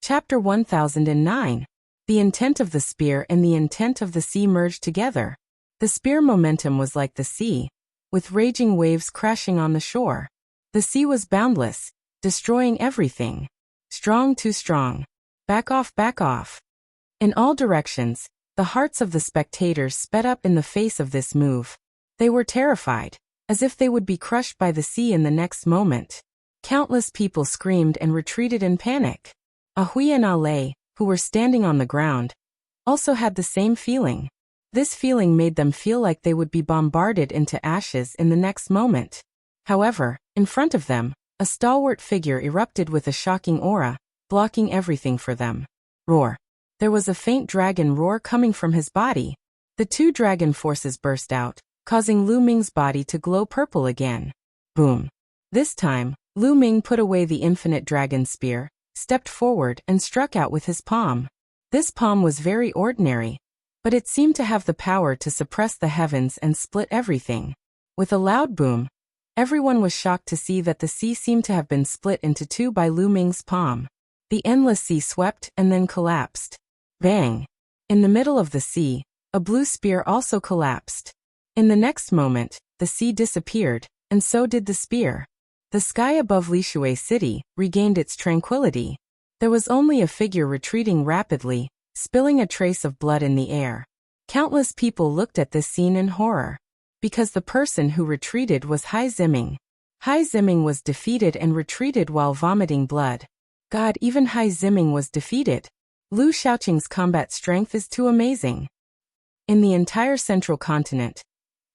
Chapter 1009. The intent of the spear and the intent of the sea merged together. The spear momentum was like the sea, with raging waves crashing on the shore. The sea was boundless, destroying everything. Strong too strong. Back off, back off. In all directions, the hearts of the spectators sped up in the face of this move. They were terrified, as if they would be crushed by the sea in the next moment. Countless people screamed and retreated in panic. Ahui and Ale, who were standing on the ground, also had the same feeling. This feeling made them feel like they would be bombarded into ashes in the next moment. However, in front of them, a stalwart figure erupted with a shocking aura, blocking everything for them. Roar. There was a faint dragon roar coming from his body. The two dragon forces burst out, causing Lu Ming's body to glow purple again. Boom. This time, Lu Ming put away the infinite dragon spear, stepped forward and struck out with his palm. This palm was very ordinary, but it seemed to have the power to suppress the heavens and split everything. With a loud boom, everyone was shocked to see that the sea seemed to have been split into two by Lu Ming's palm. The endless sea swept and then collapsed. Bang! In the middle of the sea, a blue spear also collapsed. In the next moment, the sea disappeared, and so did the spear. The sky above Lishui City regained its tranquility. There was only a figure retreating rapidly, spilling a trace of blood in the air. Countless people looked at this scene in horror. Because the person who retreated was Hai Ziming. Hai Ziming was defeated and retreated while vomiting blood. God, even Hai Ziming was defeated. Lu Shaoqing's combat strength is too amazing. In the entire central continent,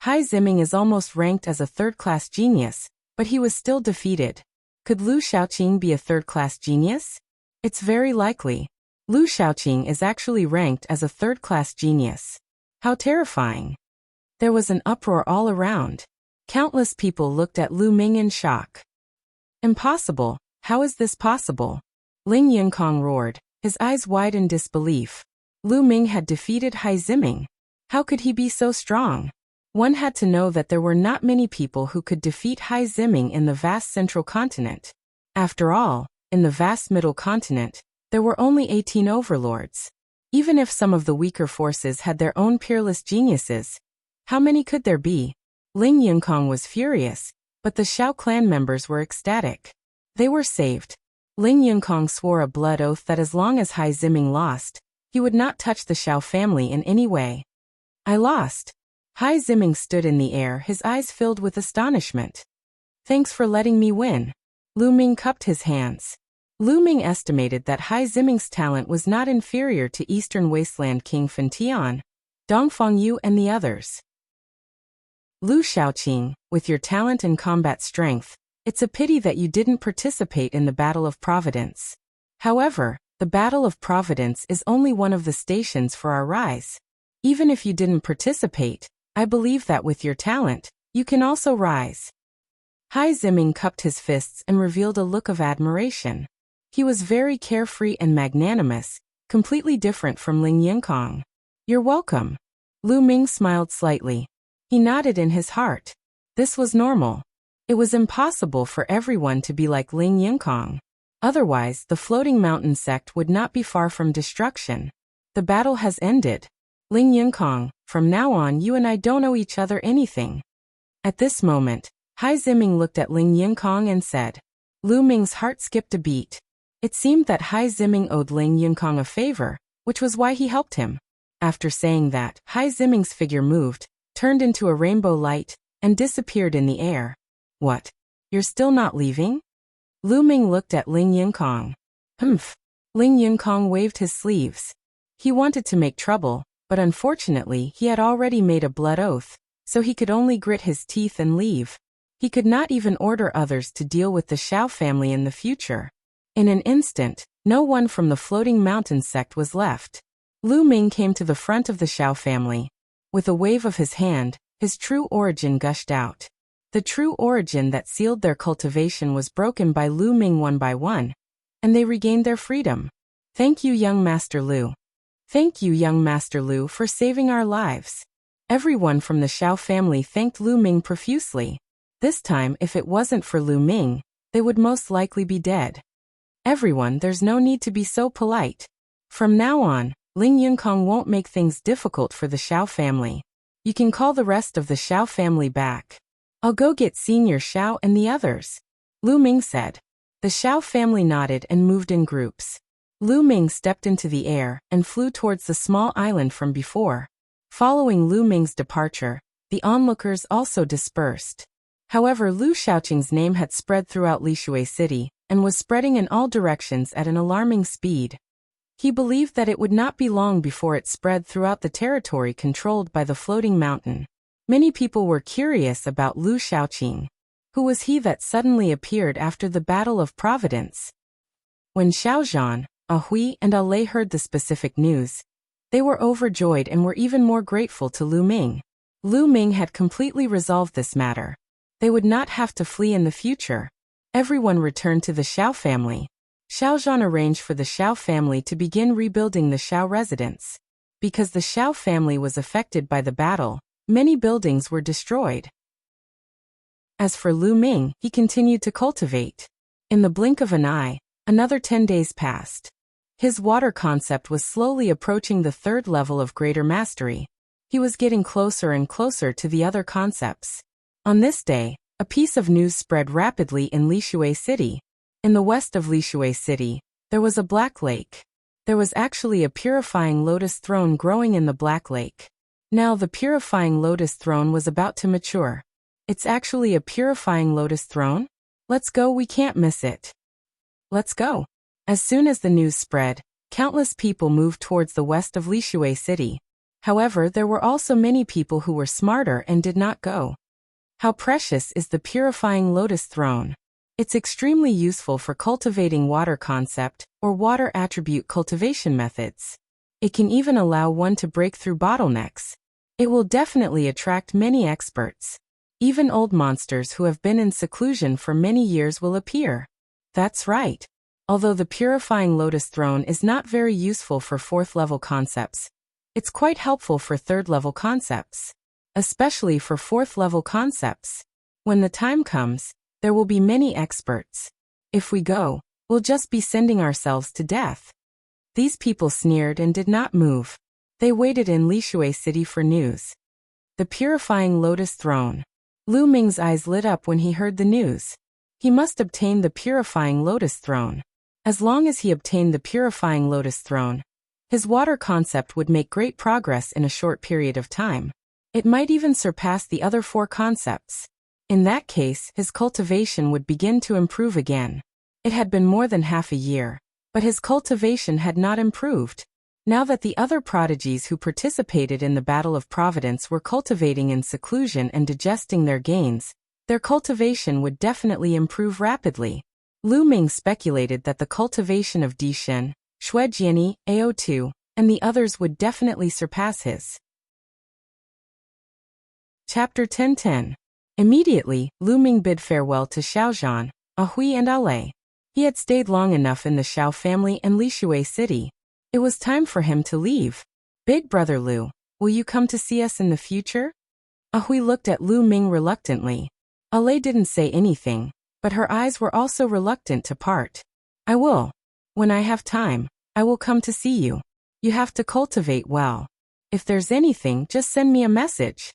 Hai Ziming is almost ranked as a third-class genius, but he was still defeated. Could Lu Shaoqing be a third-class genius? It's very likely. Lu Shaoqing is actually ranked as a third-class genius. How terrifying. There was an uproar all around. Countless people looked at Lu Ming in shock. Impossible. How is this possible? Ling Yinkong roared, his eyes wide in disbelief. Lu Ming had defeated Hai Ziming. How could he be so strong? One had to know that there were not many people who could defeat Hai Ziming in the vast central continent. After all, in the vast middle continent, there were only 18 overlords. Even if some of the weaker forces had their own peerless geniuses, how many could there be? Ling Yinkong was furious, but the Xiao clan members were ecstatic. They were saved. Ling Yinkong swore a blood oath that as long as Hai Ziming lost, he would not touch the Xiao family in any way. I lost. Hai Ziming stood in the air, his eyes filled with astonishment. Thanks for letting me win. Lu Ming cupped his hands. Lu Ming estimated that Hai Ziming's talent was not inferior to Eastern Wasteland King Fen Tian, Dongfang Yu and the others. Lu Shaoqing, with your talent and combat strength, it's a pity that you didn't participate in the Battle of Providence. However, the Battle of Providence is only one of the stations for our rise. Even if you didn't participate, I believe that with your talent, you can also rise. Hai Ziming cupped his fists and revealed a look of admiration. He was very carefree and magnanimous, completely different from Ling Yinkong. You're welcome. Lu Ming smiled slightly. He nodded in his heart. This was normal. It was impossible for everyone to be like Ling Yinkong. Otherwise, the floating mountain sect would not be far from destruction. The battle has ended. Ling Yinkong, from now on you and I don't owe each other anything. At this moment, Hai Ziming looked at Ling Yinkong and said. Lu Ming's heart skipped a beat. It seemed that Hai Ziming owed Ling Yinkong a favor, which was why he helped him. After saying that, Hai Ziming's figure moved, turned into a rainbow light, and disappeared in the air. What? You're still not leaving? Lu Ming looked at Ling Yinkong. Humph. Ling Yinkong waved his sleeves. He wanted to make trouble, but unfortunately he had already made a blood oath, so he could only grit his teeth and leave. He could not even order others to deal with the Xiao family in the future. In an instant, no one from the floating mountain sect was left. Lu Ming came to the front of the Xiao family. With a wave of his hand, his true origin gushed out. The true origin that sealed their cultivation was broken by Lu Ming one by one, and they regained their freedom. Thank you, young Master Lu. Thank you, young Master Lu, for saving our lives. Everyone from the Xiao family thanked Lu Ming profusely. This time, if it wasn't for Lu Ming, they would most likely be dead. Everyone, there's no need to be so polite. From now on, Ling Yunkong won't make things difficult for the Xiao family. You can call the rest of the Xiao family back. I'll go get Senior Xiao and the others. Lu Ming said. The Xiao family nodded and moved in groups. Lu Ming stepped into the air and flew towards the small island from before. Following Lu Ming's departure, the onlookers also dispersed. However, Lu Xiaoqing's name had spread throughout Lishui City and was spreading in all directions at an alarming speed. He believed that it would not be long before it spread throughout the territory controlled by the floating mountain. Many people were curious about Lu Xiaoqing. Who was he that suddenly appeared after the Battle of Providence? When Xiaozhan, Ahui, and Alei heard the specific news, they were overjoyed and were even more grateful to Lu Ming. Lu Ming had completely resolved this matter. They would not have to flee in the future. Everyone returned to the Xiao family. Xiaozhan arranged for the Xiao family to begin rebuilding the Xiao residence. Because the Xiao family was affected by the battle, many buildings were destroyed. As for Lu Ming, he continued to cultivate. In the blink of an eye, another 10 days passed. His water concept was slowly approaching the third level of greater mastery. He was getting closer and closer to the other concepts. On this day, a piece of news spread rapidly in Lishui City. In the west of Lishui City, there was a black lake. There was actually a purifying lotus throne growing in the black lake. Now the purifying lotus throne was about to mature. It's actually a purifying lotus throne? Let's go, we can't miss it. Let's go. As soon as the news spread, countless people moved towards the west of Lishui City. However, there were also many people who were smarter and did not go. How precious is the purifying lotus throne? It's extremely useful for cultivating water concept or water attribute cultivation methods. It can even allow one to break through bottlenecks. It will definitely attract many experts. Even old monsters who have been in seclusion for many years will appear. That's right. Although the purifying lotus throne is not very useful for 4th level concepts, it's quite helpful for 3rd level concepts. Especially for 4th level concepts. When the time comes, there will be many experts. If we go, we'll just be sending ourselves to death. These people sneered and did not move. They waited in Lishui City for news. The purifying lotus throne. Lu Ming's eyes lit up when he heard the news. He must obtain the purifying lotus throne. As long as he obtained the purifying lotus throne, his water concept would make great progress in a short period of time. It might even surpass the other 4 concepts. In that case, his cultivation would begin to improve again. It had been more than half a year, but his cultivation had not improved. Now that the other prodigies who participated in the Battle of Providence were cultivating in seclusion and digesting their gains, their cultivation would definitely improve rapidly. Lu Ming speculated that the cultivation of Dishen, Shuejiani, Ao2, and the others would definitely surpass his. Chapter 1010. Immediately, Lu Ming bid farewell to Xiaozhan, Ahui and Alei. He had stayed long enough in the Xiao family and Lishui City. It was time for him to leave. Big brother Lu, will you come to see us in the future? Ahui looked at Lu Ming reluctantly. Alei didn't say anything, but her eyes were also reluctant to part. I will. When I have time, I will come to see you. You have to cultivate well. If there's anything, just send me a message.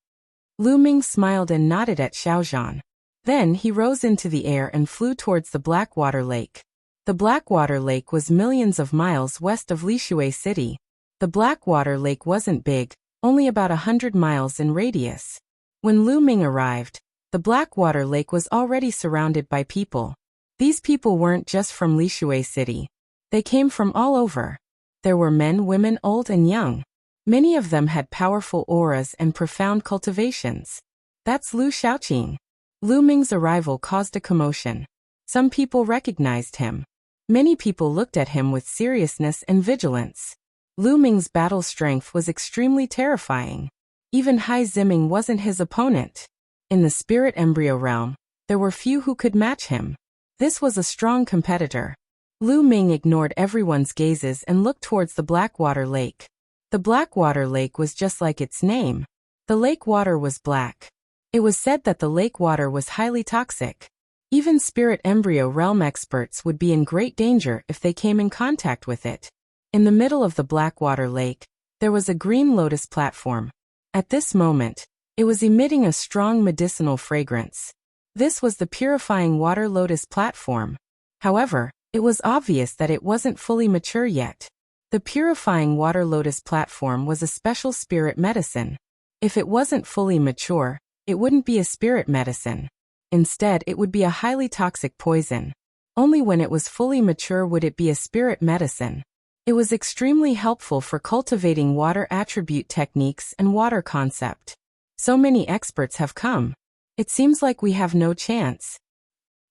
Lu Ming smiled and nodded at Xiaozhan. Then he rose into the air and flew towards the Blackwater Lake. The Blackwater Lake was millions of miles west of Lishui City. The Blackwater Lake wasn't big, only about 100 miles in radius. When Lu Ming arrived, the Blackwater Lake was already surrounded by people. These people weren't just from Lishui City. They came from all over. There were men, women, old and young. Many of them had powerful auras and profound cultivations. That's Lu Xiaoqing. Lu Ming's arrival caused a commotion. Some people recognized him. Many people looked at him with seriousness and vigilance. Lu Ming's battle strength was extremely terrifying. Even Hai Ziming wasn't his opponent. In the spirit embryo realm, there were few who could match him. This was a strong competitor. Lu Ming ignored everyone's gazes and looked towards the Blackwater Lake. The Blackwater Lake was just like its name. The lake water was black. It was said that the lake water was highly toxic. Even spirit embryo realm experts would be in great danger if they came in contact with it. In the middle of the Blackwater Lake, there was a green lotus platform. At this moment, it was emitting a strong medicinal fragrance. This was the purifying water lotus platform. However, it was obvious that it wasn't fully mature yet. The purifying water lotus platform was a special spirit medicine. If it wasn't fully mature, it wouldn't be a spirit medicine. Instead, it would be a highly toxic poison. Only when it was fully mature would it be a spirit medicine. It was extremely helpful for cultivating water attribute techniques and water concept. So many experts have come. It seems like we have no chance.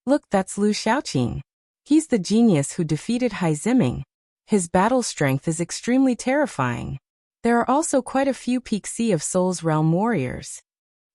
Look, that's Lu Shaoqing. He's the genius who defeated Hai Ziming. His battle strength is extremely terrifying. There are also quite a few Peak Sea of Souls realm warriors.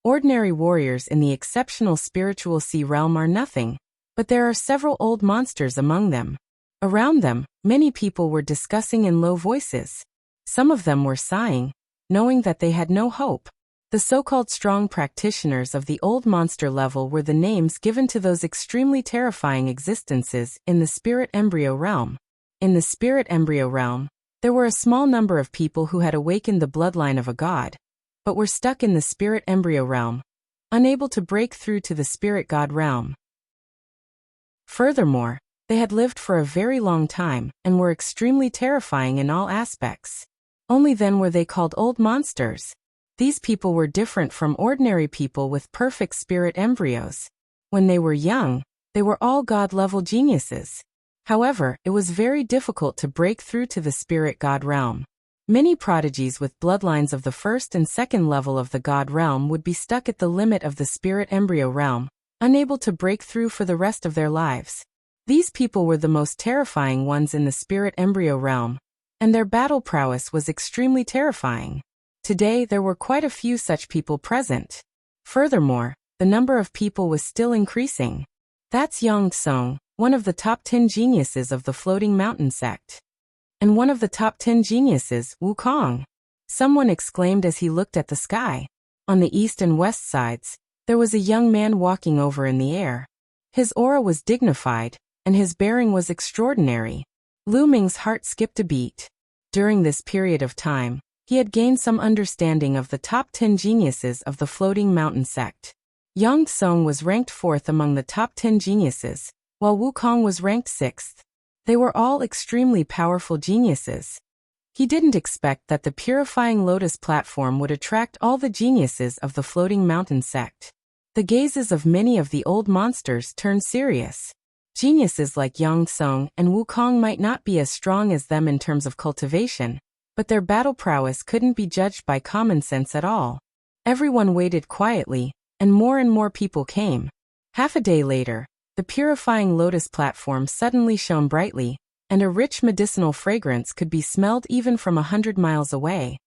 Ordinary warriors in the exceptional spiritual sea realm are nothing, but there are several old monsters among them. Around them, many people were discussing in low voices. Some of them were sighing, knowing that they had no hope. The so-called strong practitioners of the old monster level were the names given to those extremely terrifying existences in the spirit embryo realm. In the spirit embryo realm, there were a small number of people who had awakened the bloodline of a god, but were stuck in the spirit embryo realm, unable to break through to the spirit god realm. Furthermore, they had lived for a very long time and were extremely terrifying in all aspects. Only then were they called old monsters. These people were different from ordinary people with perfect spirit embryos. When they were young, they were all god-level geniuses. However, it was very difficult to break through to the spirit god realm. Many prodigies with bloodlines of the first and second level of the god realm would be stuck at the limit of the spirit embryo realm, unable to break through for the rest of their lives. These people were the most terrifying ones in the spirit embryo realm, and their battle prowess was extremely terrifying. Today there were quite a few such people present. Furthermore, the number of people was still increasing. That's Yang Tsong, one of the top 10 geniuses of the Floating Mountain sect. And one of the top 10 geniuses, Wukong. Someone exclaimed as he looked at the sky. On the east and west sides, there was a young man walking over in the air. His aura was dignified, and his bearing was extraordinary. Lu Ming's heart skipped a beat. During this period of time, he had gained some understanding of the top 10 geniuses of the Floating Mountain sect. Yang Tsong was ranked 4th among the top 10 geniuses, while Wukong was ranked 6th. They were all extremely powerful geniuses. He didn't expect that the purifying lotus platform would attract all the geniuses of the Floating Mountain sect. The gazes of many of the old monsters turned serious. Geniuses like Yang Tsong and Wukong might not be as strong as them in terms of cultivation, but their battle prowess couldn't be judged by common sense at all. Everyone waited quietly, and more people came. Half a day later, the purifying lotus platform suddenly shone brightly, and a rich medicinal fragrance could be smelled even from 100 miles away.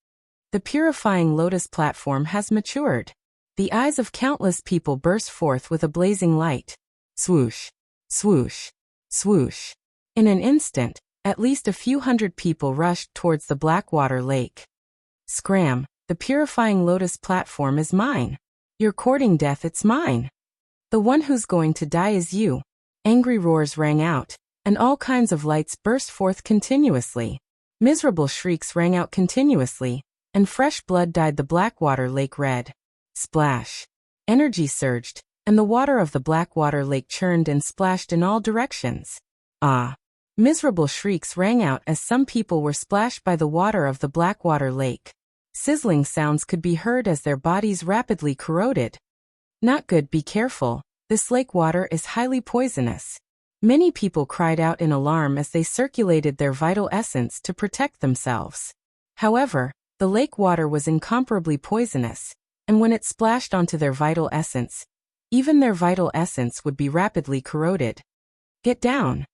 The purifying lotus platform has matured. The eyes of countless people burst forth with a blazing light. Swoosh, swoosh, swoosh. In an instant, at least a few hundred people rushed towards the Blackwater Lake. Scram, the purifying lotus platform is mine. You're courting death, it's mine. The one who's going to die is you. Angry roars rang out, and all kinds of lights burst forth continuously. Miserable shrieks rang out continuously, and fresh blood dyed the Blackwater Lake red. Splash. Energy surged, and the water of the Blackwater Lake churned and splashed in all directions. Ah! Miserable shrieks rang out as some people were splashed by the water of the Blackwater Lake. Sizzling sounds could be heard as their bodies rapidly corroded. Not good, be careful. This lake water is highly poisonous. Many people cried out in alarm as they circulated their vital essence to protect themselves. However, the lake water was incomparably poisonous, and when it splashed onto their vital essence, even their vital essence would be rapidly corroded. Get down!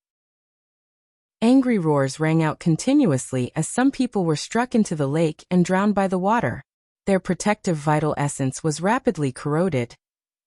Angry roars rang out continuously as some people were struck into the lake and drowned by the water. Their protective vital essence was rapidly corroded,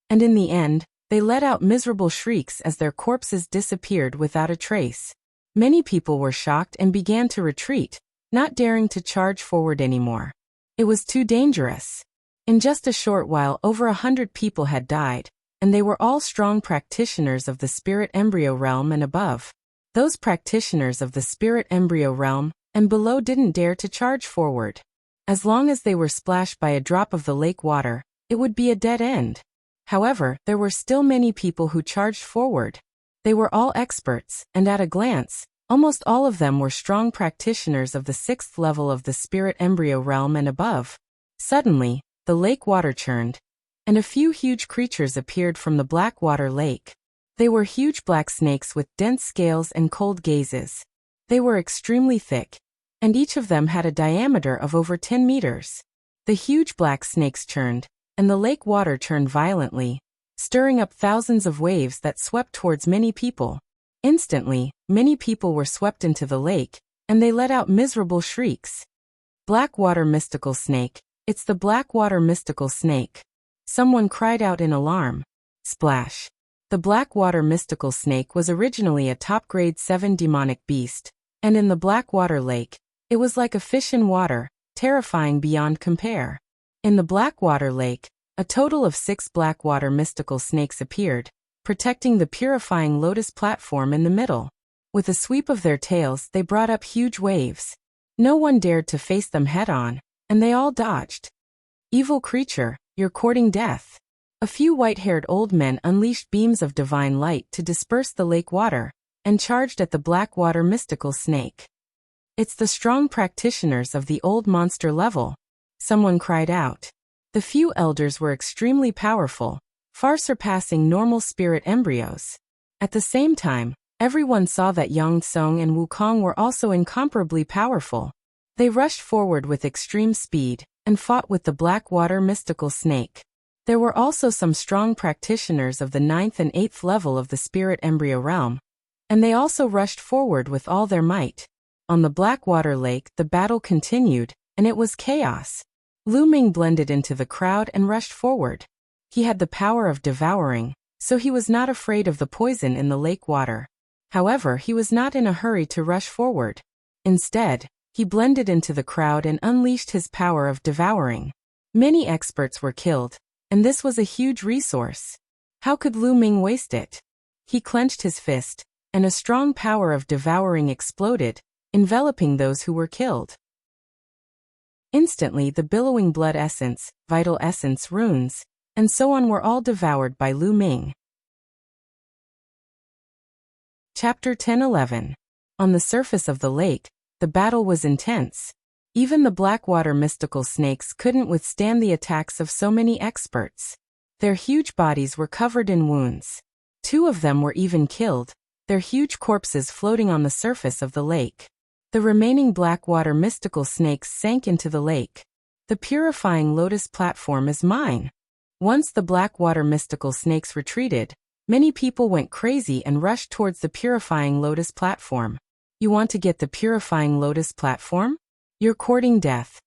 and in the end, they let out miserable shrieks as their corpses disappeared without a trace. Many people were shocked and began to retreat, not daring to charge forward anymore. It was too dangerous. In just a short while over 100 people had died, and they were all strong practitioners of the spirit embryo realm and above. Those practitioners of the spirit embryo realm and below didn't dare to charge forward. As long as they were splashed by a drop of the lake water, it would be a dead end. However, there were still many people who charged forward. They were all experts, and at a glance, almost all of them were strong practitioners of the 6th level of the spirit embryo realm and above. Suddenly, the lake water churned, and a few huge creatures appeared from the black water lake. They were huge black snakes with dense scales and cold gazes. They were extremely thick, and each of them had a diameter of over 10 meters. The huge black snakes churned, and the lake water churned violently, stirring up thousands of waves that swept towards many people. Instantly, many people were swept into the lake, and they let out miserable shrieks. Blackwater mystical snake. It's the Blackwater mystical snake. Someone cried out in alarm. Splash. The Blackwater mystical snake was originally a top grade 7 demonic beast, and in the Blackwater lake, it was like a fish in water, terrifying beyond compare. In the Blackwater lake, a total of 6 Blackwater mystical snakes appeared, protecting the purifying lotus platform in the middle. With a sweep of their tails, they brought up huge waves. No one dared to face them head-on, and they all dodged. Evil creature, you're courting death. A few white-haired old men unleashed beams of divine light to disperse the lake water, and charged at the Blackwater mystical snake. It's the strong practitioners of the old monster level. Someone cried out. The few elders were extremely powerful, far surpassing normal spirit embryos. At the same time, everyone saw that Yang Tsung and Wukong were also incomparably powerful. They rushed forward with extreme speed, and fought with the Blackwater mystical snake. There were also some strong practitioners of the 9th and 8th level of the spirit embryo realm, and they also rushed forward with all their might. On the Blackwater lake, the battle continued, and it was chaos. Lu Ming blended into the crowd and rushed forward. He had the power of devouring, so he was not afraid of the poison in the lake water. However, he was not in a hurry to rush forward. Instead, he blended into the crowd and unleashed his power of devouring. Many experts were killed, and this was a huge resource. How could Lu Ming waste it? He clenched his fist, and a strong power of devouring exploded, enveloping those who were killed. Instantly the billowing blood essence, vital essence runes, and so on were all devoured by Lu Ming. Chapter 10-11. On the surface of the lake, the battle was intense. Even the Blackwater mystical snakes couldn't withstand the attacks of so many experts. Their huge bodies were covered in wounds. 2 of them were even killed, their huge corpses floating on the surface of the lake. The remaining Blackwater mystical snakes sank into the lake. The purifying lotus platform is mine. Once the Blackwater mystical snakes retreated, many people went crazy and rushed towards the purifying lotus platform. You want to get the purifying lotus platform? You're courting death.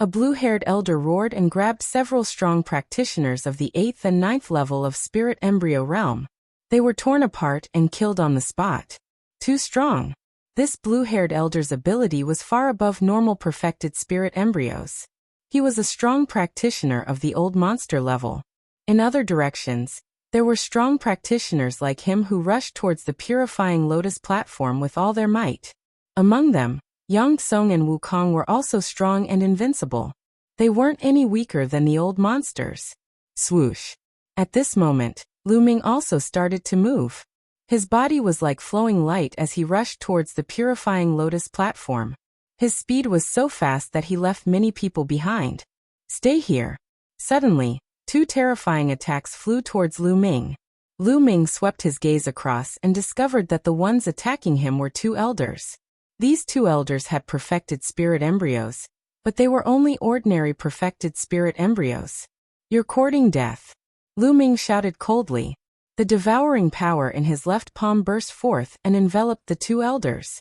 A blue-haired elder roared and grabbed several strong practitioners of the 8th and 9th level of spirit embryo realm. They were torn apart and killed on the spot. Too strong. This blue-haired elder's ability was far above normal perfected spirit embryos. He was a strong practitioner of the old monster level. In other directions, there were strong practitioners like him who rushed towards the purifying lotus platform with all their might. Among them, Yang Tsung and Wukong were also strong and invincible. They weren't any weaker than the old monsters. Swoosh. At this moment, Lu Ming also started to move. His body was like flowing light as he rushed towards the purifying lotus platform. His speed was so fast that he left many people behind. Stay here. Suddenly, 2 terrifying attacks flew towards Lu Ming. Lu Ming swept his gaze across and discovered that the ones attacking him were 2 elders. These 2 elders had perfected spirit embryos, but they were only ordinary perfected spirit embryos. You're courting death. Lu Ming shouted coldly. The devouring power in his left palm burst forth and enveloped the 2 elders.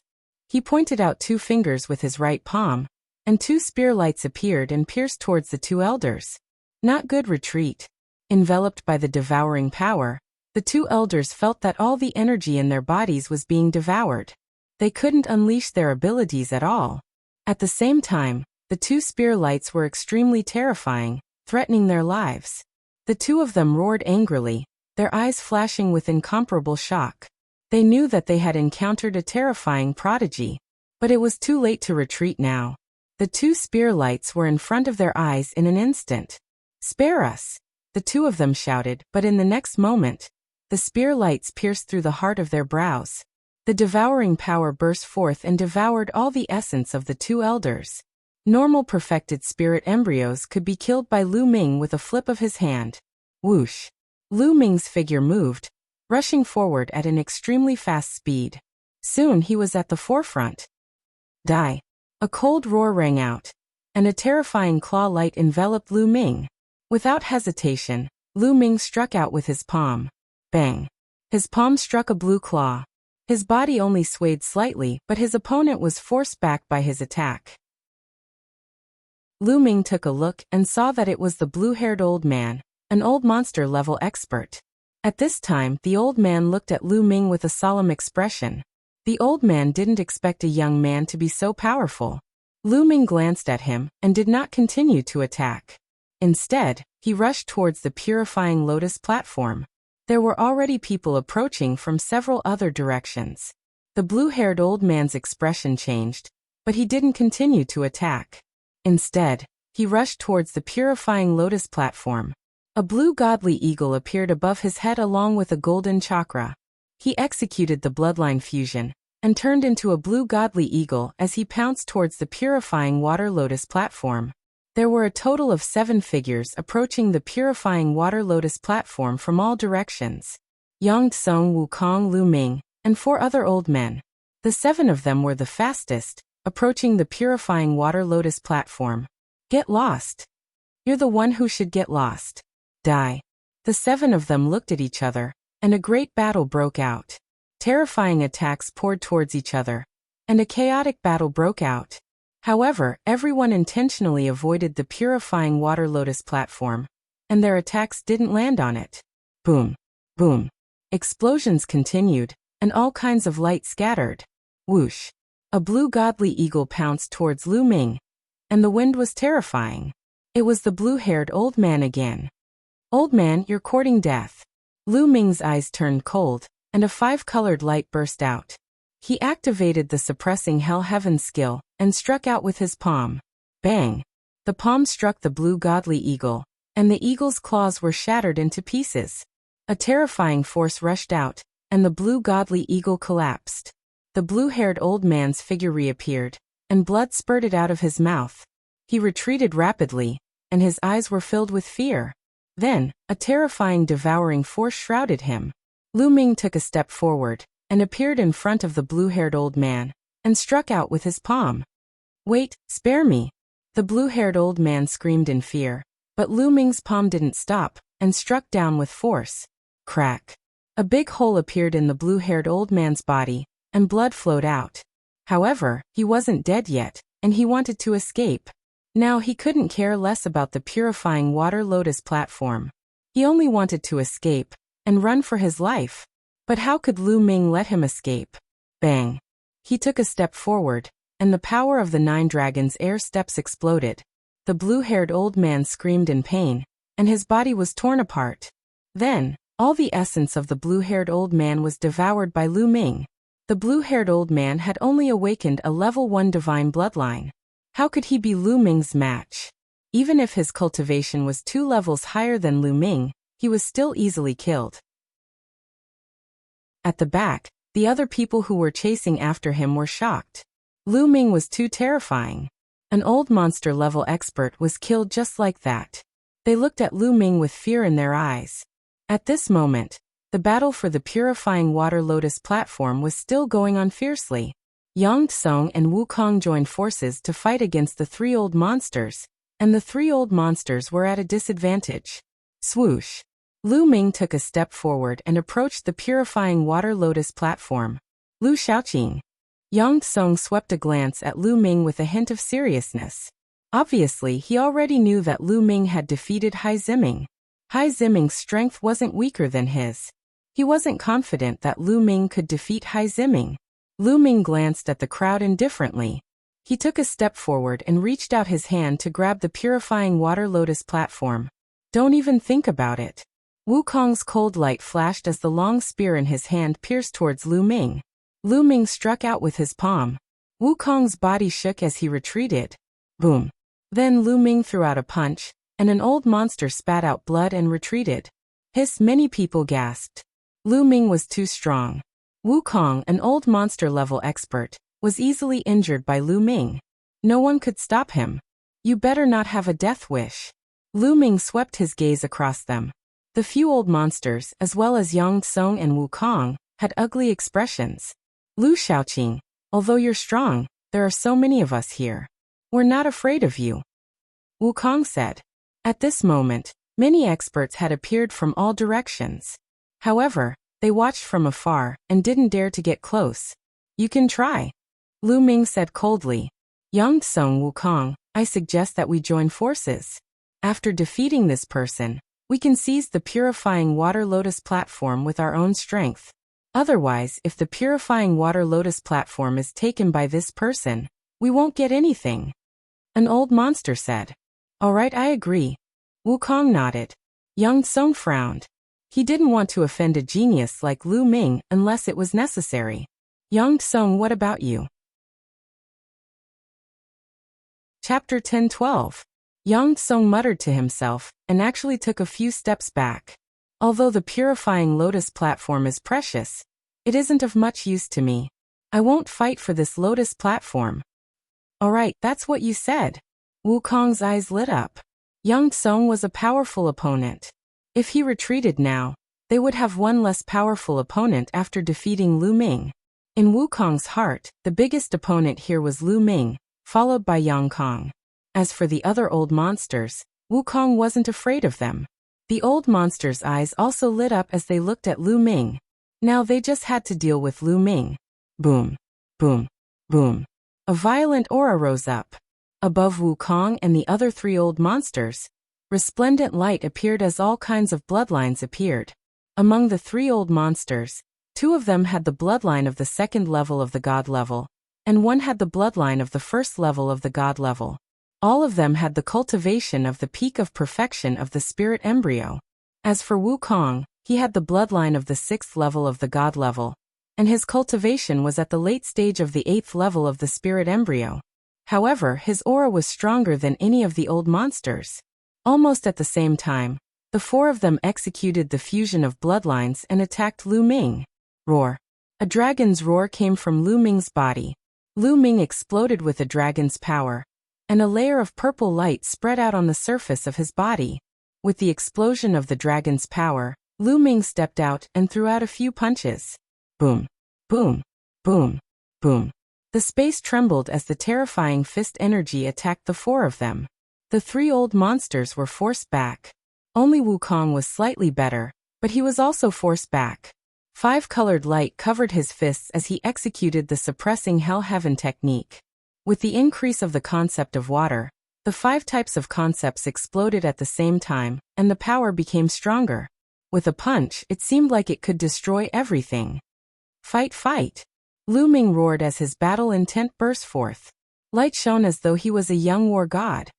He pointed out 2 fingers with his right palm, and 2 spear lights appeared and pierced towards the 2 elders. Not good retreat. Enveloped by the devouring power, the 2 elders felt that all the energy in their bodies was being devoured. They couldn't unleash their abilities at all. At the same time, the 2 spear lights were extremely terrifying, threatening their lives. The two of them roared angrily, their eyes flashing with incomparable shock. They knew that they had encountered a terrifying prodigy, but it was too late to retreat now. The two spear lights were in front of their eyes in an instant. "Spare us!" the two of them shouted, but in the next moment, the spear lights pierced through the heart of their brows. The devouring power burst forth and devoured all the essence of the two elders. Normal perfected spirit embryos could be killed by Lu Ming with a flip of his hand. Whoosh! Lu Ming's figure moved, rushing forward at an extremely fast speed. Soon he was at the forefront. Die! A cold roar rang out, and a terrifying claw light enveloped Lu Ming. Without hesitation, Lu Ming struck out with his palm. Bang! His palm struck a blue claw. His body only swayed slightly, but his opponent was forced back by his attack. Lu Ming took a look and saw that it was the blue-haired old man, an old monster-level expert. At this time, the old man looked at Lu Ming with a solemn expression. The old man didn't expect a young man to be so powerful. Lu Ming glanced at him and did not continue to attack. Instead, he rushed towards the purifying lotus platform. There were already people approaching from several other directions. The blue-haired old man's expression changed, but he didn't continue to attack. Instead, he rushed towards the purifying lotus platform. A blue godly eagle appeared above his head along with a golden chakra. He executed the bloodline fusion and turned into a blue godly eagle as he pounced towards the purifying water lotus platform. There were a total of 7 figures approaching the purifying water lotus platform from all directions. Yang Tsung, Wukong, Lu Ming, and 4 other old men. The 7 of them were the fastest, approaching the purifying water lotus platform. Get lost. You're the one who should get lost. Die. The 7 of them looked at each other, and a great battle broke out. Terrifying attacks poured towards each other, and a chaotic battle broke out. However, everyone intentionally avoided the purifying water lotus platform, and their attacks didn't land on it. Boom. Boom. Explosions continued, and all kinds of light scattered. Whoosh. A blue godly eagle pounced towards Lu Ming, and the wind was terrifying. It was the blue-haired old man again. Old man, you're courting death. Lu Ming's eyes turned cold, and a 5-colored light burst out. He activated the suppressing Hell Heaven skill, and struck out with his palm. Bang! The palm struck the blue godly eagle, and the eagle's claws were shattered into pieces. A terrifying force rushed out, and the blue godly eagle collapsed. The blue-haired old man's figure reappeared, and blood spurted out of his mouth. He retreated rapidly, and his eyes were filled with fear. Then, a terrifying devouring force shrouded him. Lu Ming took a step forward, and appeared in front of the blue-haired old man, and struck out with his palm. Wait, spare me! The blue-haired old man screamed in fear, but Lu Ming's palm didn't stop, and struck down with force. Crack! A big hole appeared in the blue-haired old man's body, and blood flowed out. However, he wasn't dead yet, and he wanted to escape. Now he couldn't care less about the purifying water lotus platform. He only wanted to escape, and run for his life. But how could Lu Ming let him escape? Bang! He took a step forward, and the power of the 9 dragons' air steps exploded. The blue-haired old man screamed in pain, and his body was torn apart. Then, all the essence of the blue-haired old man was devoured by Lu Ming. The blue-haired old man had only awakened a level 1 divine bloodline. How could he be Lu Ming's match? Even if his cultivation was 2 levels higher than Lu Ming, he was still easily killed. At the back, the other people who were chasing after him were shocked. Lu Ming was too terrifying. An old monster-level expert was killed just like that. They looked at Lu Ming with fear in their eyes. At this moment, the battle for the purifying water lotus platform was still going on fiercely. Yang Tsung and Wukong joined forces to fight against the 3 old monsters, and the 3 old monsters were at a disadvantage. Swoosh! Lu Ming took a step forward and approached the purifying water lotus platform. Lu Xiaoqing. Yang Tsung swept a glance at Lu Ming with a hint of seriousness. Obviously, he already knew that Lu Ming had defeated Hai Ziming. Hai Ziming's strength wasn't weaker than his. He wasn't confident that Lu Ming could defeat Hai Ziming. Lu Ming glanced at the crowd indifferently. He took a step forward and reached out his hand to grab the purifying water lotus platform. Don't even think about it. Wukong's cold light flashed as the long spear in his hand pierced towards Lu Ming. Lu Ming struck out with his palm. Wukong's body shook as he retreated. Boom. Then Lu Ming threw out a punch, and an old monster spat out blood and retreated. Hiss, many people gasped. Lu Ming was too strong. Wukong, an old monster-level expert, was easily injured by Lu Ming. No one could stop him. You better not have a death wish. Lu Ming swept his gaze across them. The few old monsters, as well as Yang Tsung and Wukong, had ugly expressions. Lu Shaoqing, although you're strong, there are so many of us here. We're not afraid of you, Wukong said. At this moment, many experts had appeared from all directions. However, they watched from afar and didn't dare to get close. You can try, Lu Ming said coldly. Yang Tsung, Wukong, I suggest that we join forces. After defeating this person, we can seize the Purifying Water Lotus platform with our own strength. Otherwise, if the Purifying Water Lotus platform is taken by this person, we won't get anything, an old monster said. All right, I agree. Wukong nodded. Yang Tsung frowned. He didn't want to offend a genius like Lu Ming unless it was necessary. Yang Tsung, what about you? Chapter 10-12. Yang Tsung muttered to himself and actually took a few steps back. Although the Purifying Lotus platform is precious, it isn't of much use to me. I won't fight for this Lotus platform. All right, that's what you said. Wukong's eyes lit up. Yang Tsung was a powerful opponent. If he retreated now, they would have one less powerful opponent after defeating Lu Ming. In Wukong's heart, the biggest opponent here was Lu Ming, followed by Yang Kong. As for the other old monsters, Wukong wasn't afraid of them. The old monsters' eyes also lit up as they looked at Lu Ming. Now they just had to deal with Lu Ming. Boom. Boom. Boom. A violent aura rose up. Above Wukong and the other three old monsters, resplendent light appeared as all kinds of bloodlines appeared. Among the three old monsters, two of them had the bloodline of the second level of the god level, and one had the bloodline of the first level of the god level. All of them had the cultivation of the peak of perfection of the spirit embryo. As for Wukong, he had the bloodline of the sixth level of the god level, and his cultivation was at the late stage of the eighth level of the spirit embryo. However, his aura was stronger than any of the old monsters. Almost at the same time, the four of them executed the fusion of bloodlines and attacked Lu Ming. Roar. A dragon's roar came from Lu Ming's body. Lu Ming exploded with a dragon's power, and a layer of purple light spread out on the surface of his body. With the explosion of the dragon's power, Lu Ming stepped out and threw out a few punches. Boom. Boom. Boom. Boom. The space trembled as the terrifying fist energy attacked the four of them. The three old monsters were forced back. Only Wukong was slightly better, but he was also forced back. Five-colored light covered his fists as he executed the suppressing Hell Heaven technique. With the increase of the concept of water, the five types of concepts exploded at the same time, and the power became stronger. With a punch, it seemed like it could destroy everything. Fight, fight! Lu Ming roared as his battle intent burst forth. Light shone as though he was a young war god.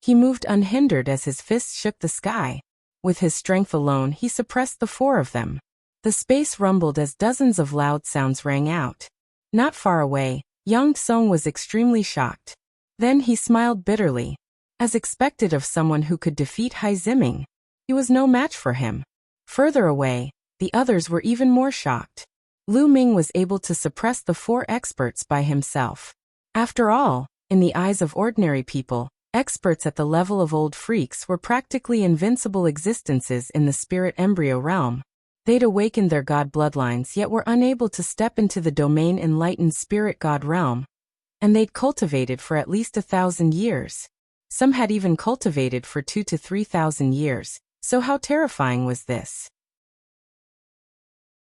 He moved unhindered as his fists shook the sky. With his strength alone, he suppressed the four of them. The space rumbled as dozens of loud sounds rang out. Not far away, Yang Tsung was extremely shocked. Then he smiled bitterly. As expected of someone who could defeat Hai Ziming, he was no match for him. Further away, the others were even more shocked. Lu Ming was able to suppress the four experts by himself. After all, in the eyes of ordinary people, experts at the level of old freaks were practically invincible existences in the spirit embryo realm. They'd awakened their god bloodlines yet were unable to step into the domain enlightened spirit god realm. And they'd cultivated for at least 1,000 years. Some had even cultivated for 2,000 to 3,000 years, so how terrifying was this?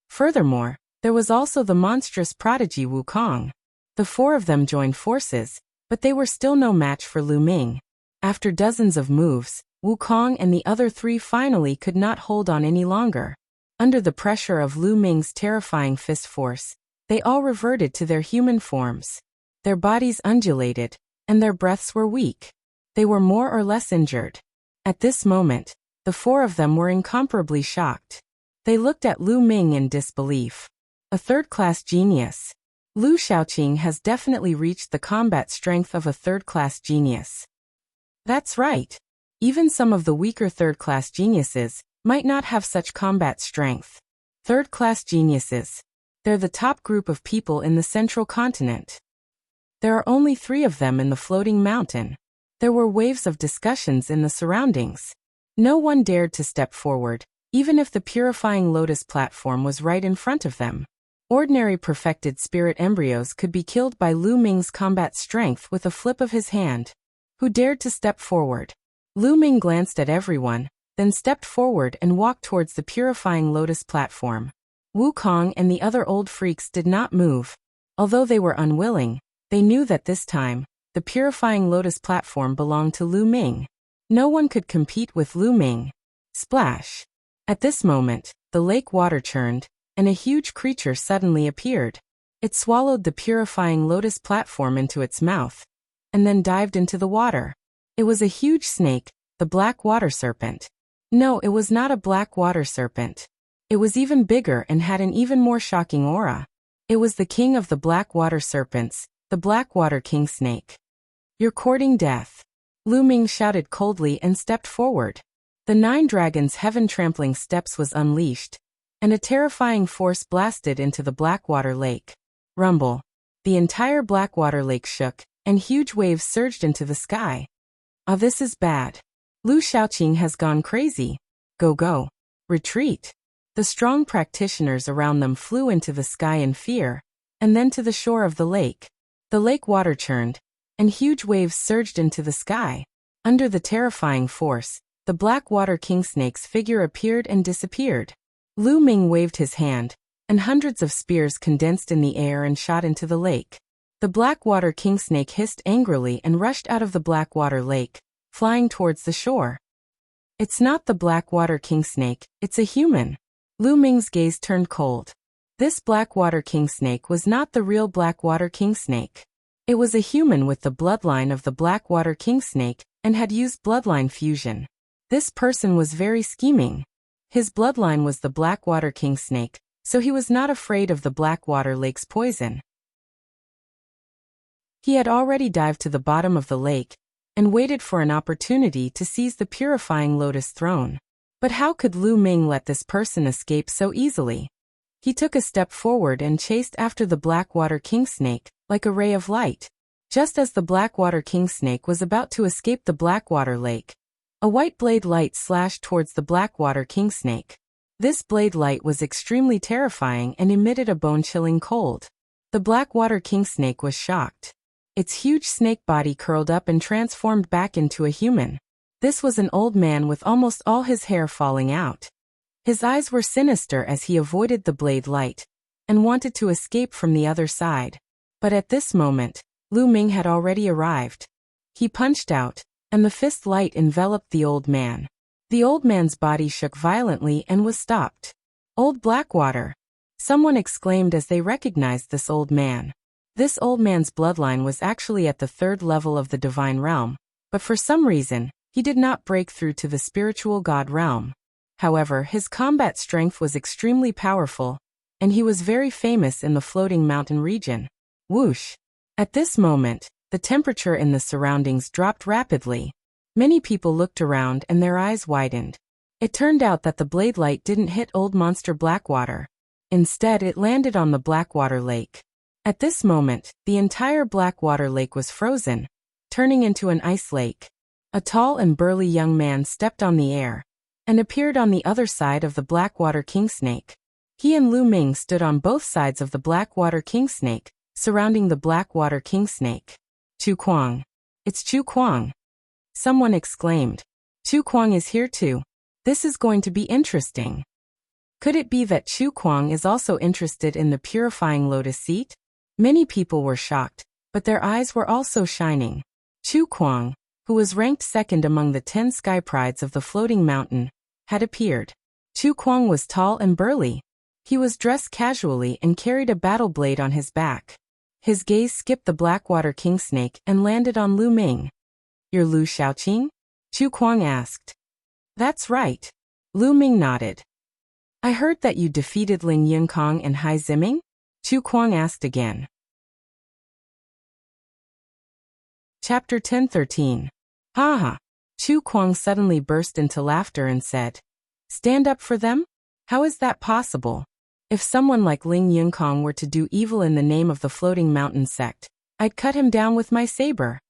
Furthermore, there was also the monstrous prodigy Wukong. The four of them joined forces, but they were still no match for Lu Ming. After dozens of moves, Wukong and the other three finally could not hold on any longer. Under the pressure of Lu Ming's terrifying fist force, they all reverted to their human forms. Their bodies undulated, and their breaths were weak. They were more or less injured. At this moment, The four of them were incomparably shocked. They looked at Lu Ming in disbelief. A third-class genius. Lu Shaoqing has definitely reached the combat strength of a third-class genius. That's right. Even some of the weaker third-class geniuses might not have such combat strength. Third-class geniuses. They're the top group of people in the central continent. There are only 3 of them in the floating mountain. There were waves of discussions in the surroundings. No one dared to step forward, even if the purifying lotus platform was right in front of them. Ordinary perfected spirit embryos could be killed by Lu Ming's combat strength with a flip of his hand. Who dared to step forward? Lu Ming glanced at everyone, then stepped forward and walked towards the purifying lotus platform. Wu Kong and the other old freaks did not move. Although they were unwilling, they knew that this time, the purifying lotus platform belonged to Lu Ming. No one could compete with Lu Ming. Splash! At this moment, the lake water churned, and a huge creature suddenly appeared. It swallowed the purifying lotus platform into its mouth, and then dived into the water. It was a huge snake, the black water serpent. No, it was not a black water serpent. It was even bigger and had an even more shocking aura. It was the king of the black water serpents, the Blackwater King Snake. You're courting death. Lu Ming shouted coldly and stepped forward. The 9 dragons' heaven-trampling steps was unleashed, and a terrifying force blasted into the Blackwater Lake. Rumble. The entire Blackwater Lake shook, and huge waves surged into the sky. This is bad. Lu Shaoqing has gone crazy. Go. Retreat. The strong practitioners around them flew into the sky in fear, and then to the shore of the lake. The lake water churned, and huge waves surged into the sky. Under the terrifying force, the Blackwater King Snake's figure appeared and disappeared. Lu Ming waved his hand, and hundreds of spears condensed in the air and shot into the lake. The Blackwater King Snake hissed angrily and rushed out of the Blackwater Lake, flying towards the shore. It's not the Blackwater King Snake, it's a human. Lu Ming's gaze turned cold. This Blackwater King Snake was not the real Blackwater King Snake. It was a human with the bloodline of the Blackwater King Snake and had used bloodline fusion. This person was very scheming. His bloodline was the Blackwater King Snake, so he was not afraid of the Blackwater Lake's poison. He had already dived to the bottom of the lake and waited for an opportunity to seize the purifying lotus throne. But how could Lu Ming let this person escape so easily? He took a step forward and chased after the Blackwater King Snake, like a ray of light. Just as the Blackwater King Snake was about to escape the Blackwater Lake, a white blade light slashed towards the Blackwater King Snake. This blade light was extremely terrifying and emitted a bone-chilling cold. The Blackwater King Snake was shocked. Its huge snake body curled up and transformed back into a human. This was an old man with almost all his hair falling out. His eyes were sinister as he avoided the blade light and wanted to escape from the other side. But at this moment, Lu Ming had already arrived. He punched out, and the fist light enveloped the old man. The old man's body shook violently and was stopped. Old Blackwater! Someone exclaimed as they recognized this old man. This old man's bloodline was actually at the 3rd level of the divine realm, but for some reason, he did not break through to the spiritual god realm. However, his combat strength was extremely powerful, and he was very famous in the floating mountain region. Whoosh! At this moment, the temperature in the surroundings dropped rapidly. Many people looked around and their eyes widened. It turned out that the blade light didn't hit old monster Blackwater. Instead, it landed on the Blackwater Lake. At this moment, the entire Blackwater Lake was frozen, turning into an ice lake. A tall and burly young man stepped on the air and appeared on the other side of the Blackwater King Snake. He and Lu Ming stood on both sides of the Blackwater King Snake, surrounding the Blackwater King Snake. Chu Kuang. It's Chu Kuang! Someone exclaimed. Chu Kuang is here too. This is going to be interesting. Could it be that Chu Kuang is also interested in the purifying lotus seat? Many people were shocked, but their eyes were also shining. Chu Kuang, who was ranked 2nd among the 10 sky prides of the floating mountain, had appeared. Chu Kuang was tall and burly. He was dressed casually and carried a battle blade on his back. His gaze skipped the Blackwater King Snake and landed on Lu Ming. You're Lu Shaoqing? Chu Kuang asked. That's right. Lu Ming nodded. I heard that you defeated Ling Yingkong and Hai Ziming? Chu Kuang asked again. Chapter 10:13. Ha. Chu Kuang suddenly burst into laughter and said, Stand up for them? How is that possible? If someone like Ling Yingkong were to do evil in the name of the Floating Mountain sect, I'd cut him down with my saber.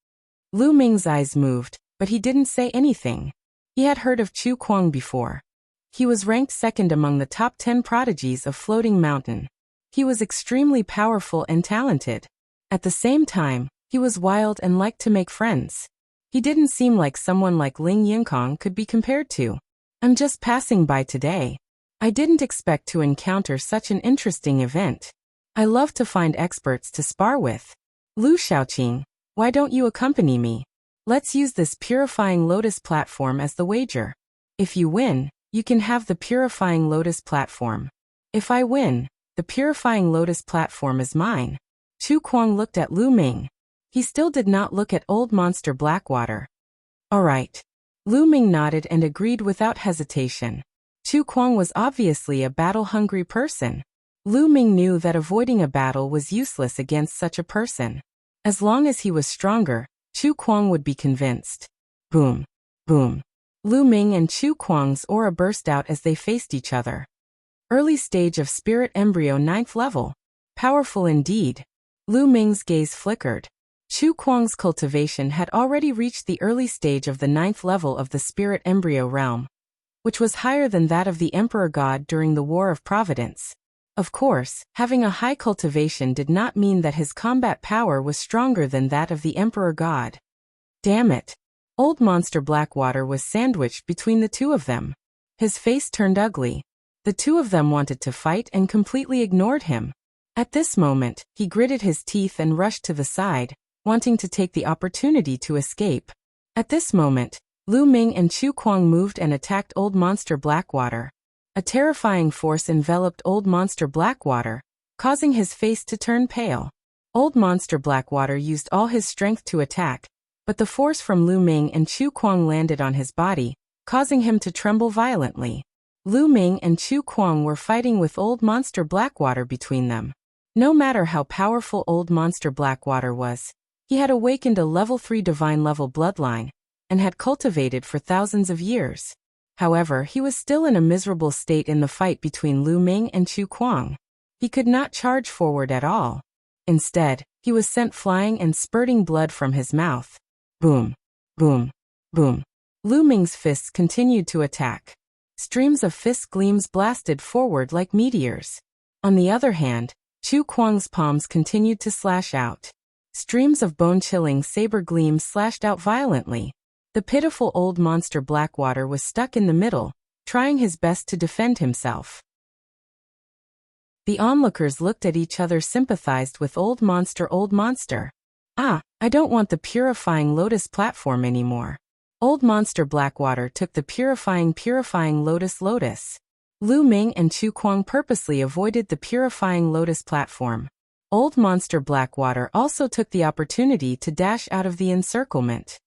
Lu Ming's eyes moved, but he didn't say anything. He had heard of Chu Kuang before. He was ranked second among the top 10 prodigies of Floating Mountain. He was extremely powerful and talented. At the same time, he was wild and liked to make friends. He didn't seem like someone like Ling Yingkong could be compared to. I'm just passing by today. I didn't expect to encounter such an interesting event. I love to find experts to spar with. Lu Shaoqing, why don't you accompany me? Let's use this Purifying Lotus platform as the wager. If you win, you can have the Purifying Lotus platform. If I win, the Purifying Lotus platform is mine. Chu Kuang looked at Lu Ming. He still did not look at Old Monster Blackwater. All right. Lu Ming nodded and agreed without hesitation. Chu Kuang was obviously a battle-hungry person. Lu Ming knew that avoiding a battle was useless against such a person. As long as he was stronger, Chu Kuang would be convinced. Boom. Boom. Lu Ming and Chu Kuang's aura burst out as they faced each other. Early stage of Spirit Embryo 9th level. Powerful indeed. Lu Ming's gaze flickered. Chu Kuang's cultivation had already reached the early stage of the 9th level of the Spirit Embryo realm, which was higher than that of the Emperor God during the War of Providence. Of course, having a high cultivation did not mean that his combat power was stronger than that of the Emperor God. Damn it. Old Monster Blackwater was sandwiched between the two of them. His face turned ugly. The two of them wanted to fight and completely ignored him. At this moment, he gritted his teeth and rushed to the side, wanting to take the opportunity to escape. At this moment, Lu Ming and Chu Kuang moved and attacked Old Monster Blackwater. A terrifying force enveloped Old Monster Blackwater, causing his face to turn pale. Old Monster Blackwater used all his strength to attack, but the force from Lu Ming and Chu Kuang landed on his body, causing him to tremble violently. Lu Ming and Chu Kuang were fighting with Old Monster Blackwater between them. No matter how powerful Old Monster Blackwater was, he had awakened a level 3 divine level bloodline, and had cultivated for thousands of years. However, he was still in a miserable state in the fight between Lu Ming and Chu Kuang. He could not charge forward at all. Instead, he was sent flying and spurting blood from his mouth. Boom. Boom. Boom. Lu Ming's fists continued to attack. Streams of fist gleams blasted forward like meteors. On the other hand, Chu Kuang's palms continued to slash out. Streams of bone-chilling saber gleams slashed out violently. The pitiful Old Monster Blackwater was stuck in the middle, trying his best to defend himself. The onlookers looked at each other, sympathized with Old Monster. I don't want the Purifying Lotus platform anymore. Old Monster Blackwater took the Purifying Lotus. Lu Ming and Chu Kuang purposely avoided the Purifying Lotus platform. Old Monster Blackwater also took the opportunity to dash out of the encirclement.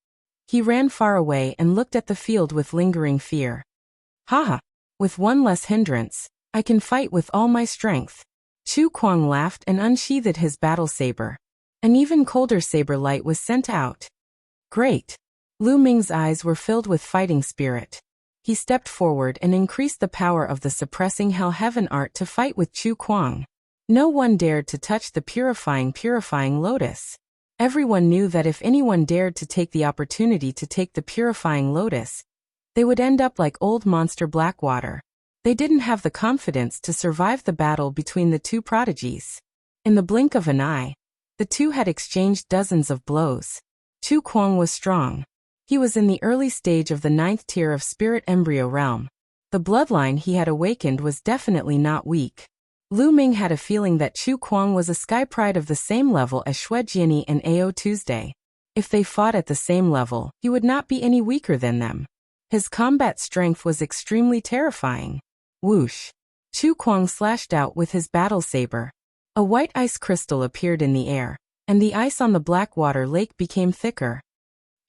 He ran far away and looked at the field with lingering fear. Haha! With one less hindrance, I can fight with all my strength. Chu Kuang laughed and unsheathed his battle saber. An even colder saber light was sent out. Great! Lu Ming's eyes were filled with fighting spirit. He stepped forward and increased the power of the suppressing Hell Heaven art to fight with Chu Kuang. No one dared to touch the purifying Lotus. Everyone knew that if anyone dared to take the opportunity to take the Purifying Lotus, they would end up like Old Monster Blackwater. They didn't have the confidence to survive the battle between the two prodigies. In the blink of an eye, the two had exchanged dozens of blows. Chu Kuang was strong. He was in the early stage of the 9th tier of Spirit Embryo realm. The bloodline he had awakened was definitely not weak. Lu Ming had a feeling that Chu Kuang was a sky pride of the same level as Shuejiani and Ao Tuesday. If they fought at the same level, he would not be any weaker than them. His combat strength was extremely terrifying. Whoosh! Chu Kuang slashed out with his battle saber. A white ice crystal appeared in the air, and the ice on the Blackwater Lake became thicker.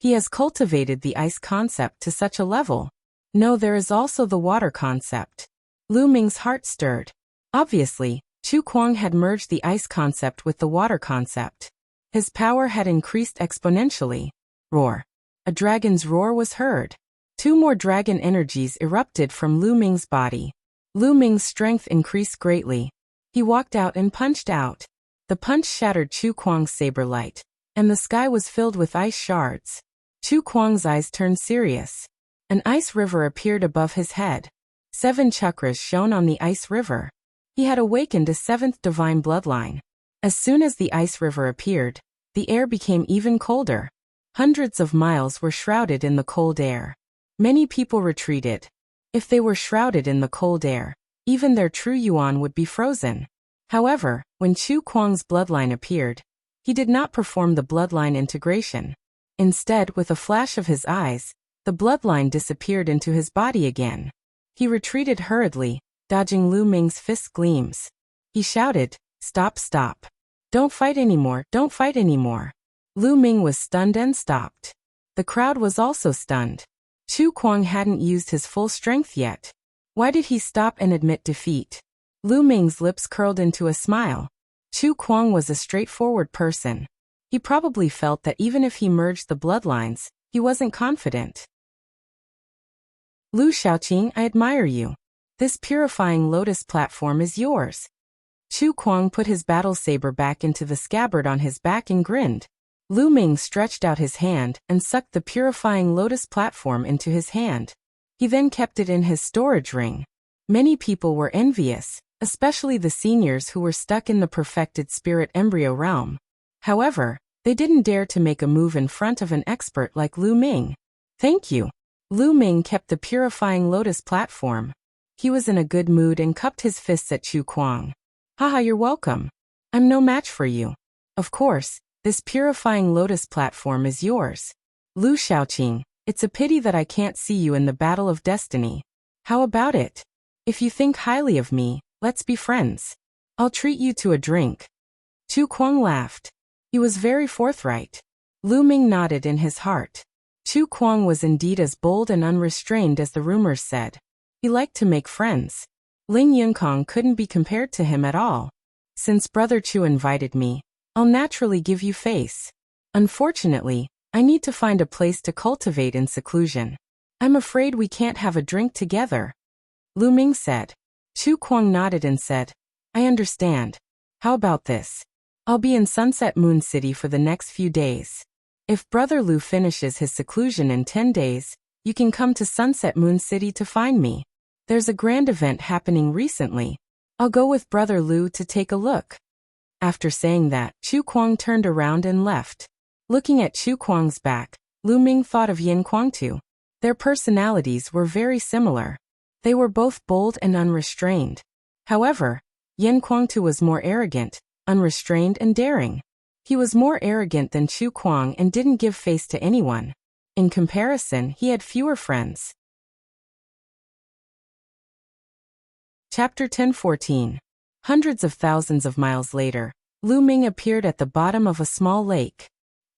He has cultivated the ice concept to such a level. No, there is also the water concept. Lu Ming's heart stirred. Obviously, Chu Kuang had merged the ice concept with the water concept. His power had increased exponentially. Roar. A dragon's roar was heard. 2 more dragon energies erupted from Lu Ming's body. Lu Ming's strength increased greatly. He walked out and punched out. The punch shattered Chu Kuang's saber light, and the sky was filled with ice shards. Chu Kuang's eyes turned serious. An ice river appeared above his head. 7 chakras shone on the ice river. He had awakened a 7th divine bloodline. As soon as the ice river appeared, the air became even colder. Hundreds of miles were shrouded in the cold air. Many people retreated. If they were shrouded in the cold air, even their true yuan would be frozen. However, when Chu Kuang's bloodline appeared, he did not perform the bloodline integration. Instead, with a flash of his eyes, the bloodline disappeared into his body again. He retreated hurriedly, dodging Lu Ming's fist gleams. He shouted, "Stop, stop. Don't fight anymore, don't fight anymore." Lu Ming was stunned and stopped. The crowd was also stunned. Chu Kuang hadn't used his full strength yet. Why did he stop and admit defeat? Lu Ming's lips curled into a smile. Chu Kuang was a straightforward person. He probably felt that even if he merged the bloodlines, he wasn't confident. Lu Shaoqing, I admire you. This purifying lotus platform is yours. Chu Kuang put his battle saber back into the scabbard on his back and grinned. Lu Ming stretched out his hand and sucked the purifying lotus platform into his hand. He then kept it in his storage ring. Many people were envious, especially the seniors who were stuck in the perfected spirit embryo realm. However, they didn't dare to make a move in front of an expert like Lu Ming. Thank you. Lu Ming kept the purifying lotus platform. He was in a good mood and cupped his fists at Chu Kuang. Haha, you're welcome. I'm no match for you. Of course, this purifying lotus platform is yours. Lu Shaoqing, it's a pity that I can't see you in the battle of destiny. How about it? If you think highly of me, let's be friends. I'll treat you to a drink. Chu Kuang laughed. He was very forthright. Lu Ming nodded in his heart. Chu Kuang was indeed as bold and unrestrained as the rumors said. He liked to make friends. Ling Yunkong couldn't be compared to him at all. Since Brother Chu invited me, I'll naturally give you face. Unfortunately, I need to find a place to cultivate in seclusion. I'm afraid we can't have a drink together. Lu Ming said. Chu Kuang nodded and said, I understand. How about this? I'll be in Sunset Moon City for the next few days. If Brother Lu finishes his seclusion in 10 days, you can come to Sunset Moon City to find me. There's a grand event happening recently. I'll go with Brother Lu to take a look. After saying that, Chu Kuang turned around and left. Looking at Chu Kuang's back, Lu Ming thought of Yin Kuangtu. Their personalities were very similar. They were both bold and unrestrained. However, Yin Kuangtu was more arrogant, unrestrained and daring. He was more arrogant than Chu Kuang and didn't give face to anyone. In comparison, he had fewer friends. Chapter 10:14. Hundreds of thousands of miles later, Lu Ming appeared at the bottom of a small lake.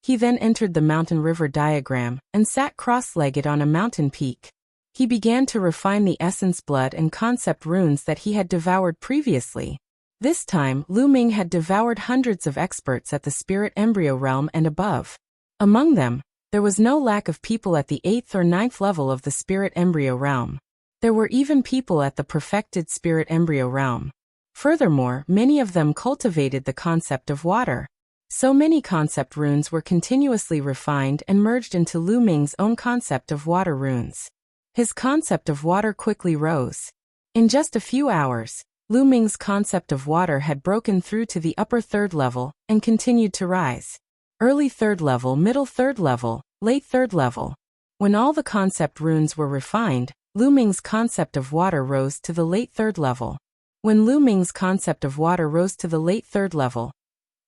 He then entered the mountain river diagram and sat cross-legged on a mountain peak. He began to refine the essence blood and concept runes that he had devoured previously. This time, Lu Ming had devoured hundreds of experts at the spirit embryo realm and above. Among them, there was no lack of people at the 8th or 9th level of the spirit embryo realm. There were even people at the perfected spirit embryo realm. Furthermore, many of them cultivated the concept of water. So many concept runes were continuously refined and merged into Lu Ming's own concept of water runes. His concept of water quickly rose. In just a few hours, Lu Ming's concept of water had broken through to the upper 3rd level and continued to rise. Early 3rd level, middle 3rd level, late 3rd level. When all the concept runes were refined, Lu Ming's concept of water rose to the late 3rd level. When Lu Ming's concept of water rose to the late 3rd level,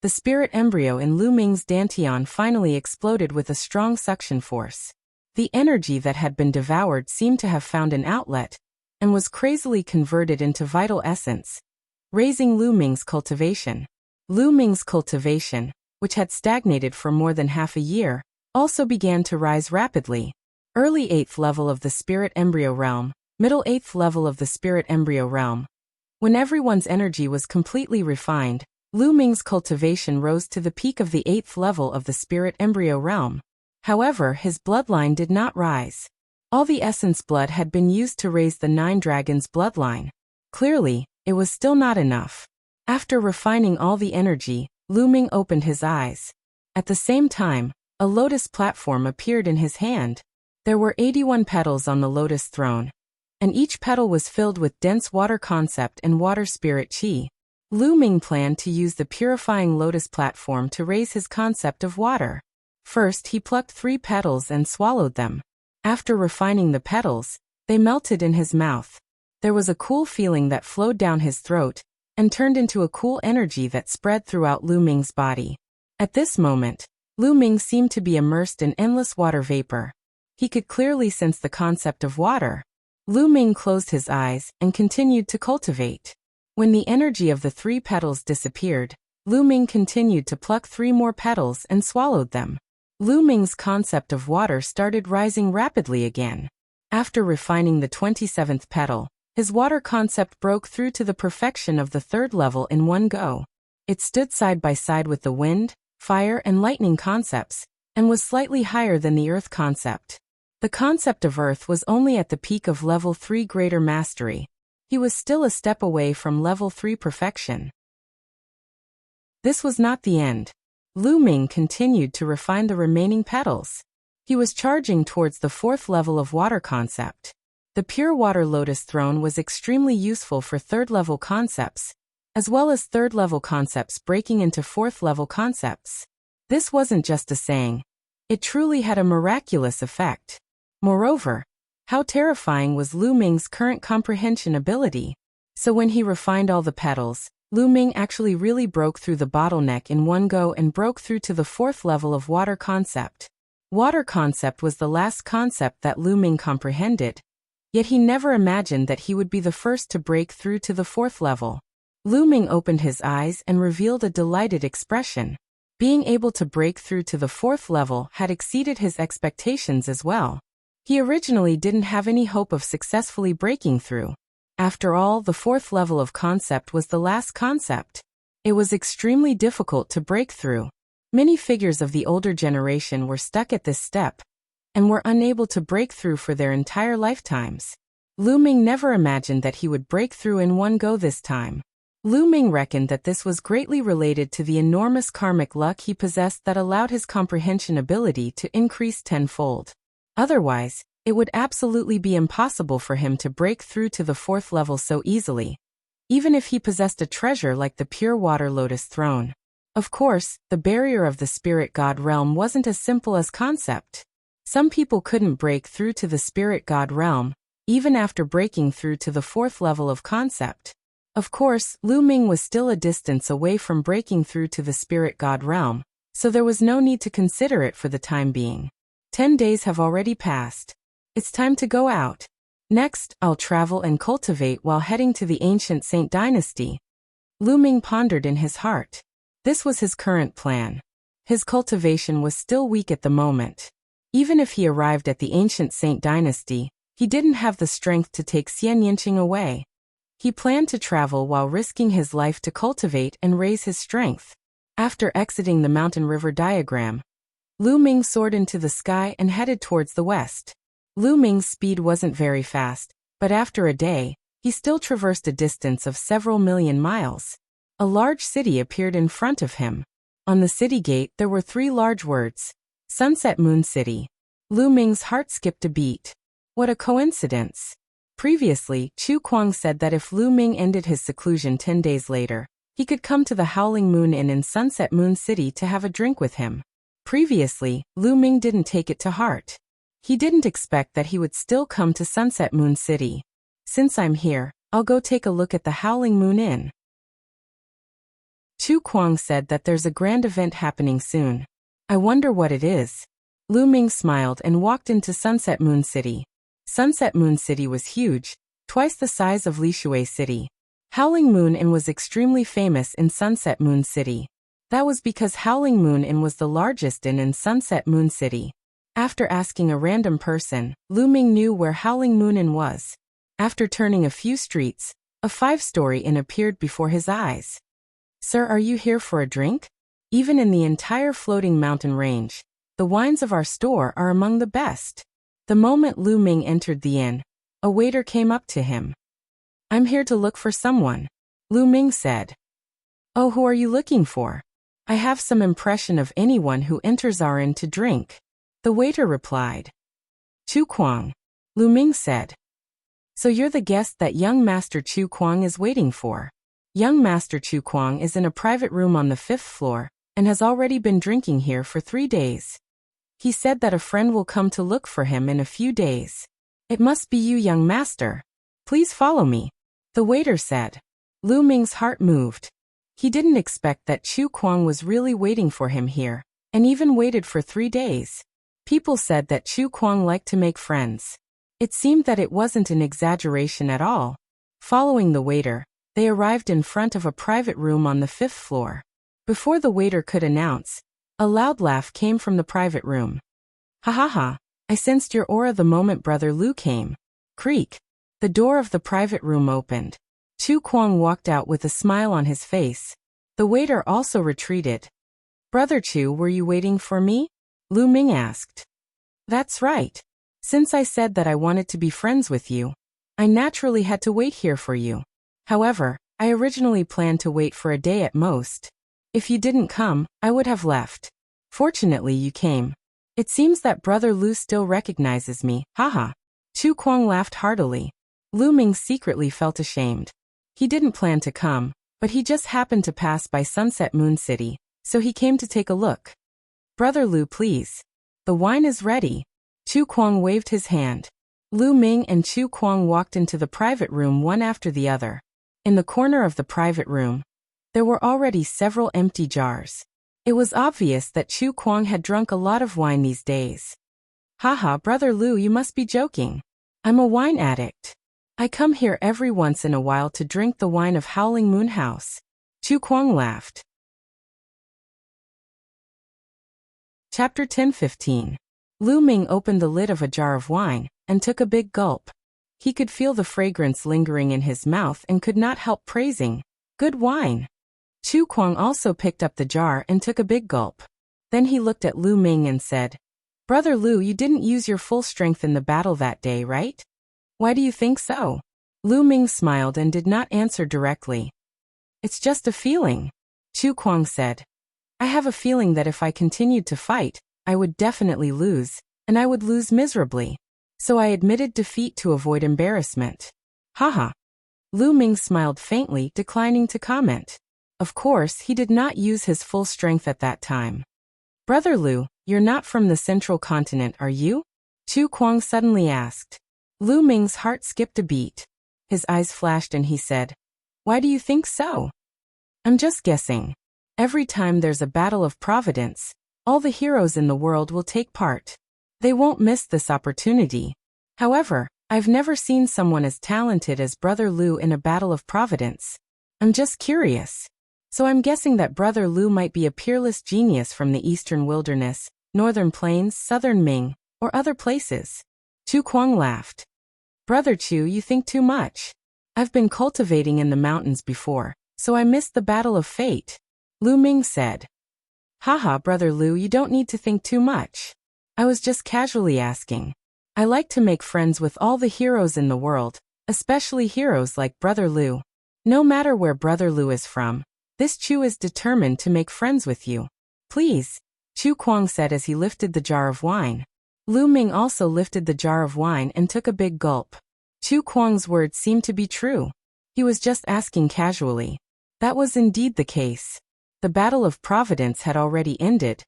the spirit embryo in Lu Ming's dantian finally exploded with a strong suction force. The energy that had been devoured seemed to have found an outlet, and was crazily converted into vital essence, raising Lu Ming's cultivation. Lu Ming's cultivation, which had stagnated for more than half a year, also began to rise rapidly. Early 8th level of the spirit embryo realm, middle 8th level of the spirit embryo realm. When everyone's energy was completely refined, Lu Ming's cultivation rose to the peak of the 8th level of the spirit embryo realm. However, his bloodline did not rise. All the essence blood had been used to raise the 9 dragons bloodline. Clearly, it was still not enough. After refining all the energy, Lu Ming opened his eyes. At the same time, a lotus platform appeared in his hand. There were 81 petals on the lotus throne, and each petal was filled with dense water concept and water spirit chi. Lu Ming planned to use the purifying lotus platform to raise his concept of water. First, he plucked 3 petals and swallowed them. After refining the petals, they melted in his mouth. There was a cool feeling that flowed down his throat and turned into a cool energy that spread throughout Lu Ming's body. At this moment, Lu Ming seemed to be immersed in endless water vapor. He could clearly sense the concept of water. Lu Ming closed his eyes and continued to cultivate. When the energy of the 3 petals disappeared, Lu Ming continued to pluck 3 more petals and swallowed them. Lu Ming's concept of water started rising rapidly again. After refining the 27th petal, his water concept broke through to the perfection of the 3rd level in one go. It stood side by side with the wind, fire and lightning concepts, and was slightly higher than the earth concept. The concept of earth was only at the peak of level 3 greater mastery. He was still a step away from level 3 perfection. This was not the end. Lu Ming continued to refine the remaining petals. He was charging towards the 4th level of water concept. The pure water lotus throne was extremely useful for 3rd level concepts, as well as 3rd level concepts breaking into 4th level concepts. This wasn't just a saying. It truly had a miraculous effect. Moreover, how terrifying was Lu Ming's current comprehension ability. So when he refined all the petals, Lu Ming actually really broke through the bottleneck in one go and broke through to the 4th level of water concept. Water concept was the last concept that Lu Ming comprehended, yet he never imagined that he would be the first to break through to the 4th level. Lu Ming opened his eyes and revealed a delighted expression. Being able to break through to the 4th level had exceeded his expectations as well. He originally didn't have any hope of successfully breaking through. After all, the 4th level of concept was the last concept. It was extremely difficult to break through. Many figures of the older generation were stuck at this step and were unable to break through for their entire lifetimes. Lu Ming never imagined that he would break through in one go this time. Lu Ming reckoned that this was greatly related to the enormous karmic luck he possessed that allowed his comprehension ability to increase tenfold. Otherwise, it would absolutely be impossible for him to break through to the 4th level so easily, even if he possessed a treasure like the pure water lotus throne. Of course, the barrier of the spirit god realm wasn't as simple as concept. Some people couldn't break through to the spirit god realm, even after breaking through to the 4th level of concept. Of course, Lu Ming was still a distance away from breaking through to the spirit god realm, so there was no need to consider it for the time being. 10 days have already passed. It's time to go out. Next, I'll travel and cultivate while heading to the ancient Saint dynasty. Lu Ming pondered in his heart. This was his current plan. His cultivation was still weak at the moment. Even if he arrived at the ancient Saint dynasty, he didn't have the strength to take Xian Yinqing away. He planned to travel while risking his life to cultivate and raise his strength. After exiting the mountain river diagram, Lu Ming soared into the sky and headed towards the west. Lu Ming's speed wasn't very fast, but after a day, he still traversed a distance of several million miles. A large city appeared in front of him. On the city gate there were 3 large words. Sunset Moon City. Lu Ming's heart skipped a beat. What a coincidence. Previously, Chu Kuang said that if Lu Ming ended his seclusion 10 days later, he could come to the Howling Moon Inn in Sunset Moon City to have a drink with him. Previously, Lu Ming didn't take it to heart. He didn't expect that he would still come to Sunset Moon City. Since I'm here, I'll go take a look at the Howling Moon Inn. Chu Kuang said that there's a grand event happening soon. I wonder what it is. Lu Ming smiled and walked into Sunset Moon City. Sunset Moon City was huge, twice the size of Lishui City. Howling Moon Inn was extremely famous in Sunset Moon City. That was because Howling Moon Inn was the largest inn in Sunset Moon City. After asking a random person, Lu Ming knew where Howling Moon Inn was. After turning a few streets, a 5-story inn appeared before his eyes. Sir, are you here for a drink? Even in the entire floating mountain range, the wines of our store are among the best. The moment Lu Ming entered the inn, a waiter came up to him. I'm here to look for someone, Lu Ming said. Oh, who are you looking for? I have some impression of anyone who enters our inn to drink, the waiter replied. Chu Kuang, Lu Ming said. So you're the guest that young Master Chu Kuang is waiting for. Young Master Chu Kuang is in a private room on the 5th floor and has already been drinking here for 3 days. He said that a friend will come to look for him in a few days. It must be you, young master. Please follow me, the waiter said. Lu Ming's heart moved. He didn't expect that Chu Kuang was really waiting for him here, and even waited for 3 days. People said that Chu Kuang liked to make friends. It seemed that it wasn't an exaggeration at all. Following the waiter, they arrived in front of a private room on the 5th floor. Before the waiter could announce, a loud laugh came from the private room. Ha ha ha, I sensed your aura the moment Brother Lu came. Creak. The door of the private room opened. Chu Kuang walked out with a smile on his face. The waiter also retreated. Brother Chu, were you waiting for me? Lu Ming asked. That's right. Since I said that I wanted to be friends with you, I naturally had to wait here for you. However, I originally planned to wait for a day at most. If you didn't come, I would have left. Fortunately, you came. It seems that Brother Lu still recognizes me, haha. Chu Kuang laughed heartily. Lu Ming secretly felt ashamed. He didn't plan to come, but he just happened to pass by Sunset Moon City, so he came to take a look. Brother Lu, please. The wine is ready. Chu Kuang waved his hand. Lu Ming and Chu Kuang walked into the private room one after the other. In the corner of the private room, there were already several empty jars. It was obvious that Chu Kuang had drunk a lot of wine these days. Haha, Brother Lu, you must be joking. I'm a wine addict. I come here every once in a while to drink the wine of Howling Moon House. Chu Kuang laughed. Chapter 10:15. Lu Ming opened the lid of a jar of wine and took a big gulp. He could feel the fragrance lingering in his mouth and could not help praising, "Good wine." Chu Kuang also picked up the jar and took a big gulp. Then he looked at Lu Ming and said, Brother Lu, you didn't use your full strength in the battle that day, right? Why do you think so? Lu Ming smiled and did not answer directly. It's just a feeling, Chu Kuang said. I have a feeling that if I continued to fight, I would definitely lose, and I would lose miserably. So I admitted defeat to avoid embarrassment. Haha. Lu Ming smiled faintly, declining to comment. Of course, he did not use his full strength at that time. Brother Lu, you're not from the central continent, are you? Chu Kuang suddenly asked. Lu Ming's heart skipped a beat. His eyes flashed and he said, Why do you think so? I'm just guessing. Every time there's a battle of Providence, all the heroes in the world will take part. They won't miss this opportunity. However, I've never seen someone as talented as Brother Lu in a battle of Providence. I'm just curious. So I'm guessing that Brother Lu might be a peerless genius from the eastern wilderness, northern plains, southern Ming, or other places. Chu Kuang laughed. Brother Chu, you think too much. I've been cultivating in the mountains before, so I missed the battle of fate. Lu Ming said. Haha, Brother Lu, you don't need to think too much. I was just casually asking. I like to make friends with all the heroes in the world, especially heroes like Brother Lu. No matter where Brother Lu is from, this Chu is determined to make friends with you. Please, Chu Kuang said as he lifted the jar of wine. Lu Ming also lifted the jar of wine and took a big gulp. Chu Kuang's words seemed to be true. He was just asking casually. That was indeed the case. The Battle of Providence had already ended.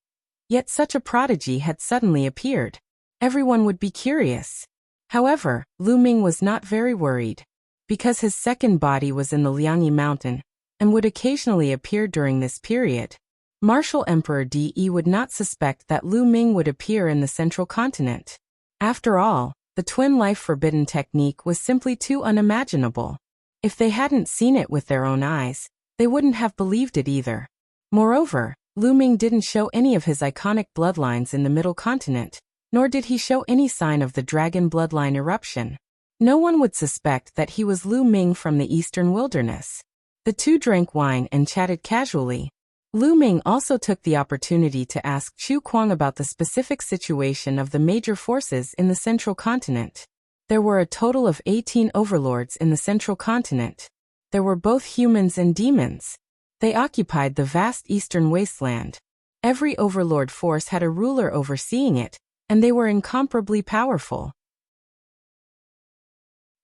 Yet such a prodigy had suddenly appeared. Everyone would be curious. However, Lu Ming was not very worried. Because his second body was in the Liangyi mountain, and would occasionally appear during this period, Martial Emperor De would not suspect that Lu Ming would appear in the central continent. After all, the twin life forbidden technique was simply too unimaginable. If they hadn't seen it with their own eyes, they wouldn't have believed it either. Moreover, Lu Ming didn't show any of his iconic bloodlines in the middle continent, nor did he show any sign of the dragon bloodline eruption. No one would suspect that he was Lu Ming from the eastern wilderness. The two drank wine and chatted casually. Lu Ming also took the opportunity to ask Chu Kuang about the specific situation of the major forces in the central continent. There were a total of 18 overlords in the central continent. There were both humans and demons. They occupied the vast eastern wasteland. Every overlord force had a ruler overseeing it, and they were incomparably powerful.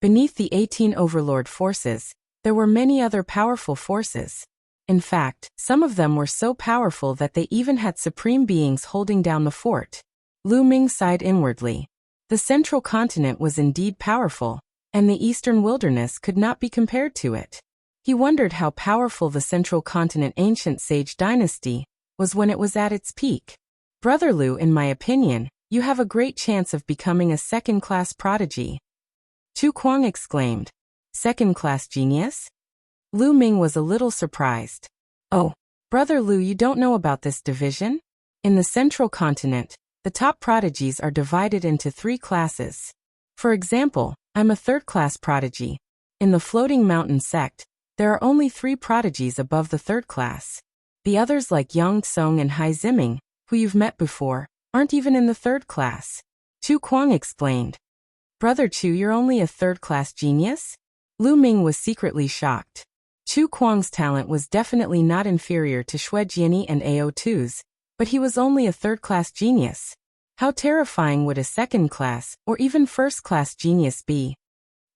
Beneath the 18 overlord forces, there were many other powerful forces. In fact, some of them were so powerful that they even had supreme beings holding down the fort. Lu Ming sighed inwardly. The central continent was indeed powerful, and the eastern wilderness could not be compared to it. He wondered how powerful the central continent ancient sage dynasty was when it was at its peak. Brother Lu, in my opinion, you have a great chance of becoming a second-class prodigy. Chu Kuang exclaimed. Second-class genius? Lu Ming was a little surprised. Oh, Brother Lu, you don't know about this division? In the central continent, the top prodigies are divided into 3 classes. For example, I'm a third-class prodigy. In the Floating Mountain sect, there are only 3 prodigies above the third class. The others like Yang Tsong and Hai Ziming, who you've met before, aren't even in the third class. Chu Kuang explained. Brother Chu, you're only a third-class genius? Lu Ming was secretly shocked. Chu Kuang's talent was definitely not inferior to Xue Jianyi and Ao Tu's, but he was only a third-class genius. How terrifying would a second-class or even first-class genius be?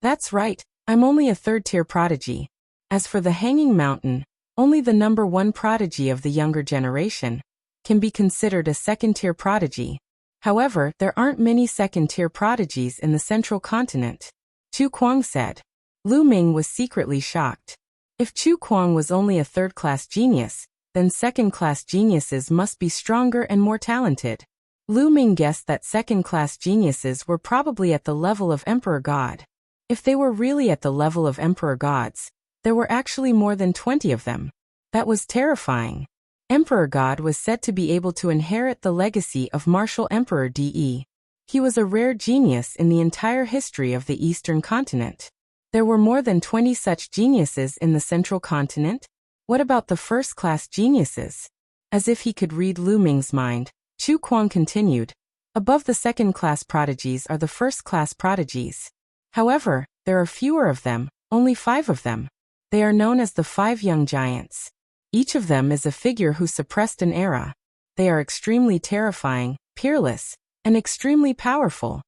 That's right, I'm only a third-tier prodigy. As for the Hanging Mountain, only the number 1 prodigy of the younger generation can be considered a second-tier prodigy. However, there aren't many second-tier prodigies in the central continent. Chu Kuang said. Lu Ming was secretly shocked. If Chu Kuang was only a third-class genius, then second-class geniuses must be stronger and more talented. Lu Ming guessed that second-class geniuses were probably at the level of Emperor God. If they were really at the level of Emperor Gods, there were actually more than 20 of them. That was terrifying. Emperor God was said to be able to inherit the legacy of martial Emperor De. He was a rare genius in the entire history of the Eastern continent. There were more than 20 such geniuses in the central continent. What about the first-class geniuses? As if he could read Lu Ming's mind, Chu Kuang continued. Above the second-class prodigies are the first-class prodigies. However, there are fewer of them, only 5 of them. They are known as the 5 young giants. Each of them is a figure who suppressed an era. They are extremely terrifying, peerless, and extremely powerful.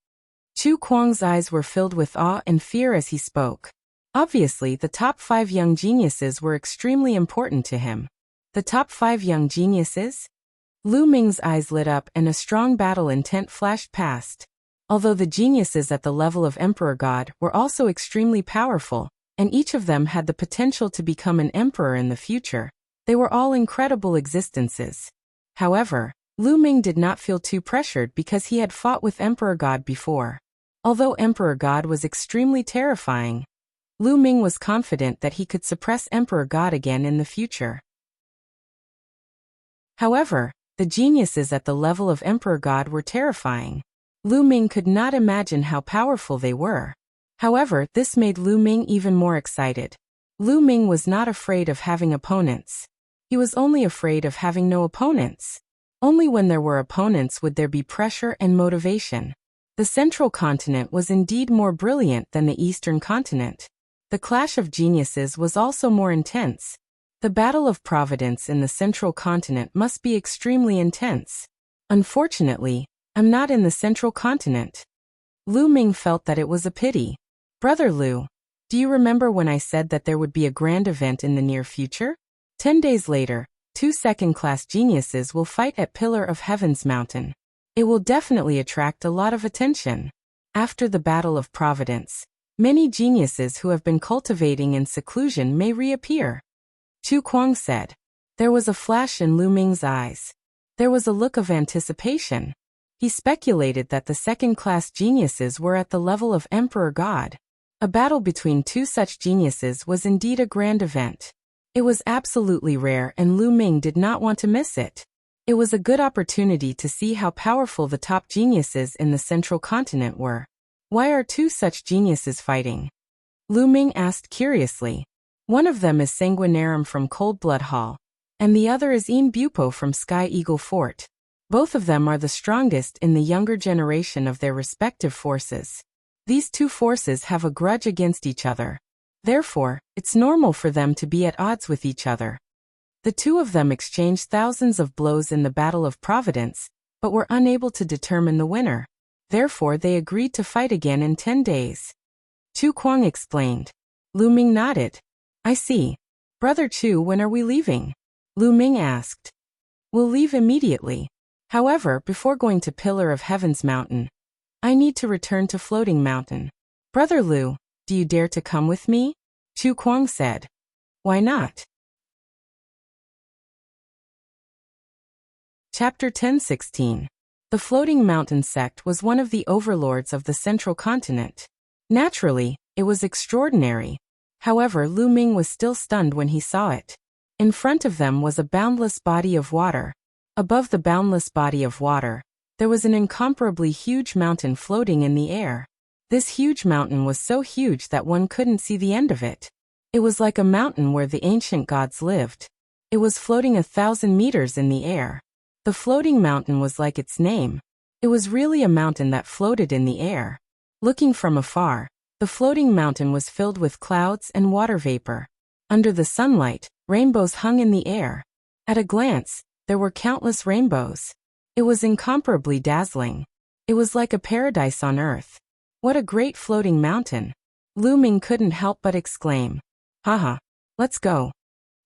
Chu Kuang's eyes were filled with awe and fear as he spoke. Obviously, the top 5 young geniuses were extremely important to him. The top 5 young geniuses? Lu Ming's eyes lit up and a strong battle intent flashed past. Although the geniuses at the level of Emperor God were also extremely powerful, and each of them had the potential to become an emperor in the future, they were all incredible existences. However, Lu Ming did not feel too pressured because he had fought with Emperor God before. Although Emperor God was extremely terrifying, Lu Ming was confident that he could suppress Emperor God again in the future. However, the geniuses at the level of Emperor God were terrifying. Lu Ming could not imagine how powerful they were. However, this made Lu Ming even more excited. Lu Ming was not afraid of having opponents. He was only afraid of having no opponents. Only when there were opponents would there be pressure and motivation. The central continent was indeed more brilliant than the eastern continent. The clash of geniuses was also more intense. The battle of providence in the central continent must be extremely intense. Unfortunately, I'm not in the central continent. Lu Ming felt that it was a pity. Brother Lu, do you remember when I said that there would be a grand event in the near future? 10 days later, 2 second-class geniuses will fight at Pillar of Heaven's mountain. It will definitely attract a lot of attention. After the Battle of Providence, many geniuses who have been cultivating in seclusion may reappear. Chu Kuang said. There was a flash in Lu Ming's eyes. There was a look of anticipation. He speculated that the second-class geniuses were at the level of Emperor God. A battle between 2 such geniuses was indeed a grand event. It was absolutely rare and Lu Ming did not want to miss it. It was a good opportunity to see how powerful the top geniuses in the central continent were. Why are two such geniuses fighting? Lu Ming asked curiously. One of them is Sanguinarum from Cold Blood Hall, and the other is Im Bupo from Sky Eagle Fort. Both of them are the strongest in the younger generation of their respective forces. These two forces have a grudge against each other. Therefore, it's normal for them to be at odds with each other. The two of them exchanged thousands of blows in the Battle of Providence, but were unable to determine the winner. Therefore, they agreed to fight again in 10 days. Chu Kuang explained. Lu Ming nodded. I see. Brother Chu, when are we leaving? Lu Ming asked. We'll leave immediately. However, before going to Pillar of Heaven's Mountain, I need to return to Floating Mountain. Brother Lu, do you dare to come with me? Chu Kuang said. Why not? Chapter 10:16. The Floating Mountain sect was one of the overlords of the central continent. Naturally, it was extraordinary. However, Lu Ming was still stunned when he saw it. In front of them was a boundless body of water. Above the boundless body of water, there was an incomparably huge mountain floating in the air. This huge mountain was so huge that one couldn't see the end of it. It was like a mountain where the ancient gods lived. It was floating 1,000 meters in the air. The floating mountain was like its name. It was really a mountain that floated in the air. Looking from afar, the floating mountain was filled with clouds and water vapor. Under the sunlight, rainbows hung in the air. At a glance, there were countless rainbows. It was incomparably dazzling. It was like a paradise on earth. What a great floating mountain! Lu Ming couldn't help but exclaim. Haha, let's go.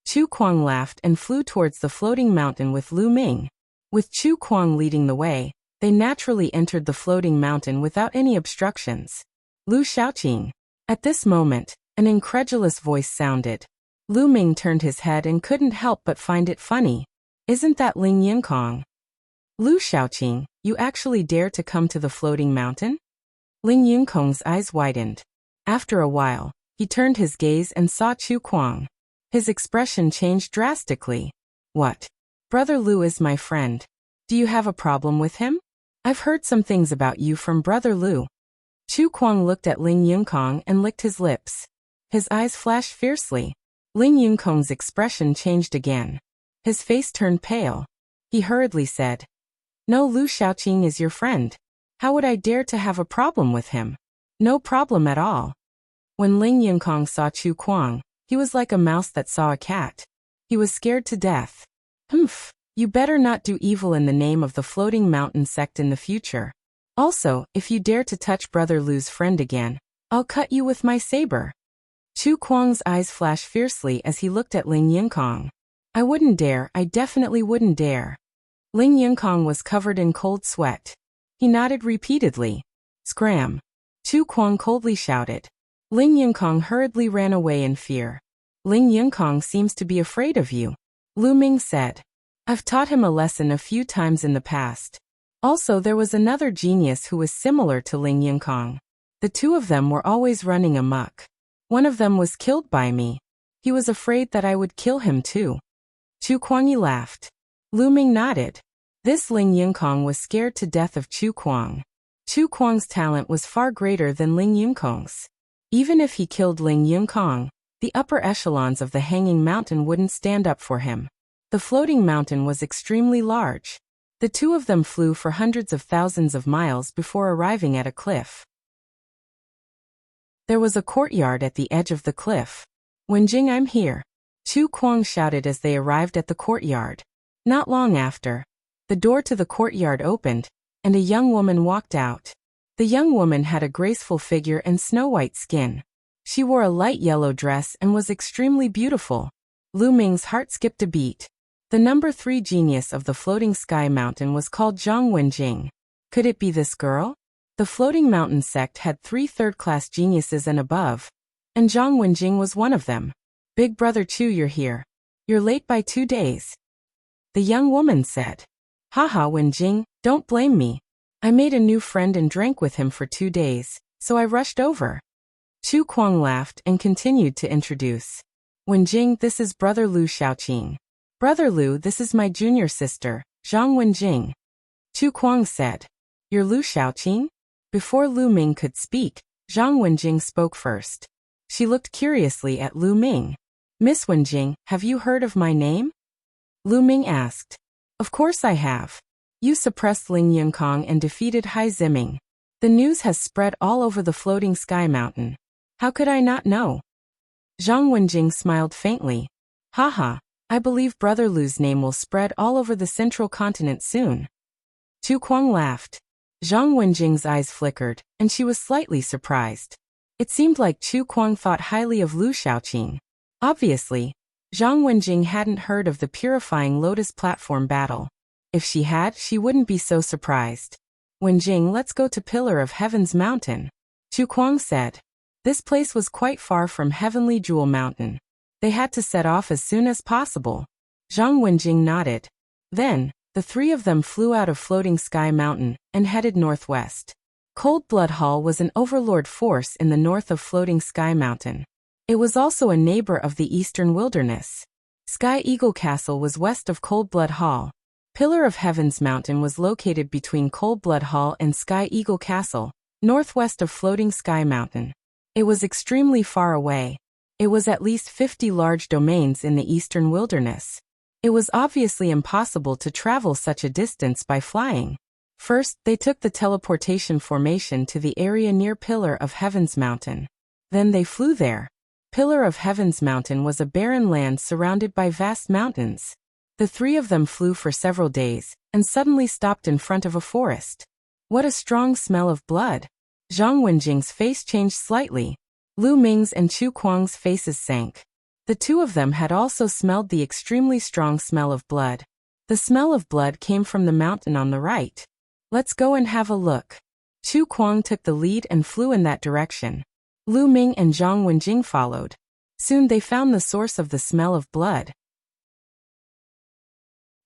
Chu Kuang laughed and flew towards the floating mountain with Lu Ming. With Chu Kuang leading the way, they naturally entered the floating mountain without any obstructions. Lu Xiaoqing. At this moment, an incredulous voice sounded. Lu Ming turned his head and couldn't help but find it funny. Isn't that Ling Yinkong? Lu Xiaoqing, you actually dare to come to the floating mountain? Ling Yinkong's eyes widened. After a while, he turned his gaze and saw Chu Kuang. His expression changed drastically. What? Brother Lu is my friend. Do you have a problem with him? I've heard some things about you from Brother Lu. Chu Kuang looked at Ling Yinkong and licked his lips. His eyes flashed fiercely. Ling Yinkong's expression changed again. His face turned pale. He hurriedly said, No, Lu Xiaoqing is your friend. How would I dare to have a problem with him? No problem at all. When Ling Yinkong saw Chu Kuang, he was like a mouse that saw a cat. He was scared to death. Humph, you better not do evil in the name of the Floating Mountain sect in the future. Also, if you dare to touch Brother Lu's friend again, I'll cut you with my saber. Chu Kuang's eyes flashed fiercely as he looked at Ling Yinkong. I wouldn't dare, I definitely wouldn't dare. Ling Yinkong was covered in cold sweat. He nodded repeatedly. Scram! Chu Kuang coldly shouted. Ling Yinkong hurriedly ran away in fear. Ling Yinkong seems to be afraid of you. Lu Ming said. I've taught him a lesson a few times in the past. Also, there was another genius who was similar to Ling Yinkong. The two of them were always running amok. One of them was killed by me. He was afraid that I would kill him too. Chu Kuang laughed. Lu Ming nodded. This Ling Yinkong was scared to death of Chu Kuang. Chu Kuang's talent was far greater than Ling Yinkong's. Even if he killed Ling Yinkong, the upper echelons of the hanging mountain wouldn't stand up for him. The floating mountain was extremely large. The two of them flew for hundreds of thousands of miles before arriving at a cliff. There was a courtyard at the edge of the cliff. Wenjing, I'm here. Chu Kuang shouted as they arrived at the courtyard. Not long after, the door to the courtyard opened, and a young woman walked out. The young woman had a graceful figure and snow-white skin. She wore a light yellow dress and was extremely beautiful. Lu Ming's heart skipped a beat. The number 3 genius of the floating sky mountain was called Zhang Wenjing. Could it be this girl? The floating mountain sect had 3 third-class geniuses and above, and Zhang Wenjing was one of them. Big brother Chu, you're here. You're late by 2 days. The young woman said. Haha, Wenjing, don't blame me. I made a new friend and drank with him for 2 days, so I rushed over. Chu Kuang laughed and continued to introduce. Wenjing, this is Brother Lu Xiaoqing. Brother Lu, this is my junior sister, Zhang Wenjing. Chu Kuang said. You're Lu Shaoqing? Before Lu Ming could speak, Zhang Wenjing spoke first. She looked curiously at Lu Ming. Miss Wenjing, have you heard of my name? Lu Ming asked. Of course I have. You suppressed Ling Yunkong and defeated Hai Ziming. The news has spread all over the floating sky mountain. How could I not know? Zhang Wenjing smiled faintly. Haha, I believe Brother Lu's name will spread all over the central continent soon. Chu Kuang laughed. Zhang Wenjing's eyes flickered, and she was slightly surprised. It seemed like Chu Kuang thought highly of Lu Shaoqing. Obviously, Zhang Wenjing hadn't heard of the purifying lotus platform battle. If she had, she wouldn't be so surprised. Wenjing, let's go to Pillar of Heaven's Mountain, Chu Kuang said. This place was quite far from Heavenly Jewel Mountain. They had to set off as soon as possible. Zhang Wenjing nodded. Then, the three of them flew out of Floating Sky Mountain and headed northwest. Cold Blood Hall was an overlord force in the north of Floating Sky Mountain. It was also a neighbor of the Eastern Wilderness. Sky Eagle Castle was west of Cold Blood Hall. Pillar of Heaven's Mountain was located between Cold Blood Hall and Sky Eagle Castle, northwest of Floating Sky Mountain. It was extremely far away. It was at least 50 large domains in the Eastern Wilderness. It was obviously impossible to travel such a distance by flying. First, they took the teleportation formation to the area near Pillar of Heaven's Mountain. Then they flew there. Pillar of Heaven's Mountain was a barren land surrounded by vast mountains. The three of them flew for several days, and suddenly stopped in front of a forest. What a strong smell of blood! Zhang Wenjing's face changed slightly. Lu Ming's and Chu Kuang's faces sank. The two of them had also smelled the extremely strong smell of blood. The smell of blood came from the mountain on the right. Let's go and have a look. Chu Kuang took the lead and flew in that direction. Lu Ming and Zhang Wenjing followed. Soon they found the source of the smell of blood.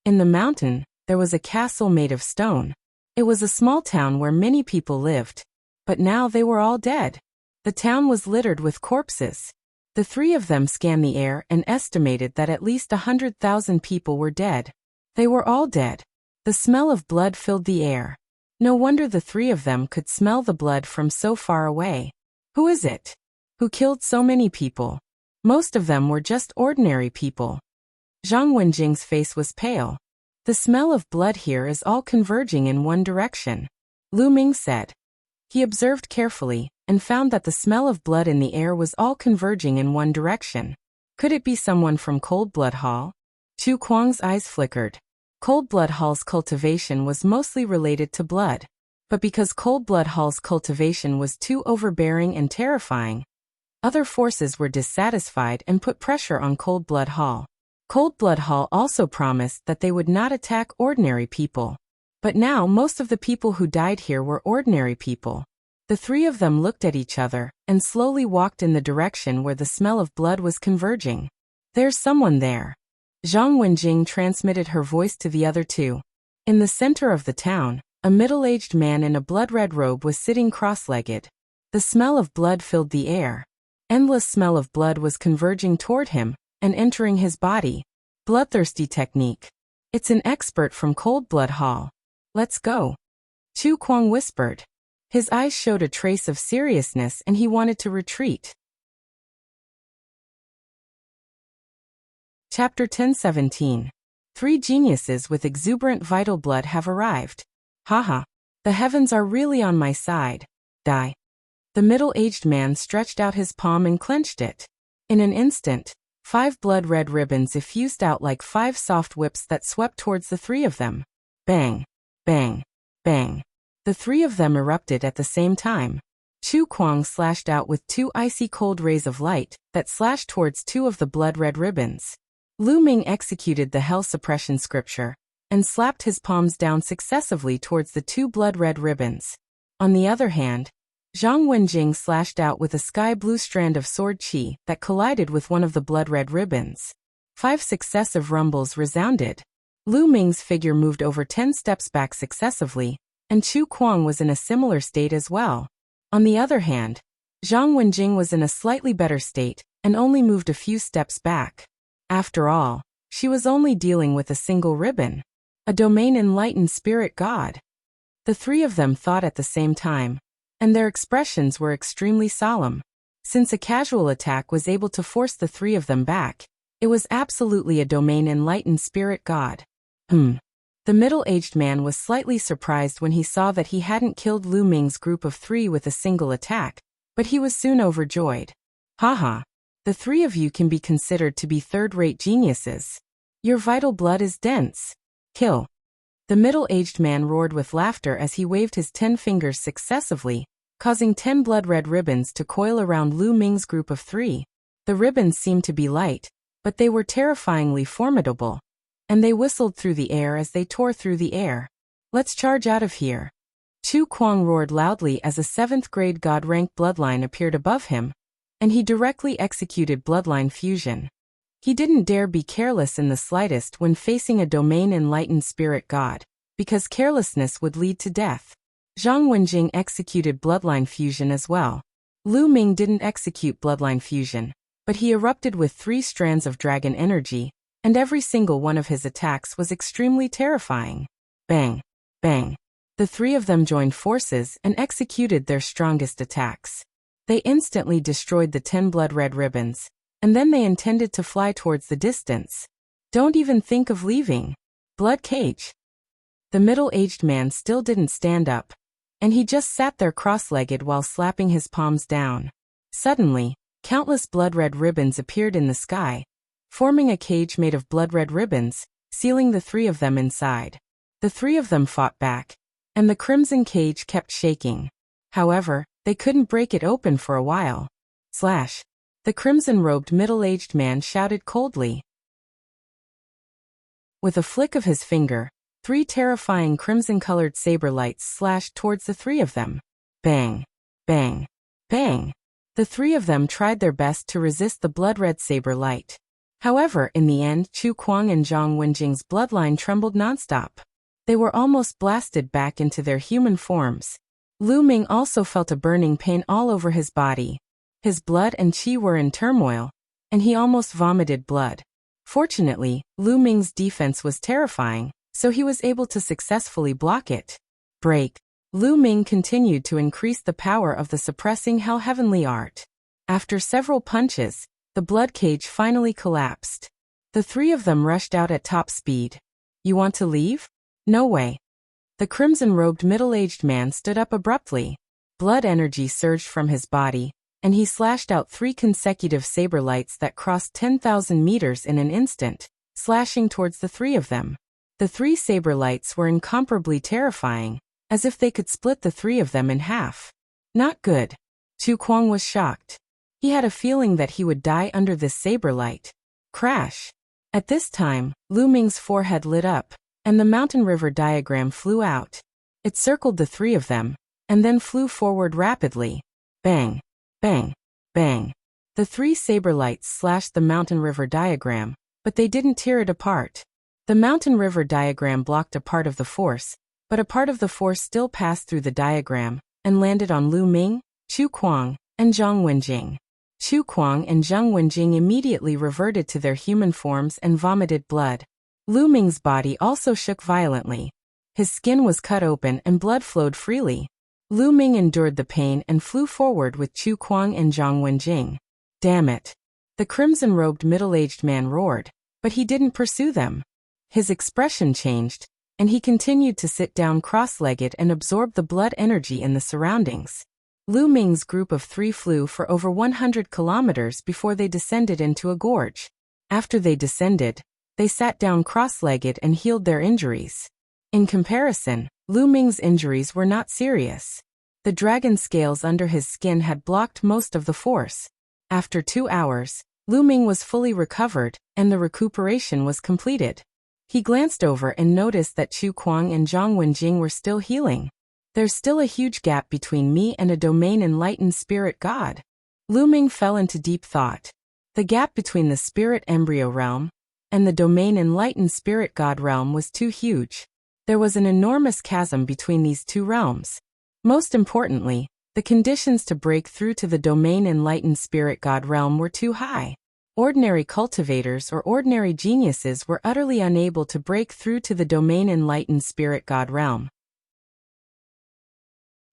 In the mountain, there was a castle made of stone. It was a small town where many people lived. But now they were all dead. The town was littered with corpses. The three of them scanned the air and estimated that at least 100,000 people were dead. They were all dead. The smell of blood filled the air. No wonder the three of them could smell the blood from so far away. Who is it? Who killed so many people? Most of them were just ordinary people. Zhang Wenjing's face was pale. The smell of blood here is all converging in one direction, Lu Ming said. He observed carefully, and found that the smell of blood in the air was all converging in one direction. Could it be someone from Cold Blood Hall? Chu Kuang's eyes flickered. Cold Blood Hall's cultivation was mostly related to blood. But because Cold Blood Hall's cultivation was too overbearing and terrifying, other forces were dissatisfied and put pressure on Cold Blood Hall. Cold Blood Hall also promised that they would not attack ordinary people. But now most of the people who died here were ordinary people. The three of them looked at each other and slowly walked in the direction where the smell of blood was converging. There's someone there. Zhang Wenjing transmitted her voice to the other two. In the center of the town, a middle-aged man in a blood-red robe was sitting cross-legged. The smell of blood filled the air. Endless smell of blood was converging toward him and entering his body. Bloodthirsty technique. It's an expert from Cold Blood Hall. Let's go. Chu Kuang whispered. His eyes showed a trace of seriousness and he wanted to retreat. Chapter 10:17. Three geniuses with exuberant vital blood have arrived. Haha. The heavens are really on my side. Die. The middle-aged man stretched out his palm and clenched it. In an instant, 5 blood-red ribbons effused out like 5 soft whips that swept towards the three of them. Bang. Bang. Bang. The three of them erupted at the same time. Chu Kuang slashed out with 2 icy cold rays of light that slashed towards 2 of the blood-red ribbons. Lu Ming executed the Hell Suppression Scripture and slapped his palms down successively towards the 2 blood-red ribbons. On the other hand, Zhang Wenjing slashed out with a sky-blue strand of sword qi that collided with one of the blood-red ribbons. 5 successive rumbles resounded. Lu Ming's figure moved over 10 steps back successively, and Chu Kuang was in a similar state as well. On the other hand, Zhang Wenjing was in a slightly better state and only moved a few steps back. After all, she was only dealing with a single ribbon. A domain enlightened spirit god. The three of them thought at the same time, and their expressions were extremely solemn. Since a casual attack was able to force the three of them back, it was absolutely a domain enlightened spirit god. The middle-aged man was slightly surprised when he saw that he hadn't killed Lu Ming's group of three with a single attack, but he was soon overjoyed. Haha. The three of you can be considered to be third-rate geniuses. Your vital blood is dense. Kill. The middle-aged man roared with laughter as he waved his 10 fingers successively, causing 10 blood-red ribbons to coil around Lu Ming's group of three. The ribbons seemed to be light, but they were terrifyingly formidable, and they whistled through the air as they tore through the air. Let's charge out of here. Chu Kuang roared loudly as a 7th-grade god-rank bloodline appeared above him, and he directly executed bloodline fusion. He didn't dare be careless in the slightest when facing a domain-enlightened spirit god, because carelessness would lead to death. Zhang Wenjing executed bloodline fusion as well. Lu Ming didn't execute bloodline fusion, but he erupted with 3 strands of dragon energy, and every single one of his attacks was extremely terrifying. Bang! Bang! The three of them joined forces and executed their strongest attacks. They instantly destroyed the 10 blood-red ribbons, and then they intended to fly towards the distance. Don't even think of leaving. Blood cage. The middle-aged man still didn't stand up, and he just sat there cross-legged while slapping his palms down. Suddenly, countless blood-red ribbons appeared in the sky, forming a cage made of blood-red ribbons, sealing the three of them inside. The three of them fought back, and the crimson cage kept shaking. However, they couldn't break it open for a while. Slash. The crimson-robed middle-aged man shouted coldly. With a flick of his finger, 3 terrifying crimson-colored saber lights slashed towards the three of them. Bang! Bang! Bang! The three of them tried their best to resist the blood-red saber light. However, in the end, Chu Kuang and Zhang Wenjing's bloodline trembled nonstop. They were almost blasted back into their human forms. Lu Ming also felt a burning pain all over his body. His blood and qi were in turmoil, and he almost vomited blood. Fortunately, Lu Ming's defense was terrifying, so he was able to successfully block it. Break. Lu Ming continued to increase the power of the suppressing hell heavenly art. After several punches, the blood cage finally collapsed. The three of them rushed out at top speed. You want to leave? No way. The crimson-robed middle-aged man stood up abruptly. Blood energy surged from his body, and he slashed out 3 consecutive saber lights that crossed 10,000 meters in an instant, slashing towards the three of them. The 3 saber lights were incomparably terrifying, as if they could split the three of them in half. Not good. Chu Kuang was shocked. He had a feeling that he would die under this saber light. Crash. At this time, Lu Ming's forehead lit up, and the mountain river diagram flew out. It circled the three of them, and then flew forward rapidly. Bang! Bang! Bang! The 3 saber lights slashed the mountain river diagram, but they didn't tear it apart. The mountain river diagram blocked a part of the force, but a part of the force still passed through the diagram, and landed on Lu Ming, Chu Kuang, and Zhang Wenjing. Chu Kuang and Zhang Wenjing immediately reverted to their human forms and vomited blood. Lu Ming's body also shook violently. His skin was cut open and blood flowed freely. Lu Ming endured the pain and flew forward with Chu Kuang and Zhang Wenjing. Damn it! The crimson-robed middle-aged man roared, but he didn't pursue them. His expression changed, and he continued to sit down cross-legged and absorb the blood energy in the surroundings. Lu Ming's group of 3 flew for over 100 kilometers before they descended into a gorge. After they descended, they sat down cross-legged and healed their injuries. In comparison, Lu Ming's injuries were not serious. The dragon scales under his skin had blocked most of the force. After 2 hours, Lu Ming was fully recovered, and the recuperation was completed. He glanced over and noticed that Chu Kuang and Zhang Wenjing were still healing. There's still a huge gap between me and a domain-enlightened spirit god. Lu Ming fell into deep thought. The gap between the spirit embryo realm and the domain-enlightened spirit god realm was too huge. There was an enormous chasm between these 2 realms. Most importantly, the conditions to break through to the domain-enlightened spirit god realm were too high. Ordinary cultivators or ordinary geniuses were utterly unable to break through to the domain enlightened spirit god realm.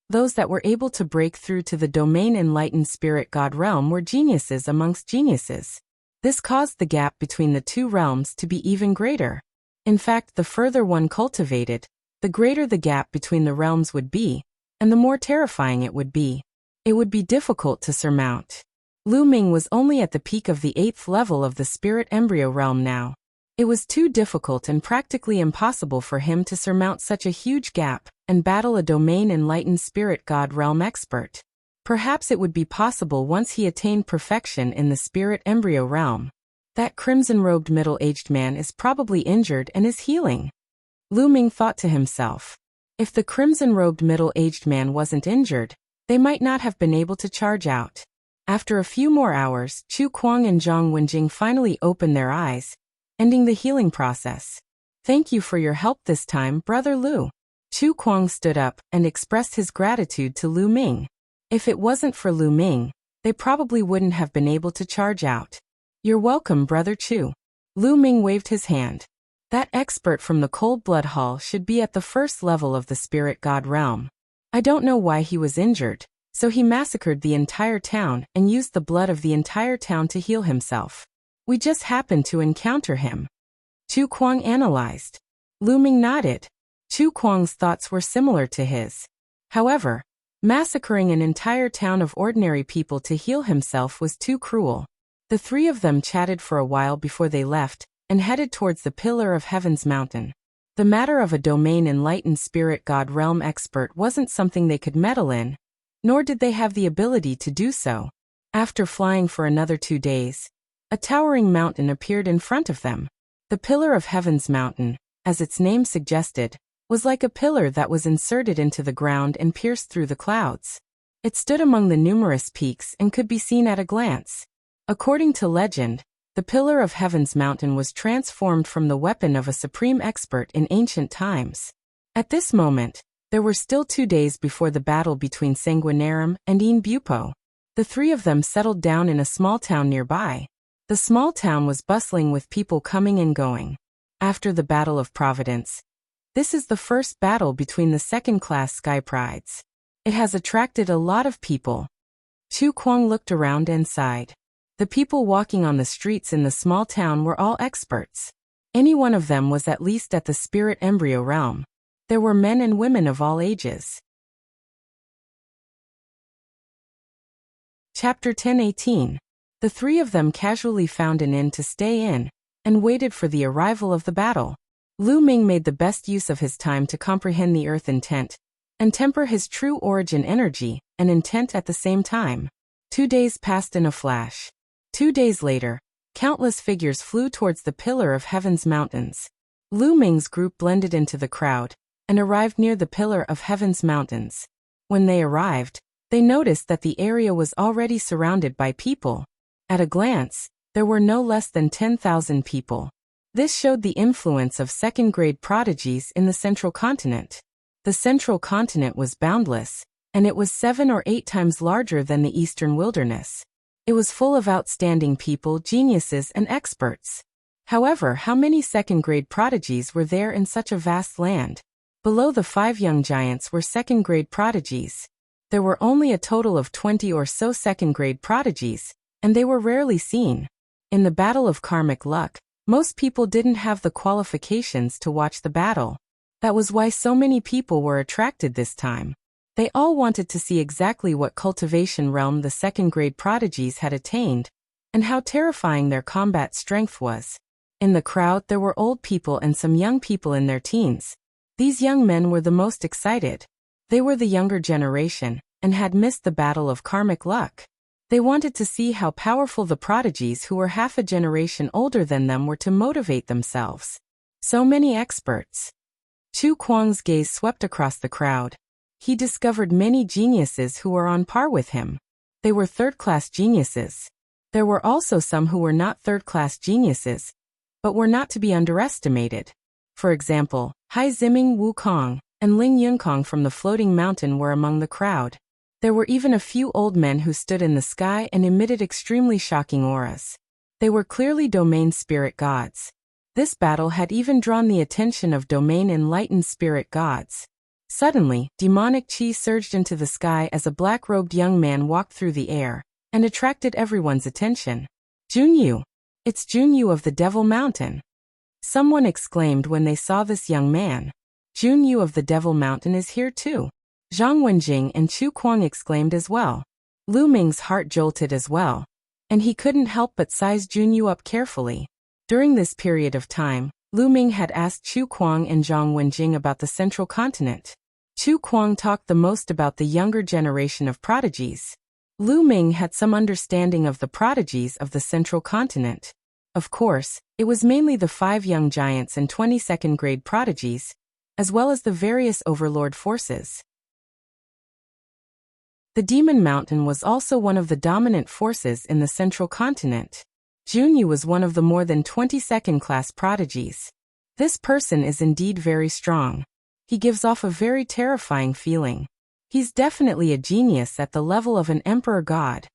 Those that were able to break through to the domain enlightened spirit god realm were geniuses amongst geniuses. This caused the gap between the two realms to be even greater. In fact, the further one cultivated, the greater the gap between the realms would be, and the more terrifying it would be. It would be difficult to surmount. Lu Ming was only at the peak of the 8th level of the spirit embryo realm now. It was too difficult and practically impossible for him to surmount such a huge gap and battle a domain enlightened spirit god realm expert. Perhaps it would be possible once he attained perfection in the spirit embryo realm. That crimson-robed middle-aged man is probably injured and is healing. Lu Ming thought to himself. If the crimson-robed middle-aged man wasn't injured, they might not have been able to charge out. After a few more hours, Chu Kuang and Zhang Wenjing finally opened their eyes, ending the healing process. Thank you for your help this time, Brother Lu. Chu Kuang stood up and expressed his gratitude to Lu Ming. If it wasn't for Lu Ming, they probably wouldn't have been able to charge out. You're welcome, Brother Chu. Lu Ming waved his hand. That expert from the Cold Blood Hall should be at the 1st level of the spirit god realm. I don't know why he was injured, so he massacred the entire town and used the blood of the entire town to heal himself. We just happened to encounter him. Chu Kuang analyzed. Lu Ming nodded. Chu Kuang's thoughts were similar to his. However, massacring an entire town of ordinary people to heal himself was too cruel. The three of them chatted for a while before they left and headed towards the Pillar of Heaven's mountain. The matter of a domain enlightened spirit god realm expert wasn't something they could meddle in, nor did they have the ability to do so. After flying for another 2 days, a towering mountain appeared in front of them. The Pillar of Heaven's mountain, as its name suggested, was like a pillar that was inserted into the ground and pierced through the clouds. It stood among the numerous peaks and could be seen at a glance. According to legend, the Pillar of Heaven's mountain was transformed from the weapon of a supreme expert in ancient times. At this moment, there were still 2 days before the battle between Sanguinarum and Yin Bupo. The three of them settled down in a small town nearby. The small town was bustling with people coming and going. After the Battle of Providence, this is the first battle between the second-class Sky Prides. It has attracted a lot of people. Chu Kuang looked around and sighed. The people walking on the streets in the small town were all experts. Any one of them was at least at the spirit embryo realm. There were men and women of all ages. Chapter 10:18. The three of them casually found an inn to stay in and waited for the arrival of the battle. Lu Ming made the best use of his time to comprehend the earth intent and temper his true origin energy and intent at the same time. 2 days passed in a flash. 2 days later, countless figures flew towards the Pillar of Heaven's mountains. Lu Ming's group blended into the crowd and arrived near the Pillar of Heaven's mountains. When they arrived, they noticed that the area was already surrounded by people. At a glance, there were no less than 10,000 people. This showed the influence of second-grade prodigies in the central continent. The central continent was boundless, and it was 7 or 8 times larger than the eastern wilderness. It was full of outstanding people, geniuses, and experts. However, how many second-grade prodigies were there in such a vast land? Below the 5 young giants were second-grade prodigies. There were only a total of 20 or so second-grade prodigies, and they were rarely seen. In the Battle of Karmic Luck, most people didn't have the qualifications to watch the battle. That was why so many people were attracted this time. They all wanted to see exactly what cultivation realm the second-grade prodigies had attained, and how terrifying their combat strength was. In the crowd there were old people and some young people in their teens. These young men were the most excited. They were the younger generation, and had missed the Battle of Karmic Luck. They wanted to see how powerful the prodigies who were half a generation older than them were to motivate themselves. So many experts. Chu Kuang's gaze swept across the crowd. He discovered many geniuses who were on par with him. They were third-class geniuses. There were also some who were not third-class geniuses, but were not to be underestimated. For example, Hai Ziming Wukong and Ling Yunkong from the Floating Mountain were among the crowd. There were even a few old men who stood in the sky and emitted extremely shocking auras. They were clearly domain spirit gods. This battle had even drawn the attention of domain enlightened spirit gods. Suddenly, demonic chi surged into the sky as a black-robed young man walked through the air, and attracted everyone's attention. Junyu! It's Junyu of the Devil Mountain! Someone exclaimed when they saw this young man. Junyu of the Devil Mountain is here too. Zhang Wenjing and Chu Kuang exclaimed as well. Lu Ming's heart jolted as well, and he couldn't help but size Junyu up carefully. During this period of time, Lu Ming had asked Chu Kuang and Zhang Wenjing about the Central Continent. Chu Kuang talked the most about the younger generation of prodigies. Lu Ming had some understanding of the prodigies of the Central Continent. Of course, it was mainly the 5 young giants and 22nd grade prodigies, as well as the various overlord forces. The Demon Mountain was also one of the dominant forces in the Central Continent. Junyu was one of the more than 22nd class prodigies. This person is indeed very strong. He gives off a very terrifying feeling. He's definitely a genius at the level of an emperor god.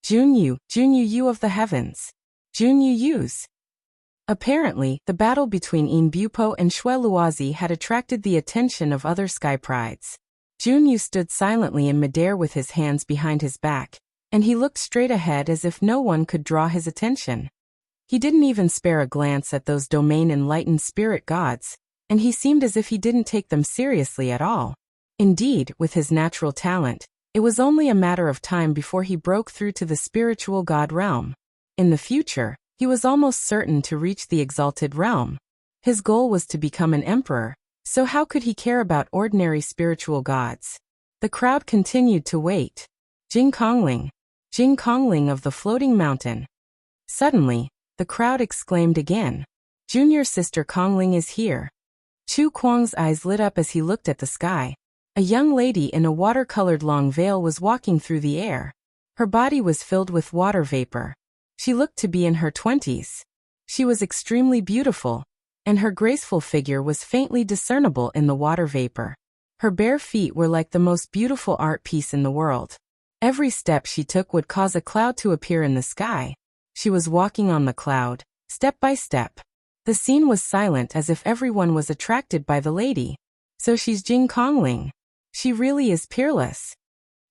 Junyu Yu of the heavens. Junyu Yus. Apparently, the battle between Yin Bupo and Shui Luozi had attracted the attention of other sky prides. Junyu stood silently in midair with his hands behind his back, and he looked straight ahead as if no one could draw his attention. He didn't even spare a glance at those domain-enlightened spirit gods, and he seemed as if he didn't take them seriously at all. Indeed, with his natural talent, it was only a matter of time before he broke through to the spiritual god realm. In the future, he was almost certain to reach the exalted realm. His goal was to become an emperor, so how could he care about ordinary spiritual gods? The crowd continued to wait. Jing Kongling of the floating mountain. Suddenly, the crowd exclaimed again. Junior sister Kongling is here. Chu Kuang's eyes lit up as he looked at the sky. A young lady in a water-colored long veil was walking through the air. Her body was filled with water vapor. She looked to be in her 20s. She was extremely beautiful, and her graceful figure was faintly discernible in the water vapor. Her bare feet were like the most beautiful art piece in the world. Every step she took would cause a cloud to appear in the sky. She was walking on the cloud, step by step. The scene was silent as if everyone was attracted by the lady. So she's Jing Kongling. She really is peerless.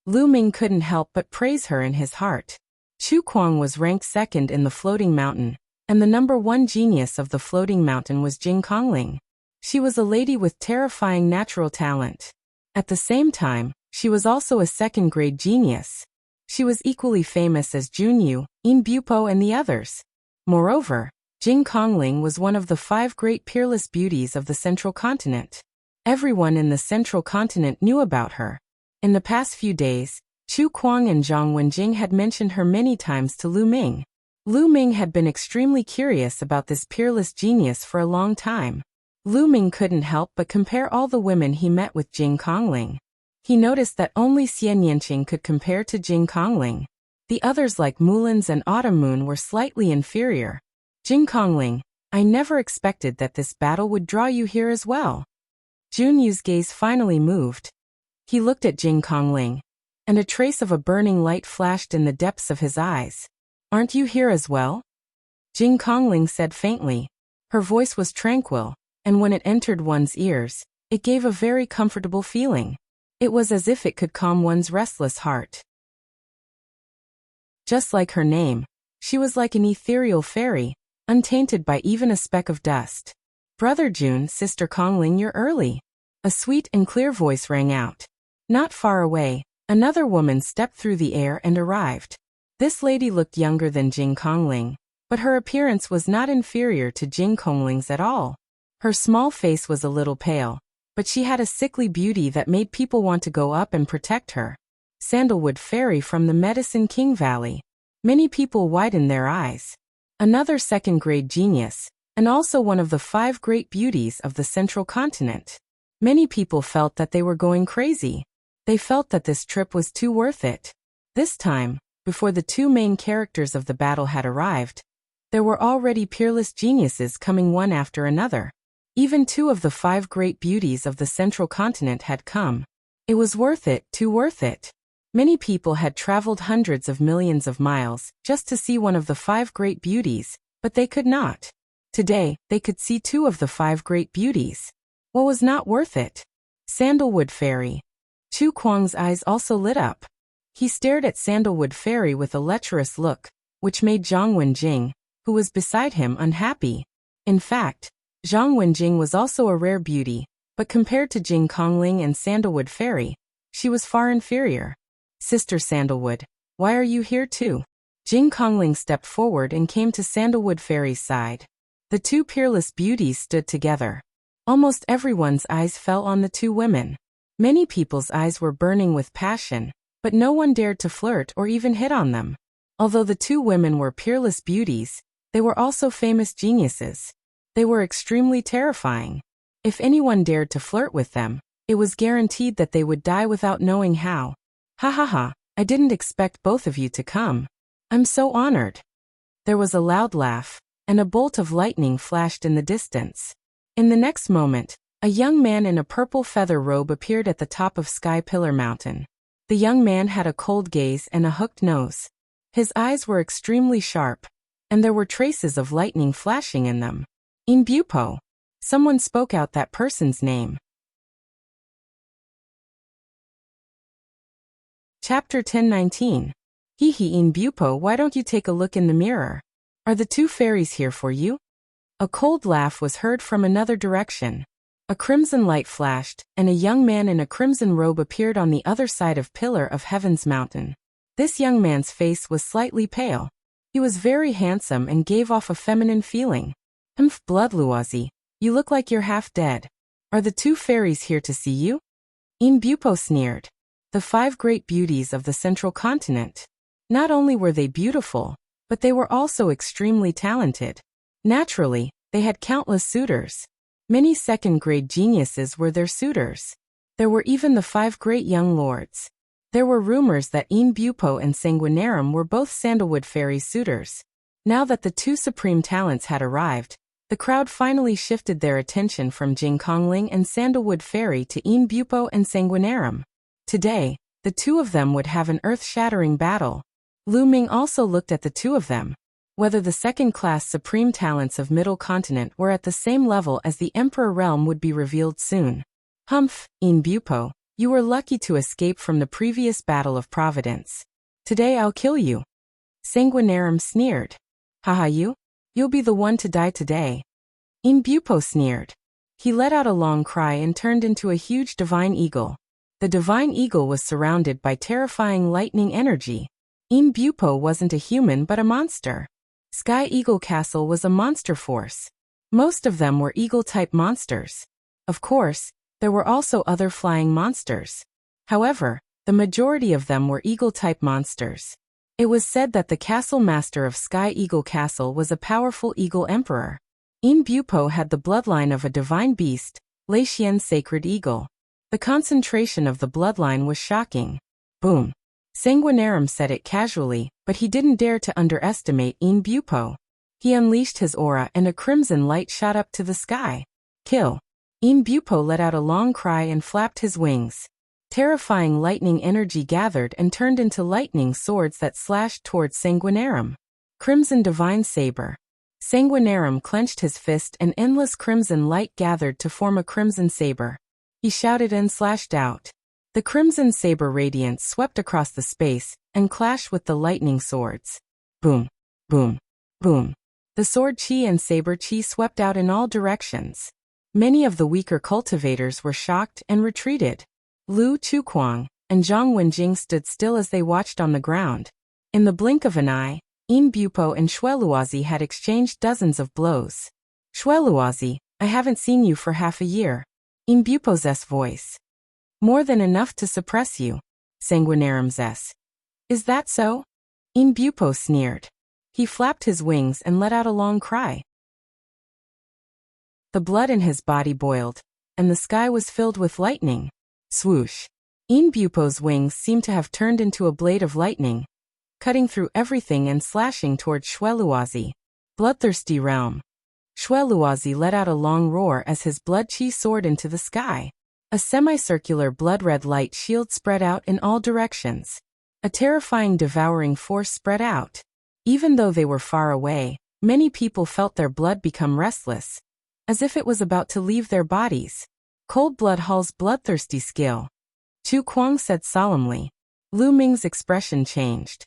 Lu Ming couldn't help but praise her in his heart. Chu Kuang was ranked second in the floating mountain, and the number 1 genius of the floating mountain was Jing Kongling. She was a lady with terrifying natural talent. At the same time, she was also a second-grade genius. She was equally famous as Junyu, Yin Bupo and the others. Moreover, Jing Kongling was one of the 5 great peerless beauties of the Central Continent. Everyone in the Central Continent knew about her. In the past few days, Chu Kuang and Zhang Wenjing had mentioned her many times to Lu Ming. Lu Ming had been extremely curious about this peerless genius for a long time. Lu Ming couldn't help but compare all the women he met with Jing Kongling. He noticed that only Xian Yanqing could compare to Jing Kongling. The others like Mulins and Autumn Moon were slightly inferior. Jing Kongling, I never expected that this battle would draw you here as well. Junyu's gaze finally moved. He looked at Jing Kongling, and a trace of a burning light flashed in the depths of his eyes. Aren't you here as well? Jing Kongling said faintly. Her voice was tranquil, and when it entered one's ears, it gave a very comfortable feeling. It was as if it could calm one's restless heart. Just like her name, she was like an ethereal fairy, untainted by even a speck of dust. Brother Jun, Sister Kongling, you're early. A sweet and clear voice rang out. Not far away, another woman stepped through the air and arrived. This lady looked younger than Jing Kongling, but her appearance was not inferior to Jing Kongling's at all. Her small face was a little pale, but she had a sickly beauty that made people want to go up and protect her. Sandalwood Fairy from the Medicine King Valley. Many people widened their eyes. Another second-grade genius, and also one of the 5 great beauties of the Central Continent. Many people felt that they were going crazy. They felt that this trip was too worth it. This time, before the 2 main characters of the battle had arrived, there were already peerless geniuses coming one after another. Even 2 of the 5 great beauties of the Central Continent had come. It was worth it, too worth it. Many people had traveled hundreds of millions of miles just to see one of the 5 great beauties, but they could not. Today, they could see 2 of the 5 great beauties. What was not worth it? Sandalwood Fairy. Chu Kuang's eyes also lit up. He stared at Sandalwood Fairy with a lecherous look, which made Zhang Wenjing, who was beside him, unhappy. In fact, Zhang Wenjing was also a rare beauty, but compared to Jing Kongling and Sandalwood Fairy, she was far inferior. Sister Sandalwood, why are you here too? Jing Kongling stepped forward and came to Sandalwood Fairy's side. The 2 peerless beauties stood together. Almost everyone's eyes fell on the 2 women. Many people's eyes were burning with passion, but no one dared to flirt or even hit on them. Although the 2 women were peerless beauties, they were also famous geniuses. They were extremely terrifying. If anyone dared to flirt with them, it was guaranteed that they would die without knowing how. Ha ha ha, I didn't expect both of you to come. I'm so honored. There was a loud laugh, and a bolt of lightning flashed in the distance. In the next moment, a young man in a purple feather robe appeared at the top of Sky Pillar Mountain. The young man had a cold gaze and a hooked nose. His eyes were extremely sharp, and there were traces of lightning flashing in them. In Bupo. Someone spoke out that person's name. Chapter 10:19. Hee hee, in Bupo, why don't you take a look in the mirror? Are the 2 fairies here for you? A cold laugh was heard from another direction. A crimson light flashed, and a young man in a crimson robe appeared on the other side of Pillar of Heaven's mountain. This young man's face was slightly pale. He was very handsome and gave off a feminine feeling. Bloodluazi, you look like you're half dead. Are the 2 fairies here to see you? In Bupo sneered. The 5 great beauties of the central continent. Not only were they beautiful, but they were also extremely talented. Naturally, they had countless suitors. Many second-grade geniuses were their suitors. There were even the 5 great young lords. There were rumors that In Bupo and Sanguinarum were both Sandalwood Fairy suitors. Now that the 2 supreme talents had arrived, the crowd finally shifted their attention from Jing Kongling and Sandalwood Fairy to In Bupo and Sanguinarum. Today, the 2 of them would have an earth-shattering battle. Lu Ming also looked at the 2 of them. Whether the second-class supreme talents of Middle Continent were at the same level as the Emperor Realm would be revealed soon. In Bupo, you were lucky to escape from the previous battle of Providence. Today I'll kill you. Sanguinarum sneered. Haha, you'll be the one to die today. In Bupo sneered. He let out a long cry and turned into a huge divine eagle. The divine eagle was surrounded by terrifying lightning energy. In Bupo wasn't a human but a monster. Sky Eagle Castle was a monster force. Most of them were eagle-type monsters. Of course, there were also other flying monsters. However, the majority of them were eagle-type monsters. It was said that the castle master of Sky Eagle Castle was a powerful eagle emperor. In Bupo had the bloodline of a divine beast, Leixian's sacred eagle. The concentration of the bloodline was shocking. Boom. Sanguinarum said it casually, but he didn't dare to underestimate In Bupo. He unleashed his aura and a crimson light shot up to the sky. Kill. In Bupo let out a long cry and flapped his wings. Terrifying lightning energy gathered and turned into lightning swords that slashed towards Sanguinarum. Crimson Divine Saber. Sanguinarum clenched his fist and endless crimson light gathered to form a crimson saber. He shouted and slashed out. The crimson saber radiance swept across the space and clashed with the lightning swords. Boom, boom, boom. The sword chi and saber chi swept out in all directions. Many of the weaker cultivators were shocked and retreated. Lu Chukuang and Zhang Wenjing stood still as they watched on the ground. In the blink of an eye, In Bupo and Shueluazi had exchanged dozens of blows. Shueluazi, I haven't seen you for half a year. In Bupo's voice. More than enough to suppress you. Sanguinarum's S. Is that so? In Bupo sneered. He flapped his wings and let out a long cry. The blood in his body boiled, and the sky was filled with lightning. Swoosh. In Bupo's wings seemed to have turned into a blade of lightning, cutting through everything and slashing toward Shueluazi. Bloodthirsty realm. Shueluazi let out a long roar as his blood chi soared into the sky. A semicircular blood-red light shield spread out in all directions. A terrifying devouring force spread out. Even though they were far away, many people felt their blood become restless, as if it was about to leave their bodies. Cold blood Hall's bloodthirsty skill. Chu Kuang said solemnly. Lu Ming's expression changed.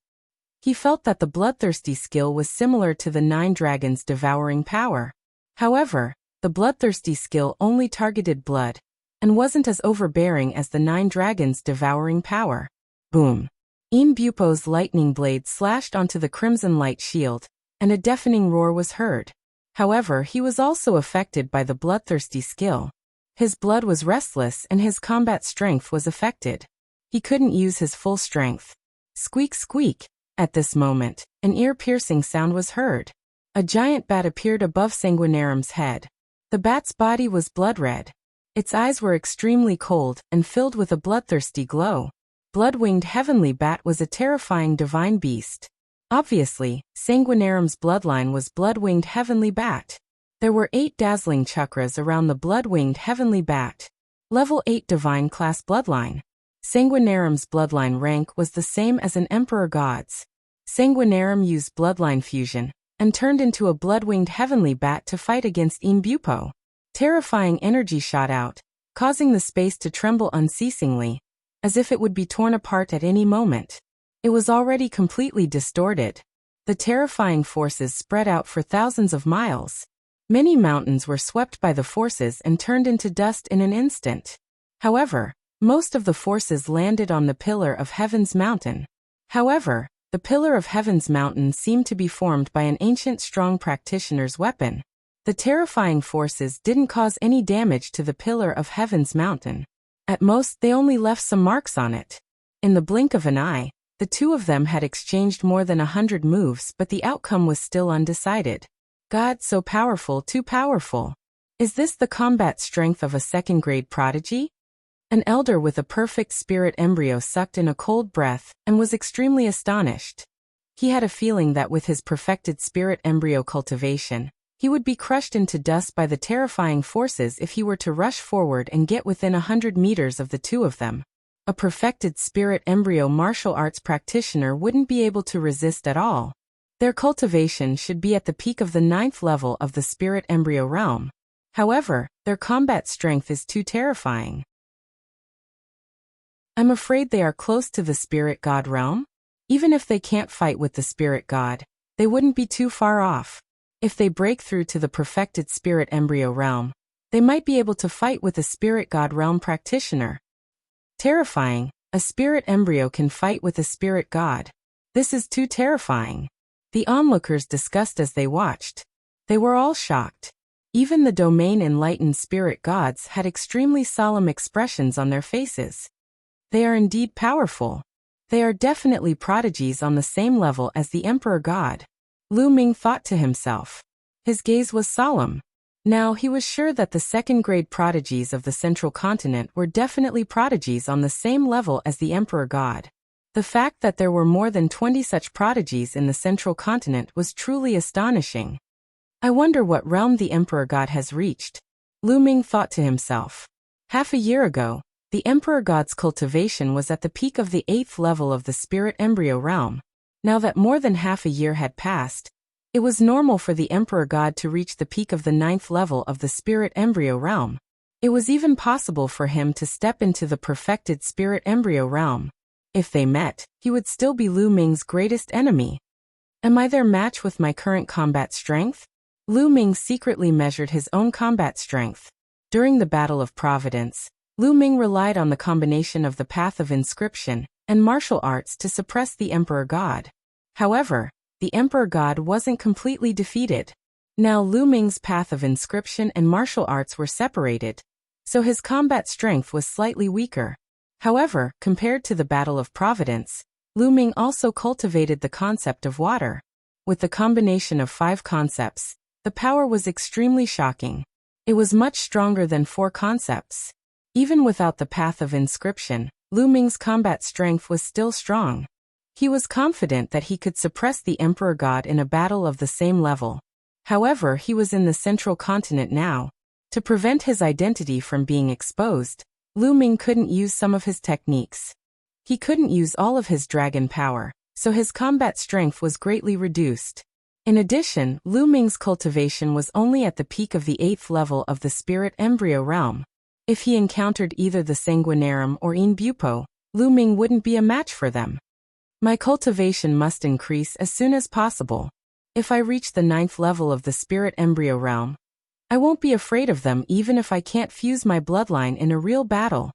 He felt that the bloodthirsty skill was similar to the 9 dragons' devouring power. However, the bloodthirsty skill only targeted blood, and wasn't as overbearing as the 9 dragons' devouring power. Boom! Yin Bupo's lightning blade slashed onto the crimson light shield, and a deafening roar was heard. However, he was also affected by the bloodthirsty skill. His blood was restless and his combat strength was affected. He couldn't use his full strength. Squeak squeak! At this moment, an ear-piercing sound was heard. A giant bat appeared above Sanguinarum's head. The bat's body was blood-red. Its eyes were extremely cold and filled with a bloodthirsty glow. Blood-winged heavenly bat was a terrifying divine beast. Obviously, Sanguinarum's bloodline was blood-winged heavenly bat. There were 8 dazzling chakras around the blood-winged heavenly bat. Level 8 divine class bloodline. Sanguinarum's bloodline rank was the same as an emperor god's. Sanguinarum used bloodline fusion and turned into a blood-winged heavenly bat to fight against Yin Bupo. Terrifying energy shot out, causing the space to tremble unceasingly, as if it would be torn apart at any moment. It was already completely distorted. The terrifying forces spread out for thousands of miles. Many mountains were swept by the forces and turned into dust in an instant. However, most of the forces landed on the Pillar of Heaven's mountain. However, the Pillar of Heaven's mountain seemed to be formed by an ancient strong practitioner's weapon. The terrifying forces didn't cause any damage to the Pillar of Heaven's mountain. At most, they only left some marks on it. In the blink of an eye, the two of them had exchanged more than 100 moves, but the outcome was still undecided. God, so powerful, too powerful. Is this the combat strength of a second-grade prodigy? An elder with a perfect spirit embryo sucked in a cold breath and was extremely astonished. He had a feeling that with his perfected spirit embryo cultivation, he would be crushed into dust by the terrifying forces if he were to rush forward and get within 100 meters of the two of them. A perfected spirit embryo martial arts practitioner wouldn't be able to resist at all. Their cultivation should be at the peak of the 9th level of the spirit embryo realm. However, their combat strength is too terrifying. I'm afraid they are close to the spirit god realm. Even if they can't fight with the spirit god, they wouldn't be too far off. If they break through to the perfected spirit embryo realm, they might be able to fight with a spirit god realm practitioner. Terrifying, a spirit embryo can fight with a spirit god. This is too terrifying. The onlookers discussed as they watched. They were all shocked. Even the domain enlightened spirit gods had extremely solemn expressions on their faces. They are indeed powerful. They are definitely prodigies on the same level as the Emperor God. Lu Ming thought to himself. His gaze was solemn. Now he was sure that the second-grade prodigies of the Central Continent were definitely prodigies on the same level as the Emperor God. The fact that there were more than 20 such prodigies in the Central Continent was truly astonishing. I wonder what realm the Emperor God has reached. Lu Ming thought to himself. Half a year ago, the Emperor God's cultivation was at the peak of the 8th level of the spirit embryo realm. Now that more than half a year had passed, it was normal for the Emperor God to reach the peak of the 9th level of the spirit embryo realm. It was even possible for him to step into the perfected spirit embryo realm. If they met, he would still be Lu Ming's greatest enemy. Am I their match with my current combat strength? Lu Ming secretly measured his own combat strength. During the Battle of Providence, Lu Ming relied on the combination of the Path of Inscription and martial arts to suppress the Emperor God. However, the Emperor God wasn't completely defeated. Now Lu Ming's Path of Inscription and martial arts were separated, so his combat strength was slightly weaker. However, compared to the Battle of Providence, Lu Ming also cultivated the concept of water. With the combination of 5 concepts, the power was extremely shocking. It was much stronger than 4 concepts. Even without the Path of Inscription, Lu Ming's combat strength was still strong. He was confident that he could suppress the Emperor God in a battle of the same level. However, he was in the Central Continent now. To prevent his identity from being exposed, Lu Ming couldn't use some of his techniques. He couldn't use all of his dragon power, so his combat strength was greatly reduced. In addition, Lu Ming's cultivation was only at the peak of the 8th level of the spirit embryo realm. If he encountered either the Sanguinarum or Yin Bupo, Lu Ming wouldn't be a match for them. My cultivation must increase as soon as possible. If I reach the 9th level of the spirit embryo realm, I won't be afraid of them even if I can't fuse my bloodline in a real battle.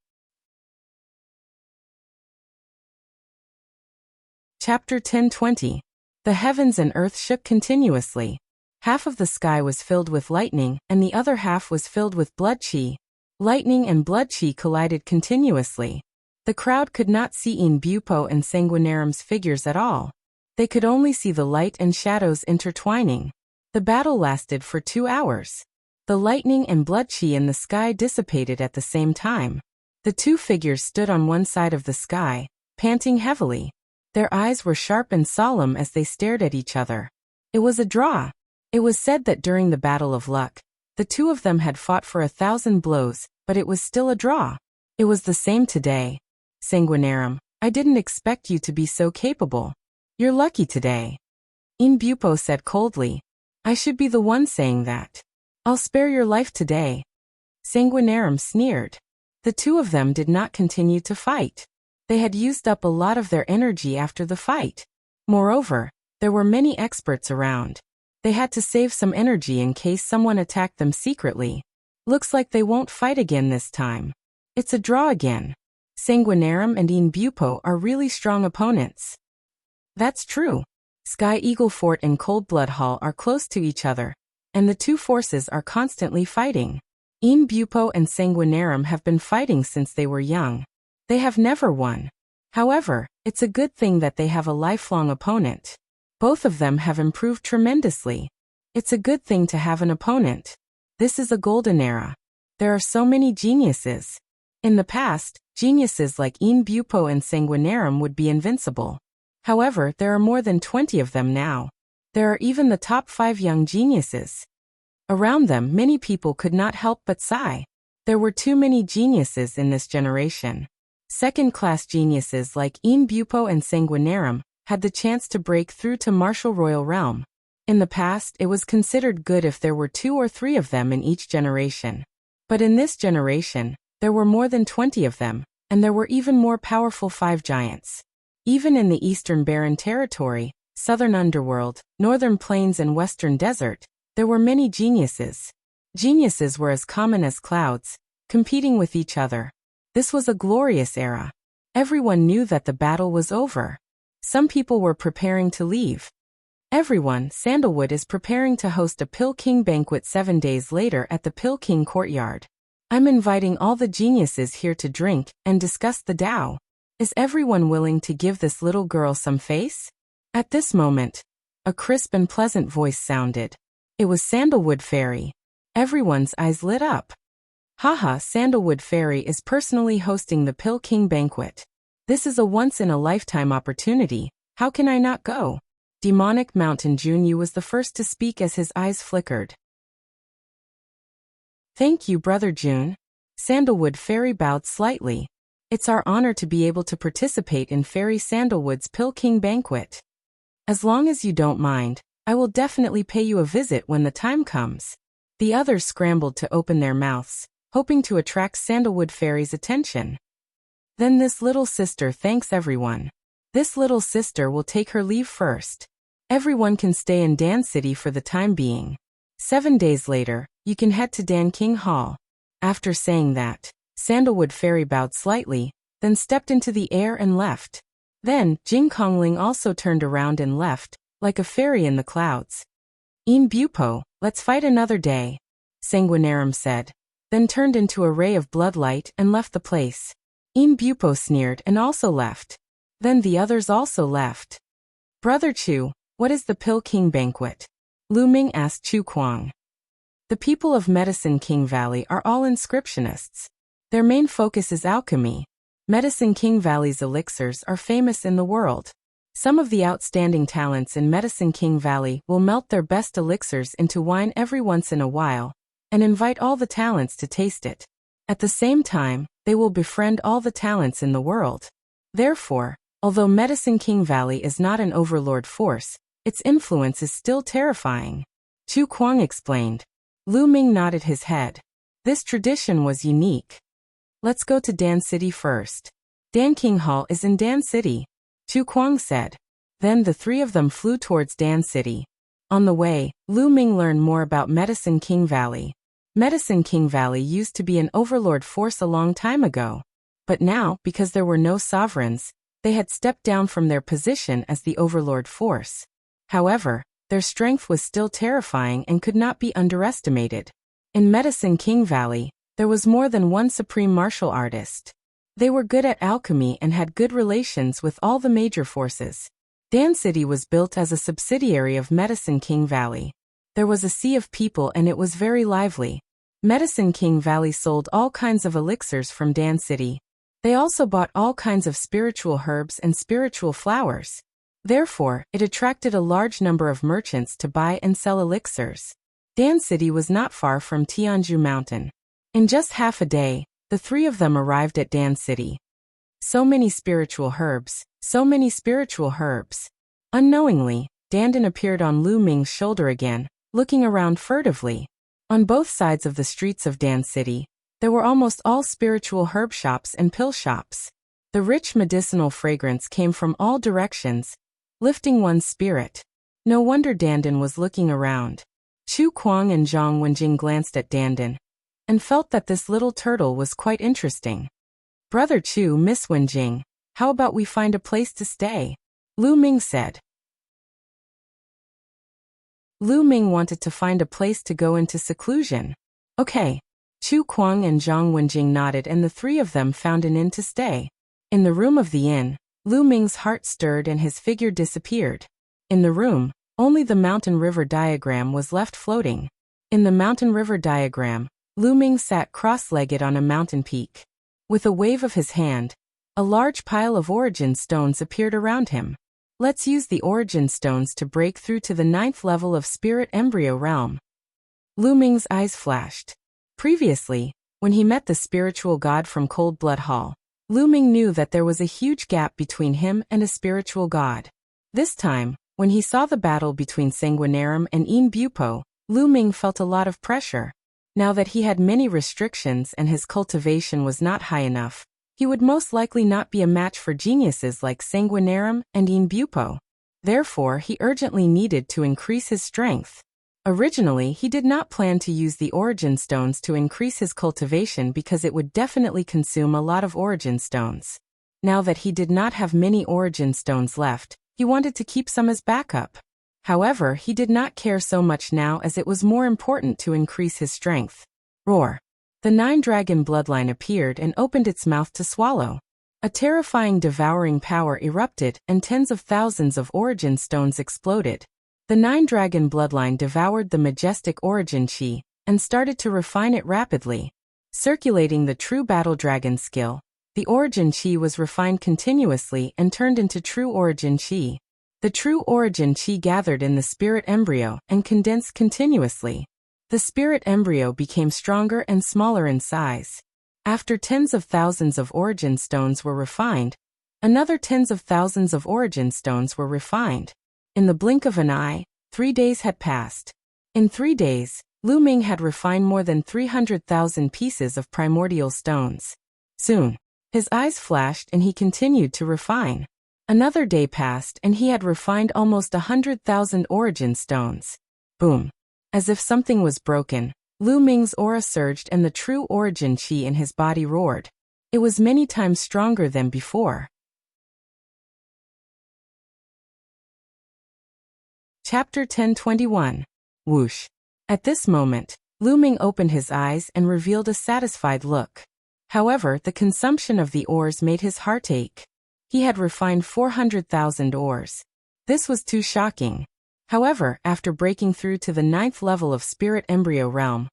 Chapter 10:20. The heavens and earth shook continuously. Half of the sky was filled with lightning, and the other half was filled with blood chi. Lightning and blood chi collided continuously. The crowd could not see Yin Bupo and Sanguinarum's figures at all. They could only see the light and shadows intertwining. The battle lasted for 2 hours. The lightning and blood chi in the sky dissipated at the same time. The two figures stood on one side of the sky, panting heavily. Their eyes were sharp and solemn as they stared at each other. It was a draw. It was said that during the Battle of Luck, the two of them had fought for 1,000 blows, but it was still a draw. It was the same today. Sanguinarum, I didn't expect you to be so capable. You're lucky today. Yin Bupo said coldly. I should be the one saying that. I'll spare your life today. Sanguinarum sneered. The two of them did not continue to fight. They had used up a lot of their energy after the fight. Moreover, there were many experts around. They had to save some energy in case someone attacked them secretly. Looks like they won't fight again this time. It's a draw again. Sanguinarum and Yin Bupo are really strong opponents. That's true. Sky Eagle Fort and Cold Blood Hall are close to each other, and the two forces are constantly fighting. Yin Bupo and Sanguinarum have been fighting since they were young. They have never won. However, it's a good thing that they have a lifelong opponent. Both of them have improved tremendously. It's a good thing to have an opponent. This is a golden era. There are so many geniuses. In the past, geniuses like Yin Bupo and Sanguinarum would be invincible. However, there are more than 20 of them now. There are even the top 5 young geniuses. Around them, many people could not help but sigh. There were too many geniuses in this generation. Second-class geniuses like Yin Bupo and Sanguinarum had the chance to break through to martial royal realm. In the past, it was considered good if there were 2 or 3 of them in each generation. But in this generation, there were more than 20 of them, and there were even more powerful 5 giants. Even in the Eastern Barren Territory, Southern Underworld, Northern Plains and Western Desert, there were many geniuses. Geniuses were as common as clouds, competing with each other. This was a glorious era. Everyone knew that the battle was over. Some people were preparing to leave. Everyone, Sandalwood is preparing to host a Pill King banquet 7 days later at the Pill King courtyard. I'm inviting all the geniuses here to drink and discuss the Tao. Is everyone willing to give this little girl some face? At this moment, a crisp and pleasant voice sounded. It was Sandalwood Fairy. Everyone's eyes lit up. Haha, Sandalwood Fairy is personally hosting the Pill King banquet. This is a once-in-a-lifetime opportunity. How can I not go? Demonic Mountain Junyu was the first to speak as his eyes flickered. Thank you, Brother Jun. Sandalwood Fairy bowed slightly. It's our honor to be able to participate in Fairy Sandalwood's Pill King banquet. As long as you don't mind, I will definitely pay you a visit when the time comes. The others scrambled to open their mouths, hoping to attract Sandalwood Fairy's attention. Then this little sister thanks everyone. This little sister will take her leave first. Everyone can stay in Dan City for the time being. 7 days later, you can head to Dan King Hall. After saying that, Sandalwood Fairy bowed slightly, then stepped into the air and left. Then, Jing Kongling also turned around and left, like a fairy in the clouds. Yin Bupo, let's fight another day, Sanguinarum said, then turned into a ray of bloodlight and left the place. Yin Bupo sneered and also left. Then the others also left. Brother Chu, what is the Pill King banquet? Lu Ming asked Chu Kuang. The people of Medicine King Valley are all inscriptionists. Their main focus is alchemy. Medicine King Valley's elixirs are famous in the world. Some of the outstanding talents in Medicine King Valley will melt their best elixirs into wine every once in a while, and invite all the talents to taste it. At the same time, they will befriend all the talents in the world. Therefore, although Medicine King Valley is not an overlord force, its influence is still terrifying. Chu Kuang explained. Lu Ming nodded his head. This tradition was unique. Let's go to Dan City first. Dan King Hall is in Dan City, Chu Kuang said. Then the three of them flew towards Dan City. On the way, Lu Ming learned more about Medicine King Valley. Medicine King Valley used to be an overlord force a long time ago. But now, because there were no sovereigns, they had stepped down from their position as the overlord force. However, their strength was still terrifying and could not be underestimated. In Medicine King Valley, there was more than one supreme martial artist. They were good at alchemy and had good relations with all the major forces. Dan City was built as a subsidiary of Medicine King Valley. There was a sea of people and it was very lively. Medicine King Valley sold all kinds of elixirs from Dan City. They also bought all kinds of spiritual herbs and spiritual flowers. Therefore, it attracted a large number of merchants to buy and sell elixirs. Dan City was not far from Tianju Mountain. In just half a day, the three of them arrived at Dan City. So many spiritual herbs, so many spiritual herbs. Unknowingly, Dandan appeared on Lu Ming's shoulder again, looking around furtively. On both sides of the streets of Dan City, there were almost all spiritual herb shops and pill shops. The rich medicinal fragrance came from all directions, lifting one's spirit. No wonder Dandan was looking around. Chu Kuang and Zhang Wenjing glanced at Dandan and felt that this little turtle was quite interesting. Brother Chu, Miss Wenjing, how about we find a place to stay? Lu Ming said. Lu Ming wanted to find a place to go into seclusion. Okay. Chu Kuang and Zhang Wenjing nodded and the three of them found an inn to stay. In the room of the inn, Lu Ming's heart stirred and his figure disappeared. In the room, only the mountain river diagram was left floating. In the mountain river diagram, Lu Ming sat cross-legged on a mountain peak. With a wave of his hand, a large pile of origin stones appeared around him. Let's use the origin stones to break through to the 9th level of spirit embryo realm. Lu Ming's eyes flashed. Previously, when he met the spiritual god from Cold Blood Hall, Lu Ming knew that there was a huge gap between him and a spiritual god. This time, when he saw the battle between Sanguinarum and Yin Bupo, Lu Ming felt a lot of pressure. Now that he had many restrictions and his cultivation was not high enough, he would most likely not be a match for geniuses like Sanguinarum and Yin Bupo. Therefore, he urgently needed to increase his strength. Originally, he did not plan to use the origin stones to increase his cultivation because it would definitely consume a lot of origin stones. Now that he did not have many origin stones left, he wanted to keep some as backup. However, he did not care so much now as it was more important to increase his strength. Roar! The 9-dragon bloodline appeared and opened its mouth to swallow. A terrifying devouring power erupted and tens of thousands of origin stones exploded. The 9-dragon bloodline devoured the majestic origin chi and started to refine it rapidly. Circulating the true battle dragon skill, the origin chi was refined continuously and turned into true origin chi. The true origin chi gathered in the spirit embryo and condensed continuously. The spirit embryo became stronger and smaller in size. After tens of thousands of origin stones were refined, another tens of thousands of origin stones were refined. In the blink of an eye, 3 days had passed. In 3 days, Lu Ming had refined more than 300,000 pieces of primordial stones. Soon, his eyes flashed and he continued to refine. Another day passed and he had refined almost 100,000 origin stones. Boom! As if something was broken, Lu Ming's aura surged and the true origin chi in his body roared. It was many times stronger than before. Chapter 1021. Whoosh. At this moment, Lu Ming opened his eyes and revealed a satisfied look. However, the consumption of the ores made his heart ache. He had refined 400,000 ores. This was too shocking. However, after breaking through to the 9th level of spirit embryo realm,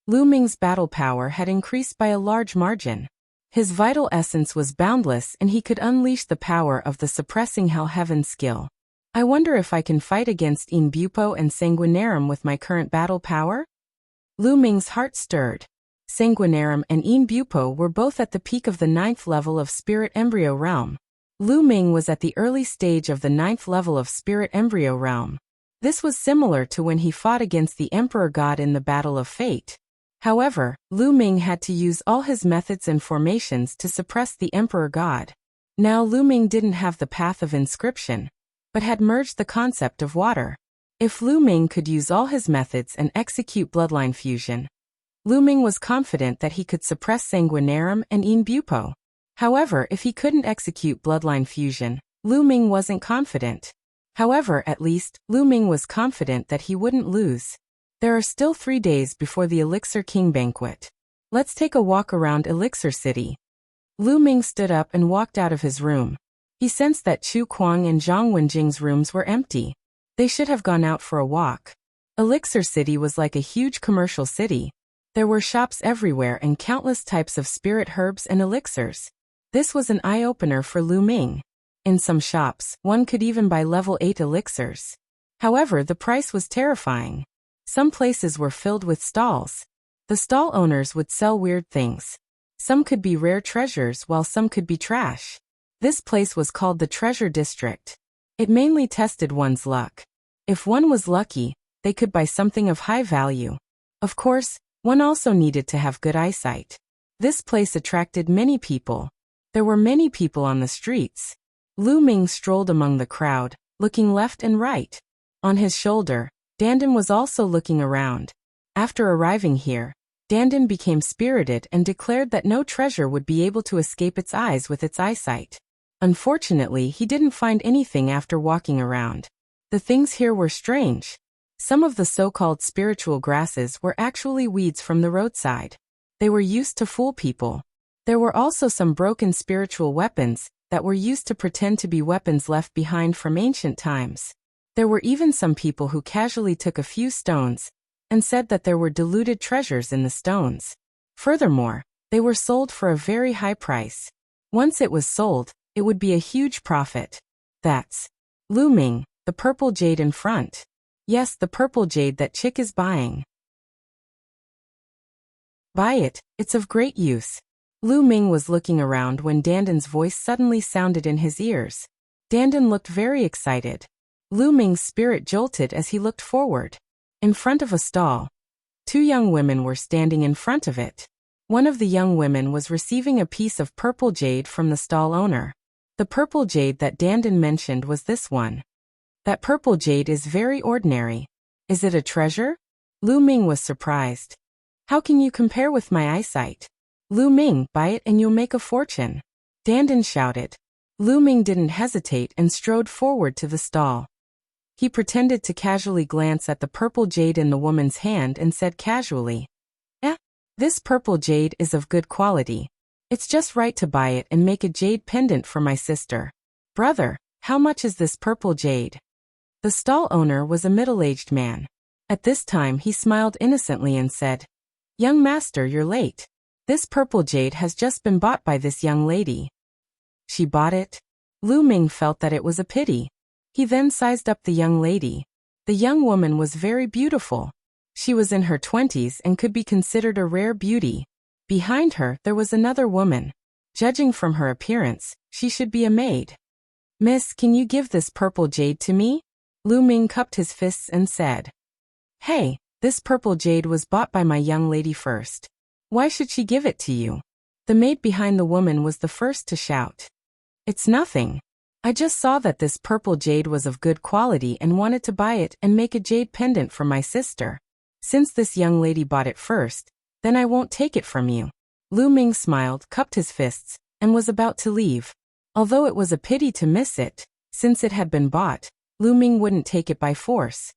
Lu Ming's battle power had increased by a large margin. His vital essence was boundless and he could unleash the power of the suppressing hell heaven skill. I wonder if I can fight against Yin Bupo and Sanguinarum with my current battle power? Lu Ming's heart stirred. Sanguinarum and Yin Bupo were both at the peak of the 9th level of spirit embryo realm. Lu Ming was at the early stage of the 9th level of spirit embryo realm. This was similar to when he fought against the Emperor God in the Battle of Fate. However, Lu Ming had to use all his methods and formations to suppress the Emperor God. Now Lu Ming didn't have the path of inscription, but had merged the concept of water. If Lu Ming could use all his methods and execute bloodline fusion, Lu Ming was confident that he could suppress Sanguinarum and In Bupo. However, if he couldn't execute bloodline fusion, Lu Ming wasn't confident. However, at least, Lu Ming was confident that he wouldn't lose. There are still 3 days before the Elixir King banquet. Let's take a walk around Elixir City. Lu Ming stood up and walked out of his room. He sensed that Chu Kuang and Zhang Wenjing's rooms were empty. They should have gone out for a walk. Elixir City was like a huge commercial city. There were shops everywhere and countless types of spirit herbs and elixirs. This was an eye-opener for Lu Ming. In some shops, one could even buy level 8 elixirs. However, the price was terrifying. Some places were filled with stalls. The stall owners would sell weird things. Some could be rare treasures while some could be trash. This place was called the Treasure District. It mainly tested one's luck. If one was lucky, they could buy something of high value. Of course, one also needed to have good eyesight. This place attracted many people. There were many people on the streets. Lu Ming strolled among the crowd, looking left and right. On his shoulder, Dandan was also looking around. After arriving here, Dandan became spirited and declared that no treasure would be able to escape its eyes with its eyesight. Unfortunately, he didn't find anything after walking around. The things here were strange. Some of the so-called spiritual grasses were actually weeds from the roadside. They were used to fool people. There were also some broken spiritual weapons that were used to pretend to be weapons left behind from ancient times. There were even some people who casually took a few stones and said that there were diluted treasures in the stones. Furthermore, they were sold for a very high price. Once it was sold, it would be a huge profit. That's Lu Ming, the purple jade in front. Yes, the purple jade that chick is buying. Buy it, it's of great use. Lu Ming was looking around when Dandan's voice suddenly sounded in his ears. Dandan looked very excited. Lu Ming's spirit jolted as he looked forward. In front of a stall, 2 young women were standing in front of it. One of the young women was receiving a piece of purple jade from the stall owner. The purple jade that Dandan mentioned was this one. That purple jade is very ordinary. Is it a treasure? Lu Ming was surprised. How can you compare with my eyesight? Lu Ming, buy it and you'll make a fortune. Dandan shouted. Lu Ming didn't hesitate and strode forward to the stall. He pretended to casually glance at the purple jade in the woman's hand and said casually, this purple jade is of good quality. It's just right to buy it and make a jade pendant for my sister. Brother, how much is this purple jade? The stall owner was a middle-aged man. At this time he smiled innocently and said, Young master, you're late. This purple jade has just been bought by this young lady. She bought it? Lu Ming felt that it was a pity. He then sized up the young lady. The young woman was very beautiful. She was in her 20s and could be considered a rare beauty. Behind her, there was another woman. Judging from her appearance, she should be a maid. Miss, can you give this purple jade to me? Lu Ming cupped his fists and said, Hey, this purple jade was bought by my young lady first. Why should she give it to you? The maid behind the woman was the first to shout. It's nothing. I just saw that this purple jade was of good quality and wanted to buy it and make a jade pendant for my sister. Since this young lady bought it first, then I won't take it from you. Lu Ming smiled, cupped his fists, and was about to leave. Although it was a pity to miss it, since it had been bought, Lu Ming wouldn't take it by force.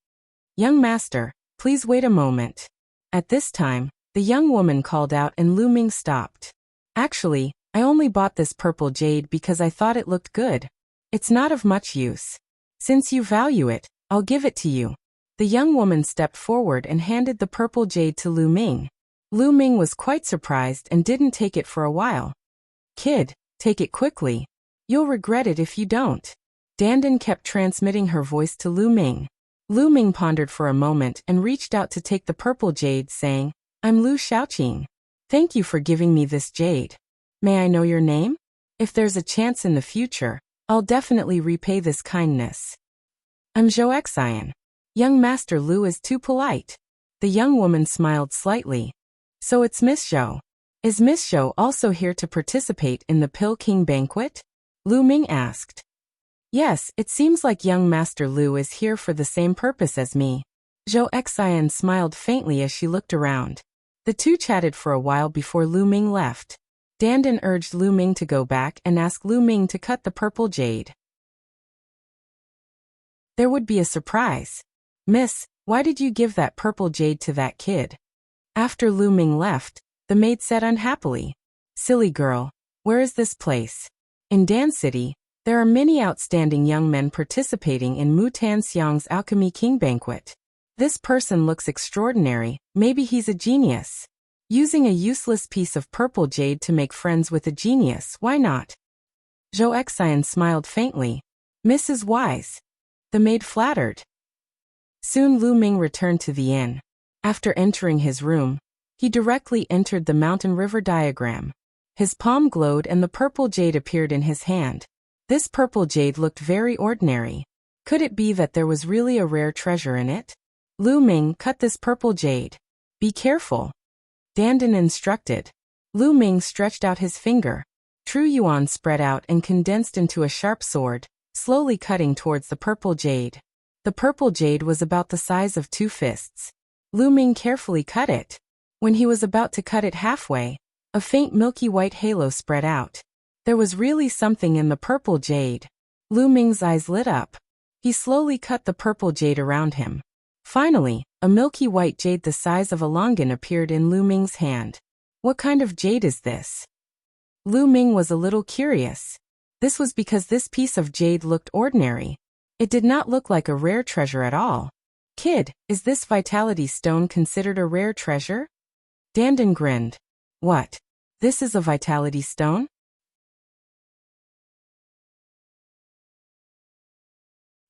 Young master, please wait a moment. At this time, the young woman called out and Lu Ming stopped. Actually, I only bought this purple jade because I thought it looked good. It's not of much use. Since you value it, I'll give it to you. The young woman stepped forward and handed the purple jade to Lu Ming. Lu Ming was quite surprised and didn't take it for a while. Kid, take it quickly. You'll regret it if you don't. Dandan kept transmitting her voice to Lu Ming. Lu Ming pondered for a moment and reached out to take the purple jade, saying, I'm Lu Xiaoqing. Thank you for giving me this jade. May I know your name? If there's a chance in the future, I'll definitely repay this kindness. I'm Zhou Xian. Young Master Lu is too polite. The young woman smiled slightly. So it's Miss Zhou. Is Miss Zhou also here to participate in the Pill King banquet? Lu Ming asked. Yes, it seems like young Master Lu is here for the same purpose as me. Zhou Xian smiled faintly as she looked around. The two chatted for a while before Lu Ming left. Dandan urged Lu Ming to go back and ask Lu Ming to cut the purple jade. There would be a surprise. Miss, why did you give that purple jade to that kid? After Lu Ming left, the maid said unhappily. Silly girl, where is this place? In Dan City, there are many outstanding young men participating in Mu Tanxiang's Alchemy King banquet. This person looks extraordinary, maybe he's a genius. Using a useless piece of purple jade to make friends with a genius, why not? Zhou Xian smiled faintly. Miss is wise. The maid flattered. Soon Lu Ming returned to the inn. After entering his room, he directly entered the mountain river diagram. His palm glowed and the purple jade appeared in his hand. This purple jade looked very ordinary. Could it be that there was really a rare treasure in it? Lu Ming, cut this purple jade. Be careful. Dandan instructed. Lu Ming stretched out his finger. True Yuan spread out and condensed into a sharp sword, slowly cutting towards the purple jade. The purple jade was about the size of 2 fists. Lu Ming carefully cut it. When he was about to cut it halfway, a faint milky white halo spread out. There was really something in the purple jade. Lu Ming's eyes lit up. He slowly cut the purple jade around him. Finally, a milky white jade the size of a longan appeared in Lu Ming's hand. What kind of jade is this? Lu Ming was a little curious. This was because this piece of jade looked ordinary. It did not look like a rare treasure at all. Kid, is this vitality stone considered a rare treasure? Dandan grinned. What? This is a vitality stone?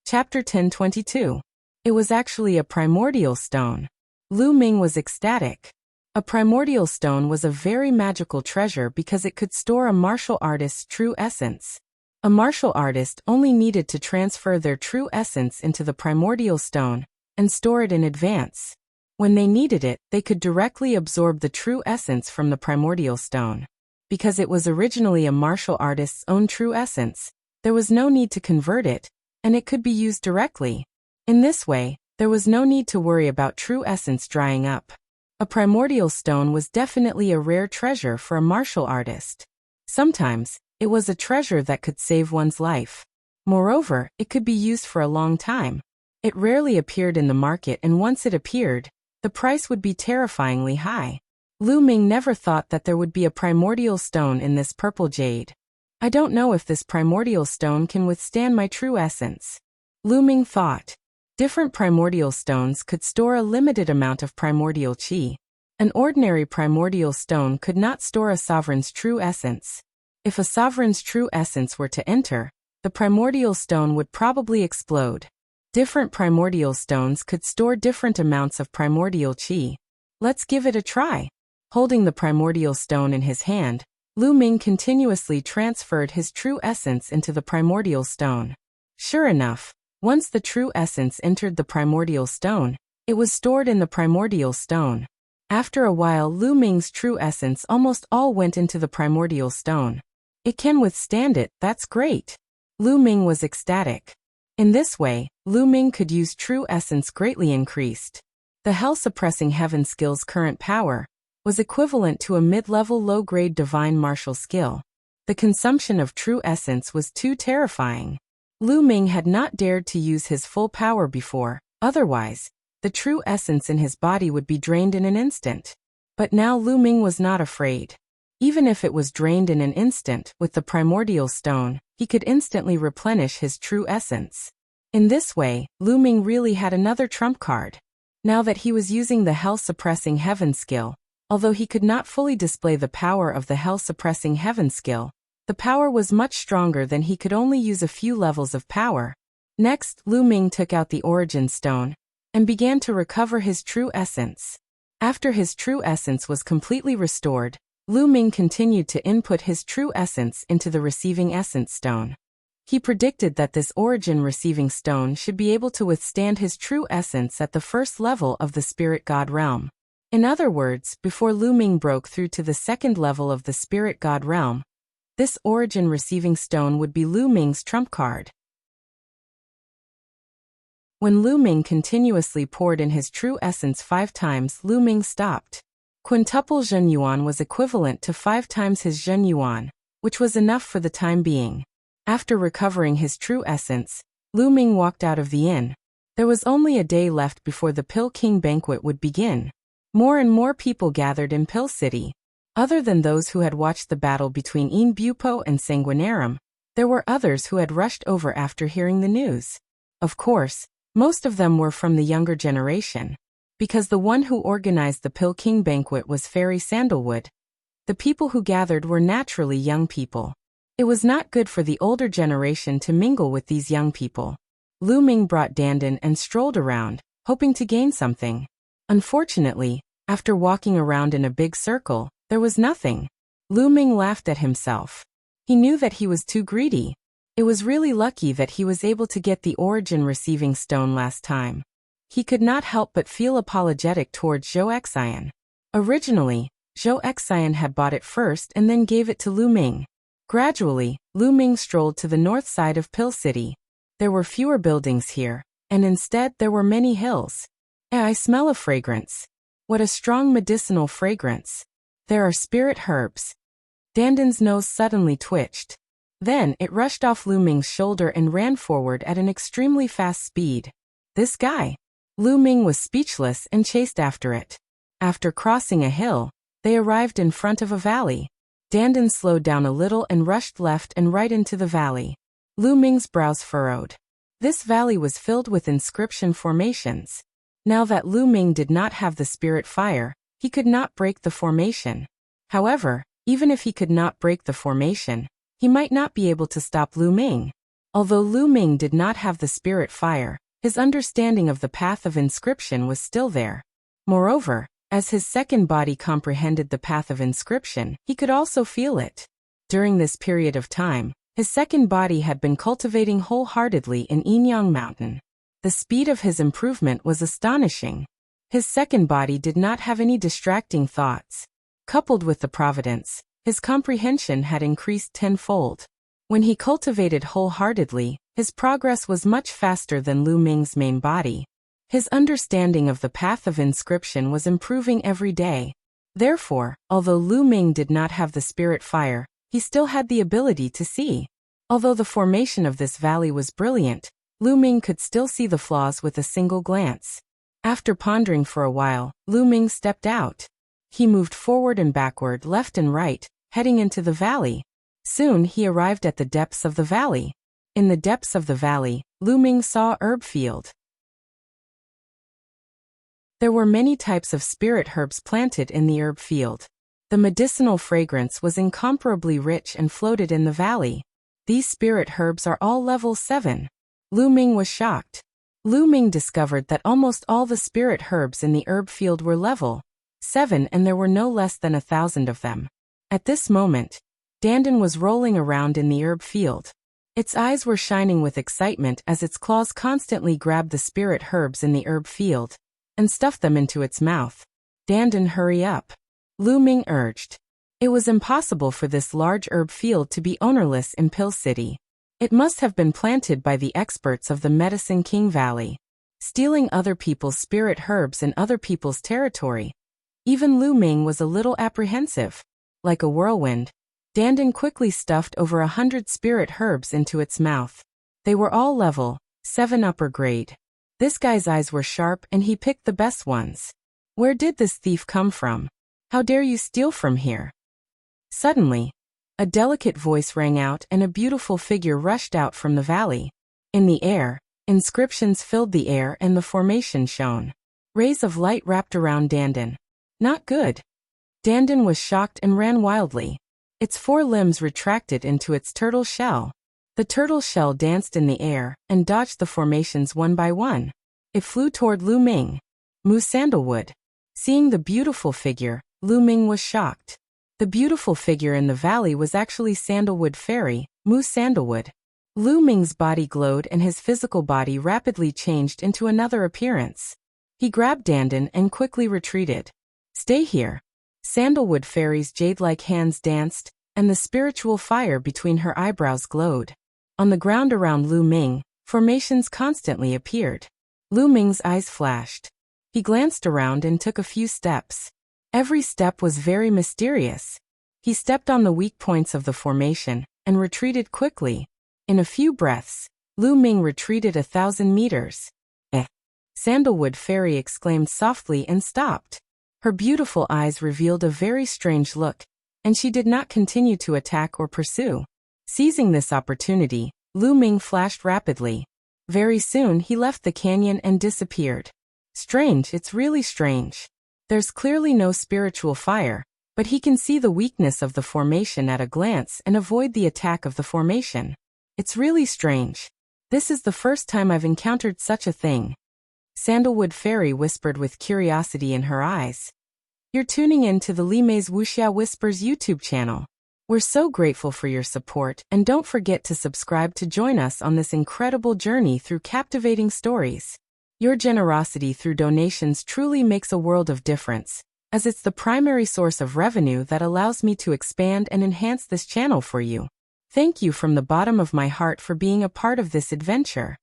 Chapter 1022. It was actually a primordial stone. Lu Ming was ecstatic. A primordial stone was a very magical treasure because it could store a martial artist's true essence. A martial artist only needed to transfer their true essence into the primordial stone and store it in advance. When they needed it, they could directly absorb the true essence from the primordial stone. Because it was originally a martial artist's own true essence, there was no need to convert it, and it could be used directly. In this way, there was no need to worry about true essence drying up. A primordial stone was definitely a rare treasure for a martial artist. Sometimes, it was a treasure that could save one's life. Moreover, it could be used for a long time. It rarely appeared in the market, and once it appeared, the price would be terrifyingly high. Lu Ming never thought that there would be a primordial stone in this purple jade. I don't know if this primordial stone can withstand my true essence. Lu Ming thought. Different primordial stones could store a limited amount of primordial qi. An ordinary primordial stone could not store a sovereign's true essence. If a sovereign's true essence were to enter, the primordial stone would probably explode. Different primordial stones could store different amounts of primordial qi. Let's give it a try. Holding the primordial stone in his hand, Lu Ming continuously transferred his true essence into the primordial stone. Sure enough, once the true essence entered the primordial stone, it was stored in the primordial stone. After a while, Lu Ming's true essence almost all went into the primordial stone. It can withstand it, that's great. Lu Ming was ecstatic. In this way, Lu Ming could use true essence greatly increased. The hell-suppressing heaven skill's current power was equivalent to a mid-level low-grade divine martial skill. The consumption of true essence was too terrifying. Lu Ming had not dared to use his full power before, otherwise, the true essence in his body would be drained in an instant. But now Lu Ming was not afraid. Even if it was drained in an instant with the primordial stone, he could instantly replenish his true essence. In this way, Lu Ming really had another trump card. Now that he was using the hell-suppressing heaven skill, although he could not fully display the power of the hell-suppressing heaven skill, the power was much stronger than he could only use a few levels of power. Next, Lu Ming took out the origin stone and began to recover his true essence. After his true essence was completely restored, Lu Ming continued to input his true essence into the receiving essence stone. He predicted that this origin-receiving stone should be able to withstand his true essence at the first level of the spirit god realm. In other words, before Lu Ming broke through to the second level of the spirit god realm, this origin-receiving stone would be Lu Ming's trump card. When Lu Ming continuously poured in his true essence 5 times, Lu Ming stopped. Quintuple Zhen Yuan was equivalent to 5 times his Zhen Yuan, which was enough for the time being. After recovering his true essence, Lu Ming walked out of the inn. There was only a day left before the Pill King banquet would begin. More and more people gathered in Pill City. Other than those who had watched the battle between Yin Bupo and Sanguinarum, there were others who had rushed over after hearing the news. Of course, most of them were from the younger generation, because the one who organized the Pill King banquet was Fairy Sandalwood. The people who gathered were naturally young people. It was not good for the older generation to mingle with these young people. Lu Ming brought Dandan and strolled around, hoping to gain something. Unfortunately, after walking around in a big circle, there was nothing. Lu Ming laughed at himself. He knew that he was too greedy. It was really lucky that he was able to get the origin-receiving stone last time. He could not help but feel apologetic towards Zhou Xian. Originally, Zhou Xian had bought it first and then gave it to Lu Ming. Gradually, Lu Ming strolled to the north side of Pill City. There were fewer buildings here, and instead there were many hills. I smell a fragrance. What a strong medicinal fragrance. There are spirit herbs. Dandan's nose suddenly twitched. Then it rushed off Lu Ming's shoulder and ran forward at an extremely fast speed. This guy. Lu Ming was speechless and chased after it. After crossing a hill, they arrived in front of a valley. Dandan slowed down a little and rushed left and right into the valley. Lu Ming's brows furrowed. This valley was filled with inscription formations. Now that Lu Ming did not have the spirit fire, he could not break the formation. However, even if he could not break the formation, he might not be able to stop Lu Ming. Although Lu Ming did not have the spirit fire, his understanding of the path of inscription was still there. Moreover, as his second body comprehended the path of inscription, he could also feel it. During this period of time, his second body had been cultivating wholeheartedly in Yinyang Mountain. The speed of his improvement was astonishing. His second body did not have any distracting thoughts. Coupled with the providence, his comprehension had increased tenfold. When he cultivated wholeheartedly, his progress was much faster than Lu Ming's main body. His understanding of the path of inscription was improving every day. Therefore, although Lu Ming did not have the spirit fire, he still had the ability to see. Although the formation of this valley was brilliant, Lu Ming could still see the flaws with a single glance. After pondering for a while, Lu Ming stepped out. He moved forward and backward, left and right, heading into the valley. Soon he arrived at the depths of the valley. In the depths of the valley, Lu Ming saw a herb field. There were many types of spirit herbs planted in the herb field. The medicinal fragrance was incomparably rich and floated in the valley. These spirit herbs are all level 7. Lu Ming was shocked. Lu Ming discovered that almost all the spirit herbs in the herb field were level 7 and there were no less than 1,000 of them. At this moment, Dandan was rolling around in the herb field. Its eyes were shining with excitement as its claws constantly grabbed the spirit herbs in the herb field and stuffed them into its mouth. Dandan, hurry up. Lu Ming urged. It was impossible for this large herb field to be ownerless in Pill City. It must have been planted by the experts of the Medicine King Valley. Stealing other people's spirit herbs in other people's territory. Even Lu Ming was a little apprehensive. Like a whirlwind, Dandan quickly stuffed over 100 spirit herbs into its mouth. They were all level 7 upper grade. This guy's eyes were sharp and he picked the best ones. Where did this thief come from? How dare you steal from here? Suddenly, a delicate voice rang out and a beautiful figure rushed out from the valley. In the air, inscriptions filled the air and the formation shone. Rays of light wrapped around Dandan. Not good. Dandan was shocked and ran wildly. Its 4 limbs retracted into its turtle shell. The turtle shell danced in the air and dodged the formations one by one. It flew toward Lu Ming. Mu Sandalwood. Seeing the beautiful figure, Lu Ming was shocked. The beautiful figure in the valley was actually Sandalwood Fairy, Mu Sandalwood. Lu Ming's body glowed and his physical body rapidly changed into another appearance. He grabbed Dandan and quickly retreated. Stay here. Sandalwood Fairy's jade-like hands danced, and the spiritual fire between her eyebrows glowed. On the ground around Lu Ming, formations constantly appeared. Lu Ming's eyes flashed. He glanced around and took a few steps. Every step was very mysterious. He stepped on the weak points of the formation and retreated quickly. In a few breaths, Lu Ming retreated 1,000 meters. Sandalwood Fairy exclaimed softly and stopped. Her beautiful eyes revealed a very strange look, and she did not continue to attack or pursue. Seizing this opportunity, Lu Ming flashed rapidly. Very soon he left the canyon and disappeared. Strange, it's really strange. There's clearly no spiritual fire, but he can see the weakness of the formation at a glance and avoid the attack of the formation. It's really strange. This is the first time I've encountered such a thing. Sandalwood Fairy whispered with curiosity in her eyes. You're tuning in to the Li Mei's Wuxia Whispers YouTube channel. We're so grateful for your support, and don't forget to subscribe to join us on this incredible journey through captivating stories. Your generosity through donations truly makes a world of difference, as it's the primary source of revenue that allows me to expand and enhance this channel for you. Thank you from the bottom of my heart for being a part of this adventure.